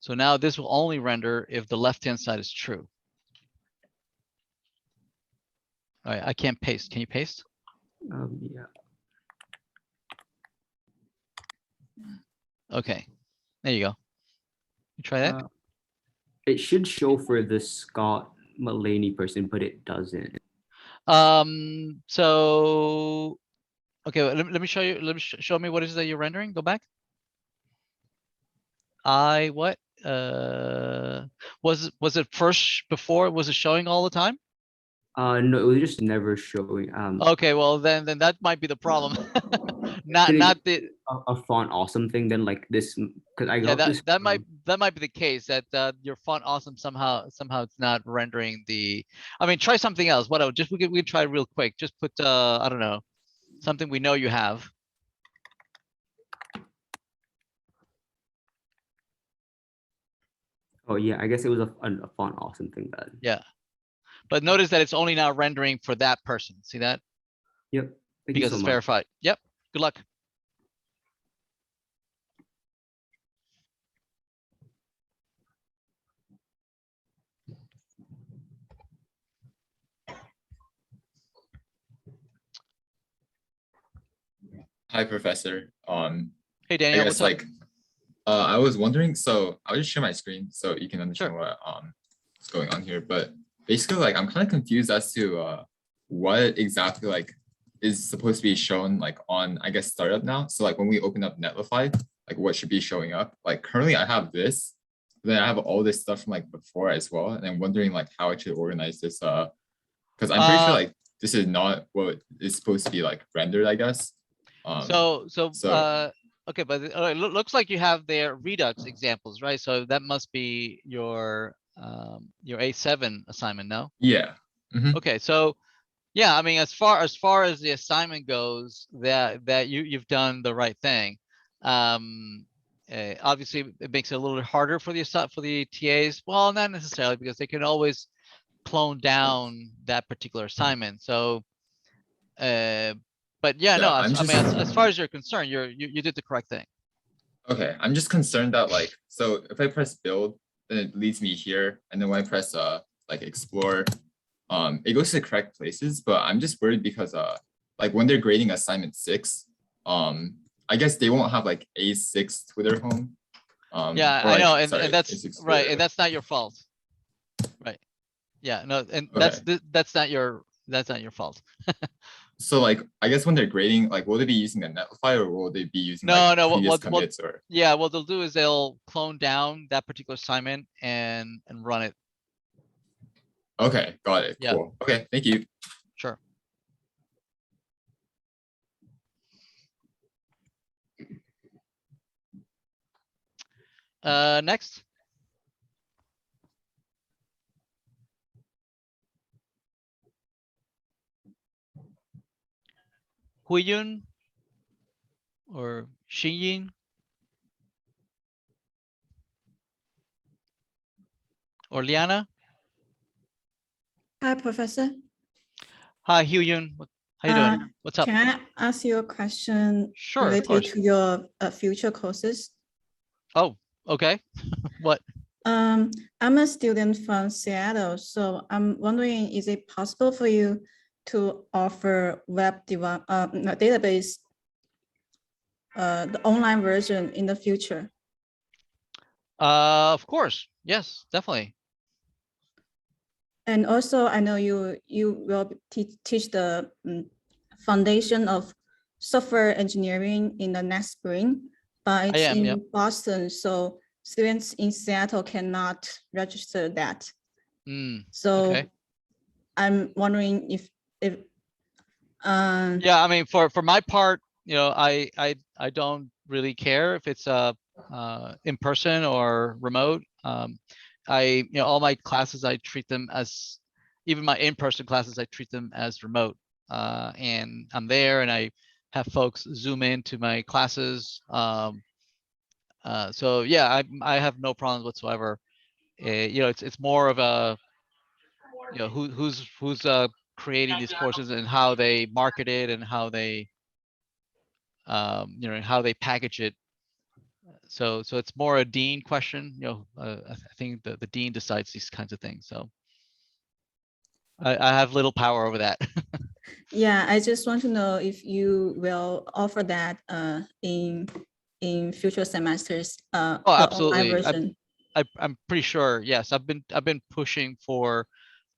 So now this will only render if the left-hand side is true. All right, I can't paste. Can you paste? Yeah. Okay, there you go. You try that. It should show for the Scott Mulaney person, but it doesn't. So, okay, let me show you. Show me what it is that you're rendering. Go back. What? Was it first before? Was it showing all the time? No, it was just never showing. Okay, well then that might be the problem. not Could it not be the a font awesome thing then, like this, because I yeah got this. that might be the case, that your font awesome somehow it's not rendering the. I mean, try something else. What else? Just we could try real quick. Just put I don't know, something we know you have. Oh yeah, I guess it was a font awesome thing then. Yeah, but notice that it's only now rendering for that person. See that? Yep. Thank you Because so it's much. verified. Yep. Good luck. Hi, Professor. Hey I Daniel, guess what's up? I was wondering, so I'll just share my screen so you can understand Sure. what's going on here. But basically, like I'm kind of confused as to what exactly like is supposed to be shown like on, I guess, startup now. So like when we open up Netlify, like what should be showing up? Like currently I have this, then I have all this stuff from like before as well. And I'm wondering like how I should organize this because I'm pretty sure like this is not what is supposed to be like rendered, I guess. Okay, but it looks like you have their Redux examples, right? So that must be your A7 assignment, no? Yeah. Okay, so yeah, I mean, as far as the assignment goes, that you've done the right thing. Obviously, it makes it a little bit harder for the TAs. Well, not necessarily, because they can always clone down that particular assignment. So, but yeah, no, I'm I mean, just as far as you're concerned, you did the correct thing. okay. I'm just concerned that like, so if I press build, then it leads me here, and then when I press like explore, it goes to the correct places. But I'm just worried because like when they're grading assignment 6, I guess they won't have like A6 Twitter home. Yeah, or, I know, like, and sorry, that's A6 right, Twitter. and that's not your fault. Right. Yeah, no, and Okay. that's not your fault. So like, I guess when they're grading, like, will they be using the Netlify or will they be using No, like no, previous commits or? yeah, what they'll do is they'll clone down that particular assignment and run it. Okay, got it. Yeah. Cool. Okay, thank you. Sure. Next. Huiyun or Xinyin or Liana. Hi, Professor. Hi, Huiyun. How you doing? What's up? Can I ask you a question Sure, of related course. to your future courses? Oh, okay. What? I'm a student from Seattle, so I'm wondering, is it possible for you to offer database, the online version in the future? Of course. Yes, definitely. And also, I know you will teach the foundation of software engineering in the next spring. but it's am, in yep. Boston, so students in Seattle cannot register that. So Okay. I'm wondering if Yeah, I mean, for my part, you know, I don't really care if it's in person or remote. You know, all my classes, I treat them as, even my in-person classes, I treat them as remote. And I'm there and I have folks zoom into my classes. So yeah, I have no problems whatsoever. You know, it's more of a, you know, who's creating these courses and how they market it and how they, you know, how they package it. So it's more a dean question. You know, I think the dean decides these kinds of things. So I have little power over that. yeah, I just want to know if you will offer that in future semesters, Oh, the online absolutely. version. I'm pretty sure. Yes, I've been pushing for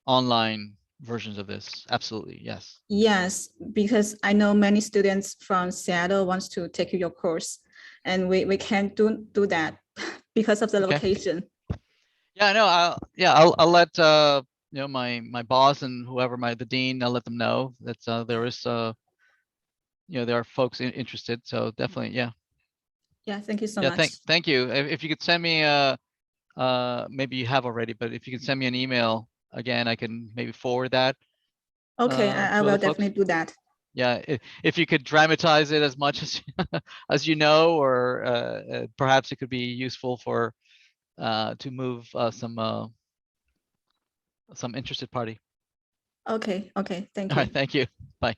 online versions of this. Absolutely, yes. Yes, because I know many students from Seattle wants to take your course, and we can't do that because of the Okay. location. Yeah, no, I'll let you know, my boss and whoever the dean, I'll let them know that there is you know, there are folks interested. So definitely, yeah. Yeah, thank you so Yeah, much. thank you. If you could send me maybe you have already, but if you could send me an email again, I can maybe forward that. Okay, I to will other folks. definitely do that. Yeah, if you could dramatize it as much as as you know, or perhaps it could be useful for to move some interested party. Okay, okay, thank All you. right, thank you. Bye.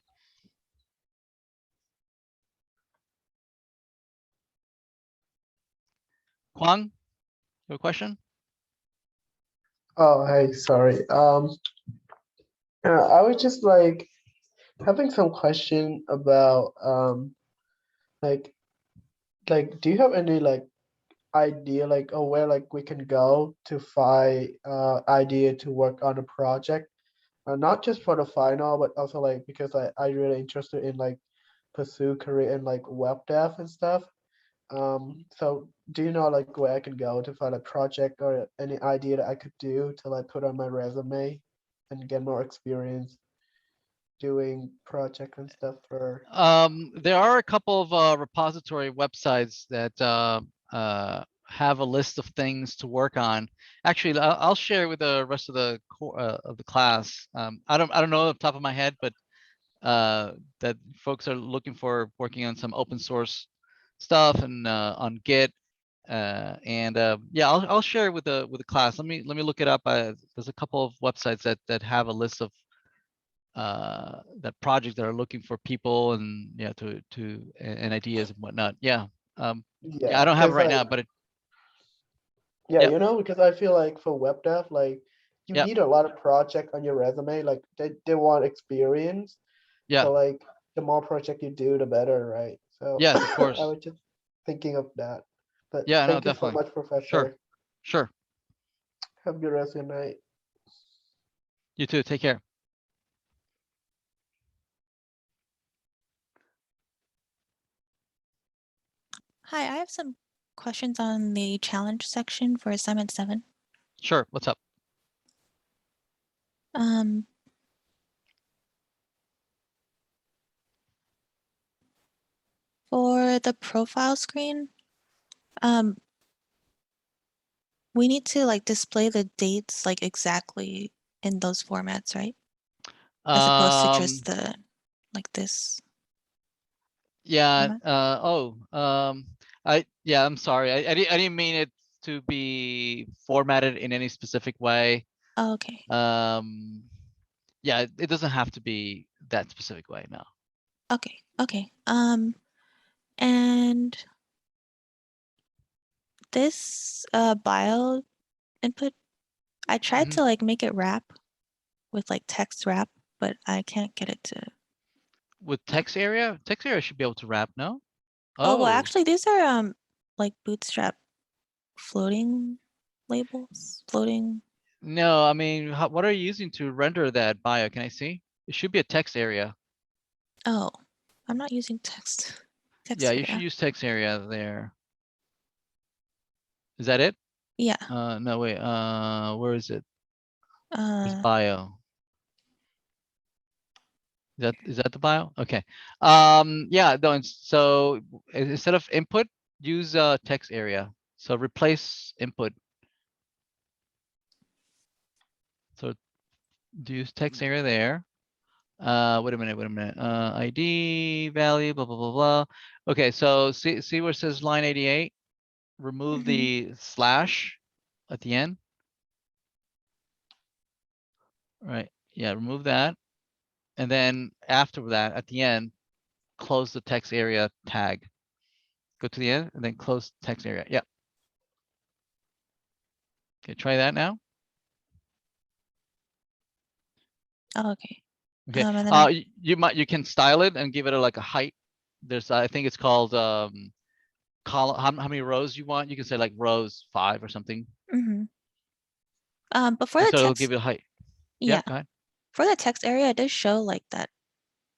Kwang, you have a question? Oh, hey, sorry. I was just like having some question about like do you have any like idea like where like we can go to find idea to work on a project, not just for the final but also like because I really interested in like pursue career in like web dev and stuff. So do you know like where I can go to find a project or any idea that I could do to like put on my resume and get more experience doing project and stuff for? There are a couple of repository websites that have a list of things to work on. Actually, I'll share with the rest of the class. I don't know off the top of my head, but that folks are looking for working on some open source stuff and on Git. And yeah, I'll share with the class. Let me look it up. There's a couple of websites that have a list of that projects that are looking for people and yeah and ideas and whatnot. Yeah. Yeah, I don't have it because right like now, but it, yeah, yep, you know, because I feel like for web dev, like you yep, need a lot of project on your resume. Like they want experience. yeah, So like the more project you do, the better, right? So yes, of I course. was just thinking of that. But Yeah, no, thank you so definitely. much, Sure, Professor. sure. Have a good rest of your night. You too. Take care. Hi, I have some questions on the challenge section for assignment 7. Sure. What's up? For the profile screen, we need to like display the dates like exactly in those formats, right? As opposed to just the like this. Yeah. format. I'm sorry. I didn't mean it to be formatted in any specific way. Oh, okay. Yeah, it doesn't have to be that specific way. No. Okay. Okay. And this bio input, I tried to like make it wrap with like text wrap, but I can't get it to. With text area should be able to wrap. No. Oh, well, actually, these are like Bootstrap floating labels, floating. No, I mean, what are you using to render that bio? Can I see? It should be a text area. Oh, I'm not using text. Text Yeah, you area. should use text area there. Is that it? Yeah. No, wait, where is it? It's Uh, bio. Is that the bio? Okay. Yeah, no, so instead of input, use text area. So replace input. So use text area there. Wait a minute. ID value, blah, blah, blah, blah. Okay, so see where it says line 88? Remove the slash at the end. Right, yeah, remove that. And then after that, at the end, close the text area tag. Go to the end and then close text area. Yep. Okay, try that now. oh, okay. Okay. And then You can style it and give it like a height. There's I think it's called column. How many rows you want? You can say like rows 5 or something. but for And the so it'll text, give you a height. yeah, Go ahead. for the text area, it does show like that.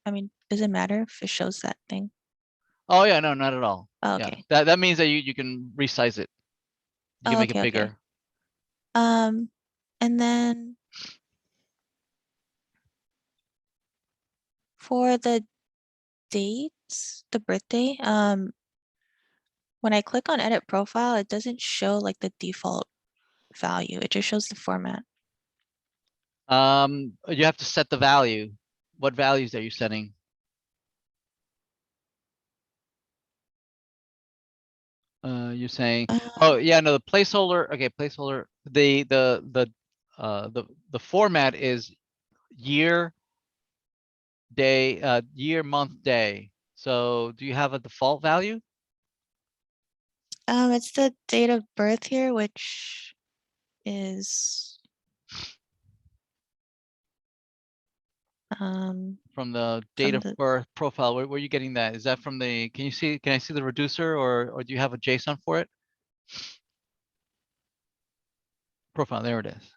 I mean, does it matter if it shows that thing? Oh yeah, no, not at all. Oh, Yeah, okay. that means that you can resize it. You can Oh, make okay, it okay. bigger. And then for the dates, the birthday, when I click on edit profile, it doesn't show like the default value. It just shows the format. You have to set the value. What values are you setting? You're saying, oh yeah, no, the placeholder. Okay, placeholder. The format is year, day, year, month, day. So do you have a default value? It's the date of birth here, which is From the date of birth profile, where are you getting that? Is that from the, can I see the reducer, or do you have a JSON for it? Profile, there it is.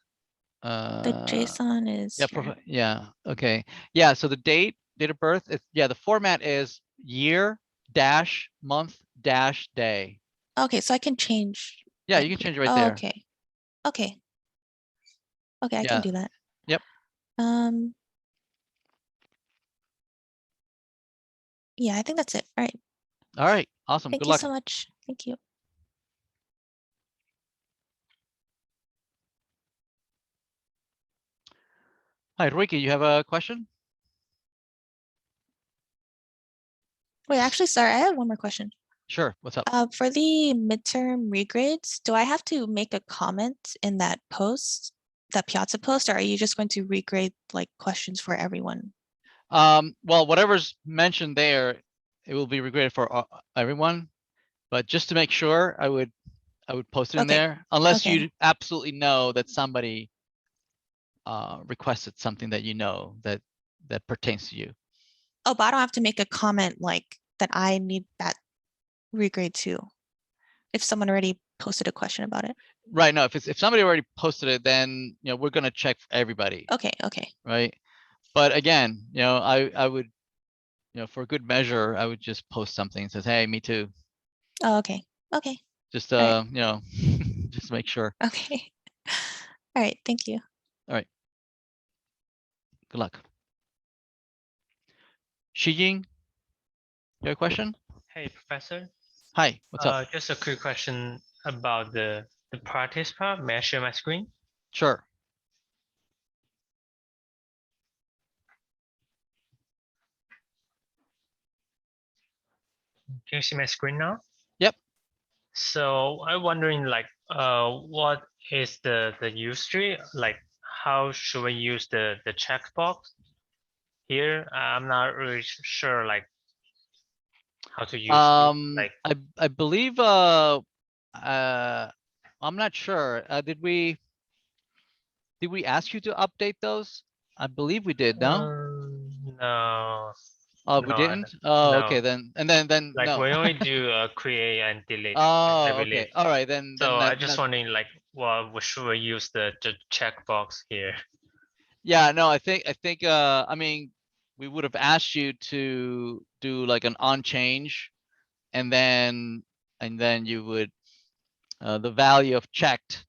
the JSON is Yeah, here. yeah, okay. Yeah, so the date of birth, yeah, the format is year dash month dash day. Okay, so I can change. Yeah, it you can here. change it right Oh, there. okay. Okay. Okay, I Yeah. can do that. Yep. Yeah, I think that's it. All right. All right, awesome. Thank Good you luck. so much. Thank you. Hi, Ricky, you have a question? Wait, actually, sorry, I have one more question. Sure, what's up? For the midterm regrades, do I have to make a comment in that post, that Piazza post, or are you just going to regrade like questions for everyone? Well, whatever's mentioned there, it will be regraded for everyone. But just to make sure, I would post it in Okay. there, unless Okay. you absolutely know that somebody requested something that that pertains to you. Oh, but I don't have to make a comment like that I need that regrade too, if someone already posted a question about it. Right. No, if somebody already posted it, then we're gonna check for everybody. Okay. Okay. Right. But again, I would, for good measure, I would just post something that says, hey, me too. Oh, okay. Okay. Just right. just make sure. Okay. All right. Thank you. All right. Good luck. Shijing, you have a question? Hey, Professor. Hi, what's up? Just a quick question about the practice part. May I share my screen? Sure. Can you see my screen now? Yep. So I'm wondering, like, what is the user? Like, how should we use the checkbox here? I'm not really sure, like, how to use it. Like, I believe I'm not sure. Did we ask you to update those? I believe we did, no? no. Oh, we No, didn't? Oh, no. okay, then Like no. we only do create and delete. I Oh, believe. okay. All right, then So I just not. wondering, like, what should we use the checkbox here? Yeah, no, I think I mean, we would have asked you to do like an on change and then you would the value of checked,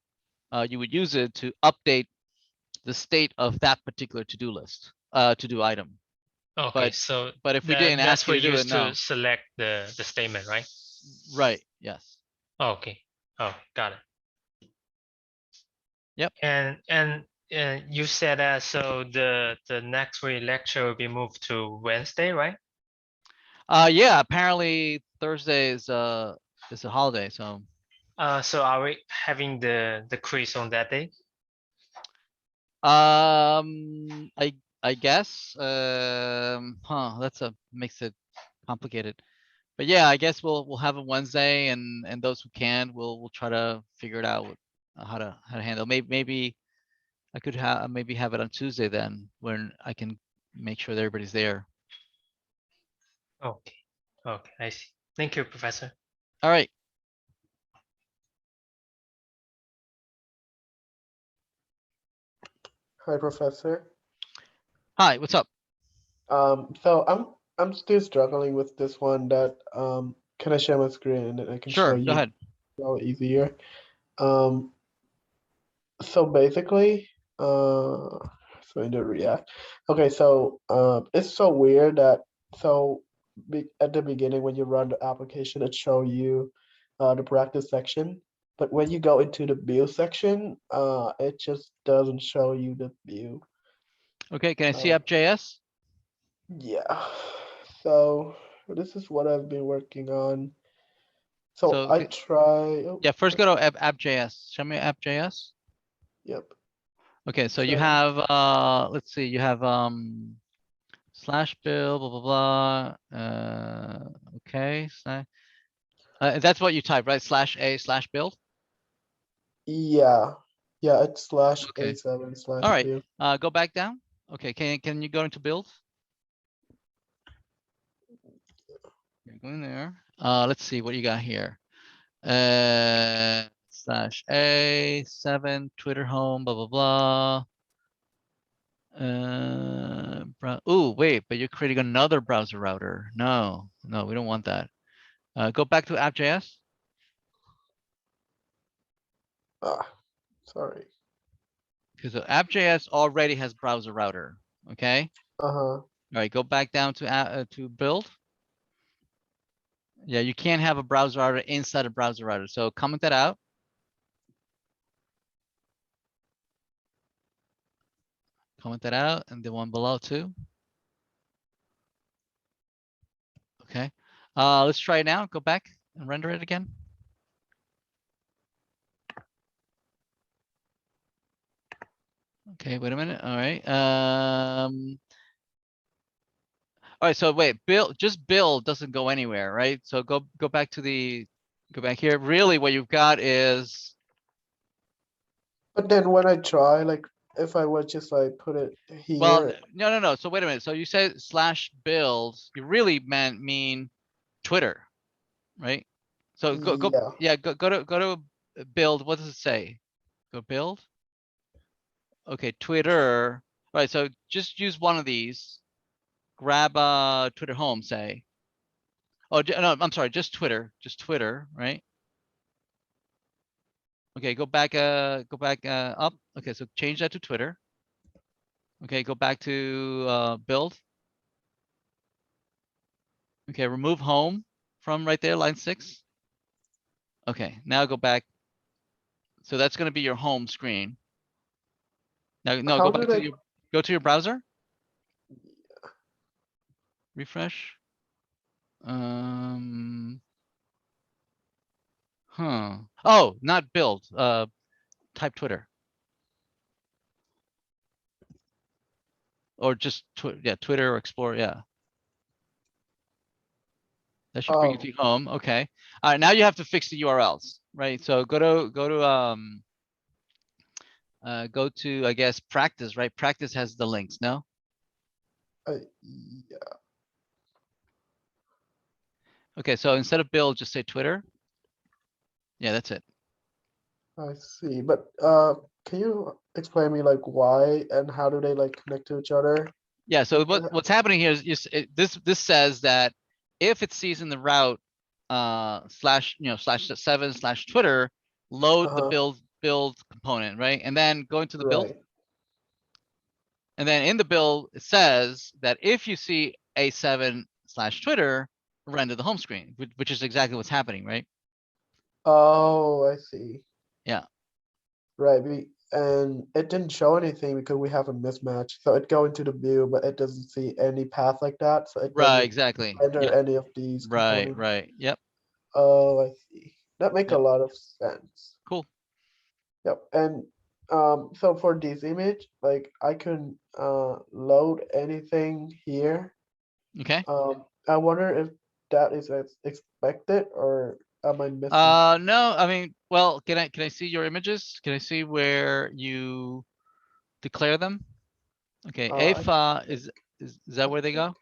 you would use it to update the state of that particular to-do list, to-do item. Okay, so But if we didn't that's ask you what to do it, used no. to select the statement, right? Right. Yes. Okay. Oh, got it. Yep. And you said that so the next week lecture will be moved to Wednesday, right? Yeah. Apparently Thursday is a holiday, so. So are we having the quiz on that day? I guess. That's makes it complicated. But yeah, I guess we'll have a Wednesday, and those who can, we'll try to figure it out how to handle. Maybe I could maybe have it on Tuesday then, when I can make sure that everybody's there. Okay. Okay, I see. Thank you, Professor. All right. Hi, Professor. Hi, what's up? So I'm still struggling with this one that can I share my screen and then I can show Sure, you go ahead. easier. So basically, so in the React. Okay, so it's so weird that at the beginning when you run the application, it show you the practice section, but when you go into the build section, it just doesn't show you the view. Okay, can I see app.js? Yeah. So this is what I've been working on. So I try. Oh, yeah, first go to app.js. Show me app.js. Yep. Okay, so you have let's see, you have slash build, blah blah blah. Okay, so, that's what you type, right? /a/build. Yeah. Yeah, it's Okay. /a7/build. All right. Go back down. Okay, can you go into build? You're going there. Let's see what you got here. /a7 Twitter home, blah blah blah. Oh wait, but you're creating another browser router. No, we don't want that. Go back to app.js. Sorry. Because the app.js already has browser router. Okay. All right, go back down to build. Yeah, you can't have a browser router inside a browser router. So comment that out. Comment that out, and the one below too. Okay. Let's try it now. Go back and render it again. Okay, wait a minute. All right. All right, so wait, just build doesn't go anywhere, right? So go back to go back here. Really what you've got is. But then when I try, like if I would just like put it here. Well, no. So wait a minute. So you said /build, you really mean Twitter, right? So go to build. What does it say? Go build. Okay, Twitter. All right, so just use one of these. Grab Twitter home, say. Oh no, I'm sorry, just Twitter, right? Okay, go back up. Okay, so change that to Twitter. Okay, go back to build. Okay, remove home from right there, line 6. Okay, now go back. So that's going to be your home screen. Now, no, go back to your browser. Refresh. Oh, not build. Type Twitter. Or just Twitter or Explorer. Yeah. That should bring you to home. Okay. All right. Now you have to fix the URLs, right? So go to I guess practice, right? Practice has the links. No. Yeah. Okay. So instead of build, just say Twitter. Yeah, that's it. I see. But can you explain me like why and how do they like connect to each other? Yeah. So what's happening here is this says that if it sees in the route slash, /7/Twitter, load the Uh-huh. build component, right? And then go into the build. Right. And then in the build, it says that if you see A7/Twitter, render the home screen, which is exactly what's happening, right? Oh, I see. Yeah. Right. And it didn't show anything because we have a mismatch. So it go into the view, but it doesn't see any path like that. So it Right, doesn't exactly. render Yep. any of these Right, components. right. Yep. Oh, I see. That make a Yep. lot of sense. Cool. Yep. And so for this image, like I can load anything here. Okay. I wonder if that is as expected or am I missing? No, I mean, well, can I see your images? Can I see where you declare them? Okay, I- is that where they go?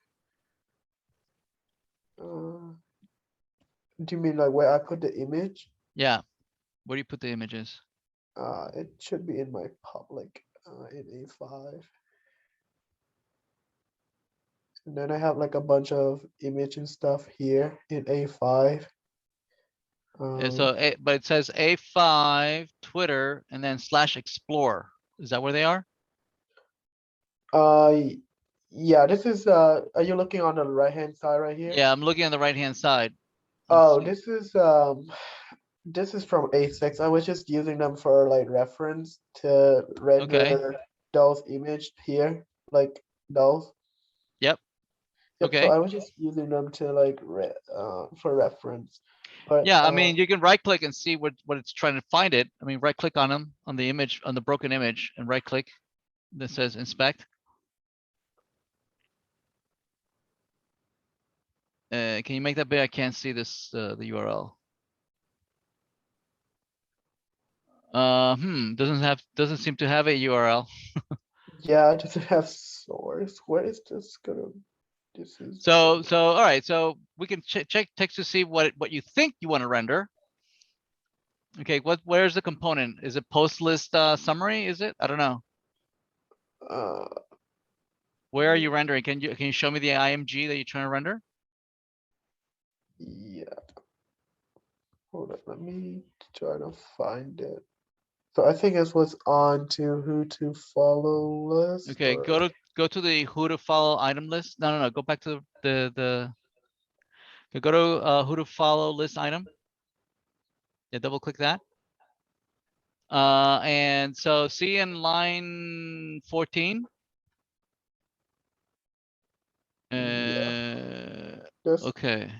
Do you mean like where I put the image? Yeah. Where do you put the images? It should be in my public in A5. And then I have like a bunch of image and stuff here in A5. But it says A5 Twitter and then /explore. Is that where they are? Yeah, this is are you looking on the right hand side right here? Yeah, I'm looking on the right hand side. Oh, this is from A6. I was just using them for like reference to render those image here, like those. Yep. Yep, so Okay. I was just using them to like for reference. But Yeah, I mean, you can right click and see what it's trying to find it. I mean, right click on them on the image, on the broken image, and right click that says inspect. Can you make that big? I can't see this the URL. Doesn't seem to have a URL. yeah, it doesn't have source. Where is this gonna? This is So all right, so we can check text to see what you think you want to render. Okay, where's the component? Is it post list summary? Is it? I don't know. Where are you rendering? Can you show me the IMG that you're trying to render? Yeah. Hold on, let me try to find it. So I think it was on to who to follow list. Okay, or- go to the who to follow item list. No, go back to the go to who to follow list item. Yeah, double click that. And so see in line 14. Okay.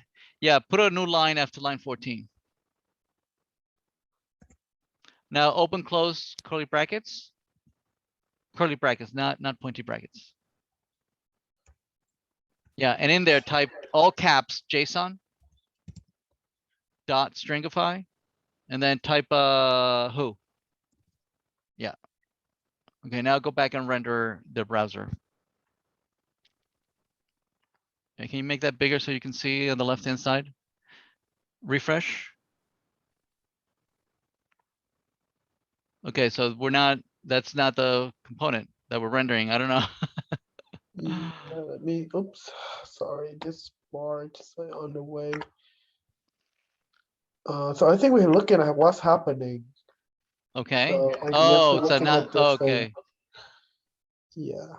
Yeah, put a new line after line 14. Now open close curly brackets. Curly brackets, not pointy brackets. Yeah, and in there type all caps JSON dot stringify and then type who. Yeah. Okay, now go back and render the browser. Okay, can you make that bigger so you can see on the left hand side? Refresh. Okay, so that's not the component that we're rendering. I don't know. Yeah, let me, oops, sorry, this bar is on the way. So I think we're looking at what's happening. Okay. So I guess Oh, we're it's looking not at this thing. okay. Yeah.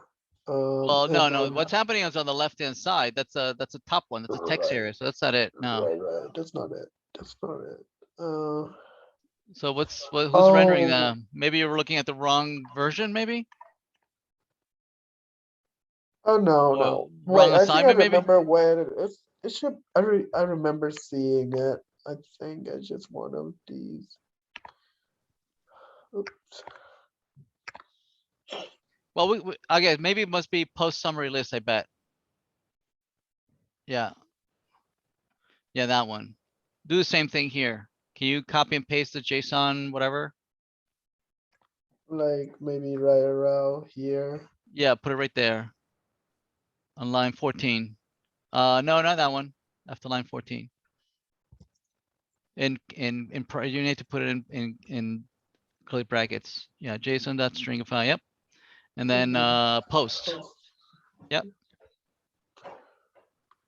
Well, and no. then- What's happening is on the left hand side. That's a top one. That's a text area. So that's not it. No. Right. That's not it. That's not it. So who's rendering Oh. them? Maybe you were looking at the wrong version, maybe? Oh no, Or no. wrong Wait, I think I assignment, maybe? remember where it is. It should. I remember seeing it. I think it's just one of these. Oops. Well, okay, maybe it must be post summary list, I bet. Yeah. Yeah, that one. Do the same thing here. Can you copy and paste the JSON, whatever? Like maybe right around here. Yeah, put it right there. On line 14. No, not that one. After line 14. You need to put it in curly brackets. Yeah, JSON.stringify. Yep. And then post. Yep.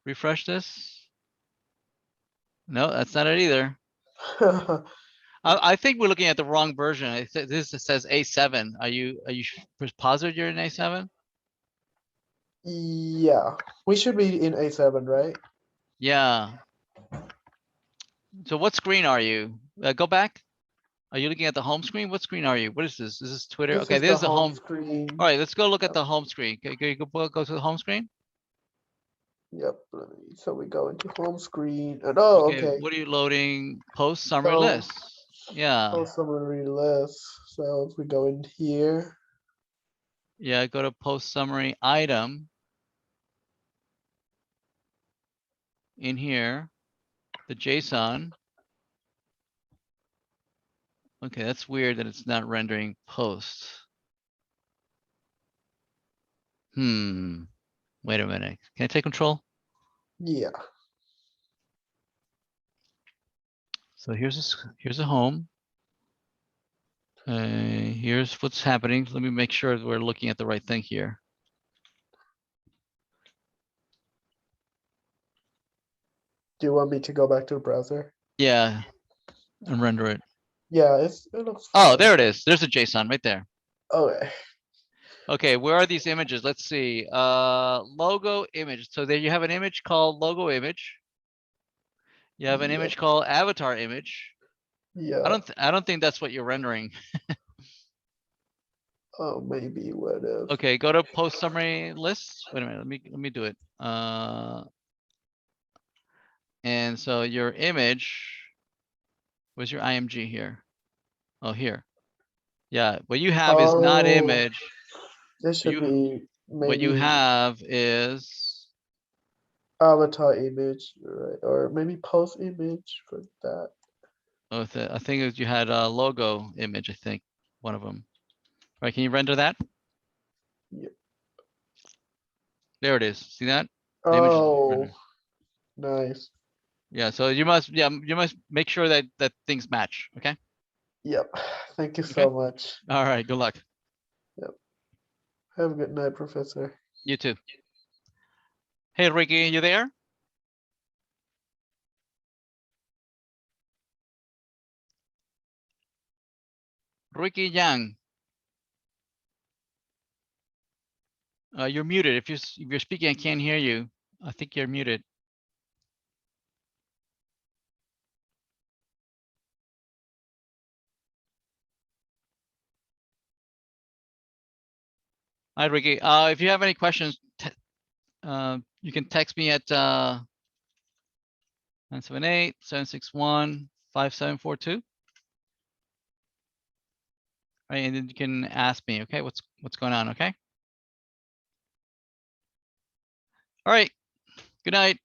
Refresh this. No, that's not it either. I think we're looking at the wrong version. This says A7. Are you positive you're in A7? Yeah, we should be in A7, right? Yeah. So what screen are you? Go back. Are you looking at the home screen? What screen are you? What is this? Is this Twitter? This Okay, is this is the home. screen. All right, let's go look at Yep. the home screen. Okay, go to the home screen. Yep. So we go into home screen and okay. What are you loading? Post summary So, list. Yeah. Post summary list. So if we go in here. Yeah, go to post summary item. In here, the JSON. Okay, that's weird that it's not rendering post. Wait a minute. Can I take control? Yeah. So here's a home. Here's what's happening. Let me make sure that we're looking at the right thing here. Do you want me to go back to the browser? Yeah, and render it. Yeah, it looks Oh, fine. there it is. There's a JSON right there. Okay. Okay, where are these images? Let's see. Logo image. So there you have an image called logo image. You have an image called avatar image. Yeah. I don't think that's what you're rendering. Oh, maybe what if? Okay, go to post summary list. Wait a minute. Let me do it. And so your image. Where's your IMG here? Oh, here. Yeah, what you have is not image. This should be What you maybe have is avatar image, right? Or maybe post image for that. I think you had a logo image. I think one of them. Right? Can you render that? Yep. There it is. See that? The image is rendered. Nice. Yeah. So you must make sure that things match. Okay. Yep. Thank you so much. All right. Good luck. Yep. Have a good night, Professor. You too. Hey, Ricky, you there? Ricky Yang. You're muted. If you're speaking, I can't hear you. I think you're muted. Hi, Ricky. If you have any questions, you can text me at 978-761-5742. Right, and then you can ask me, okay, what's going on, okay? All right. Good night.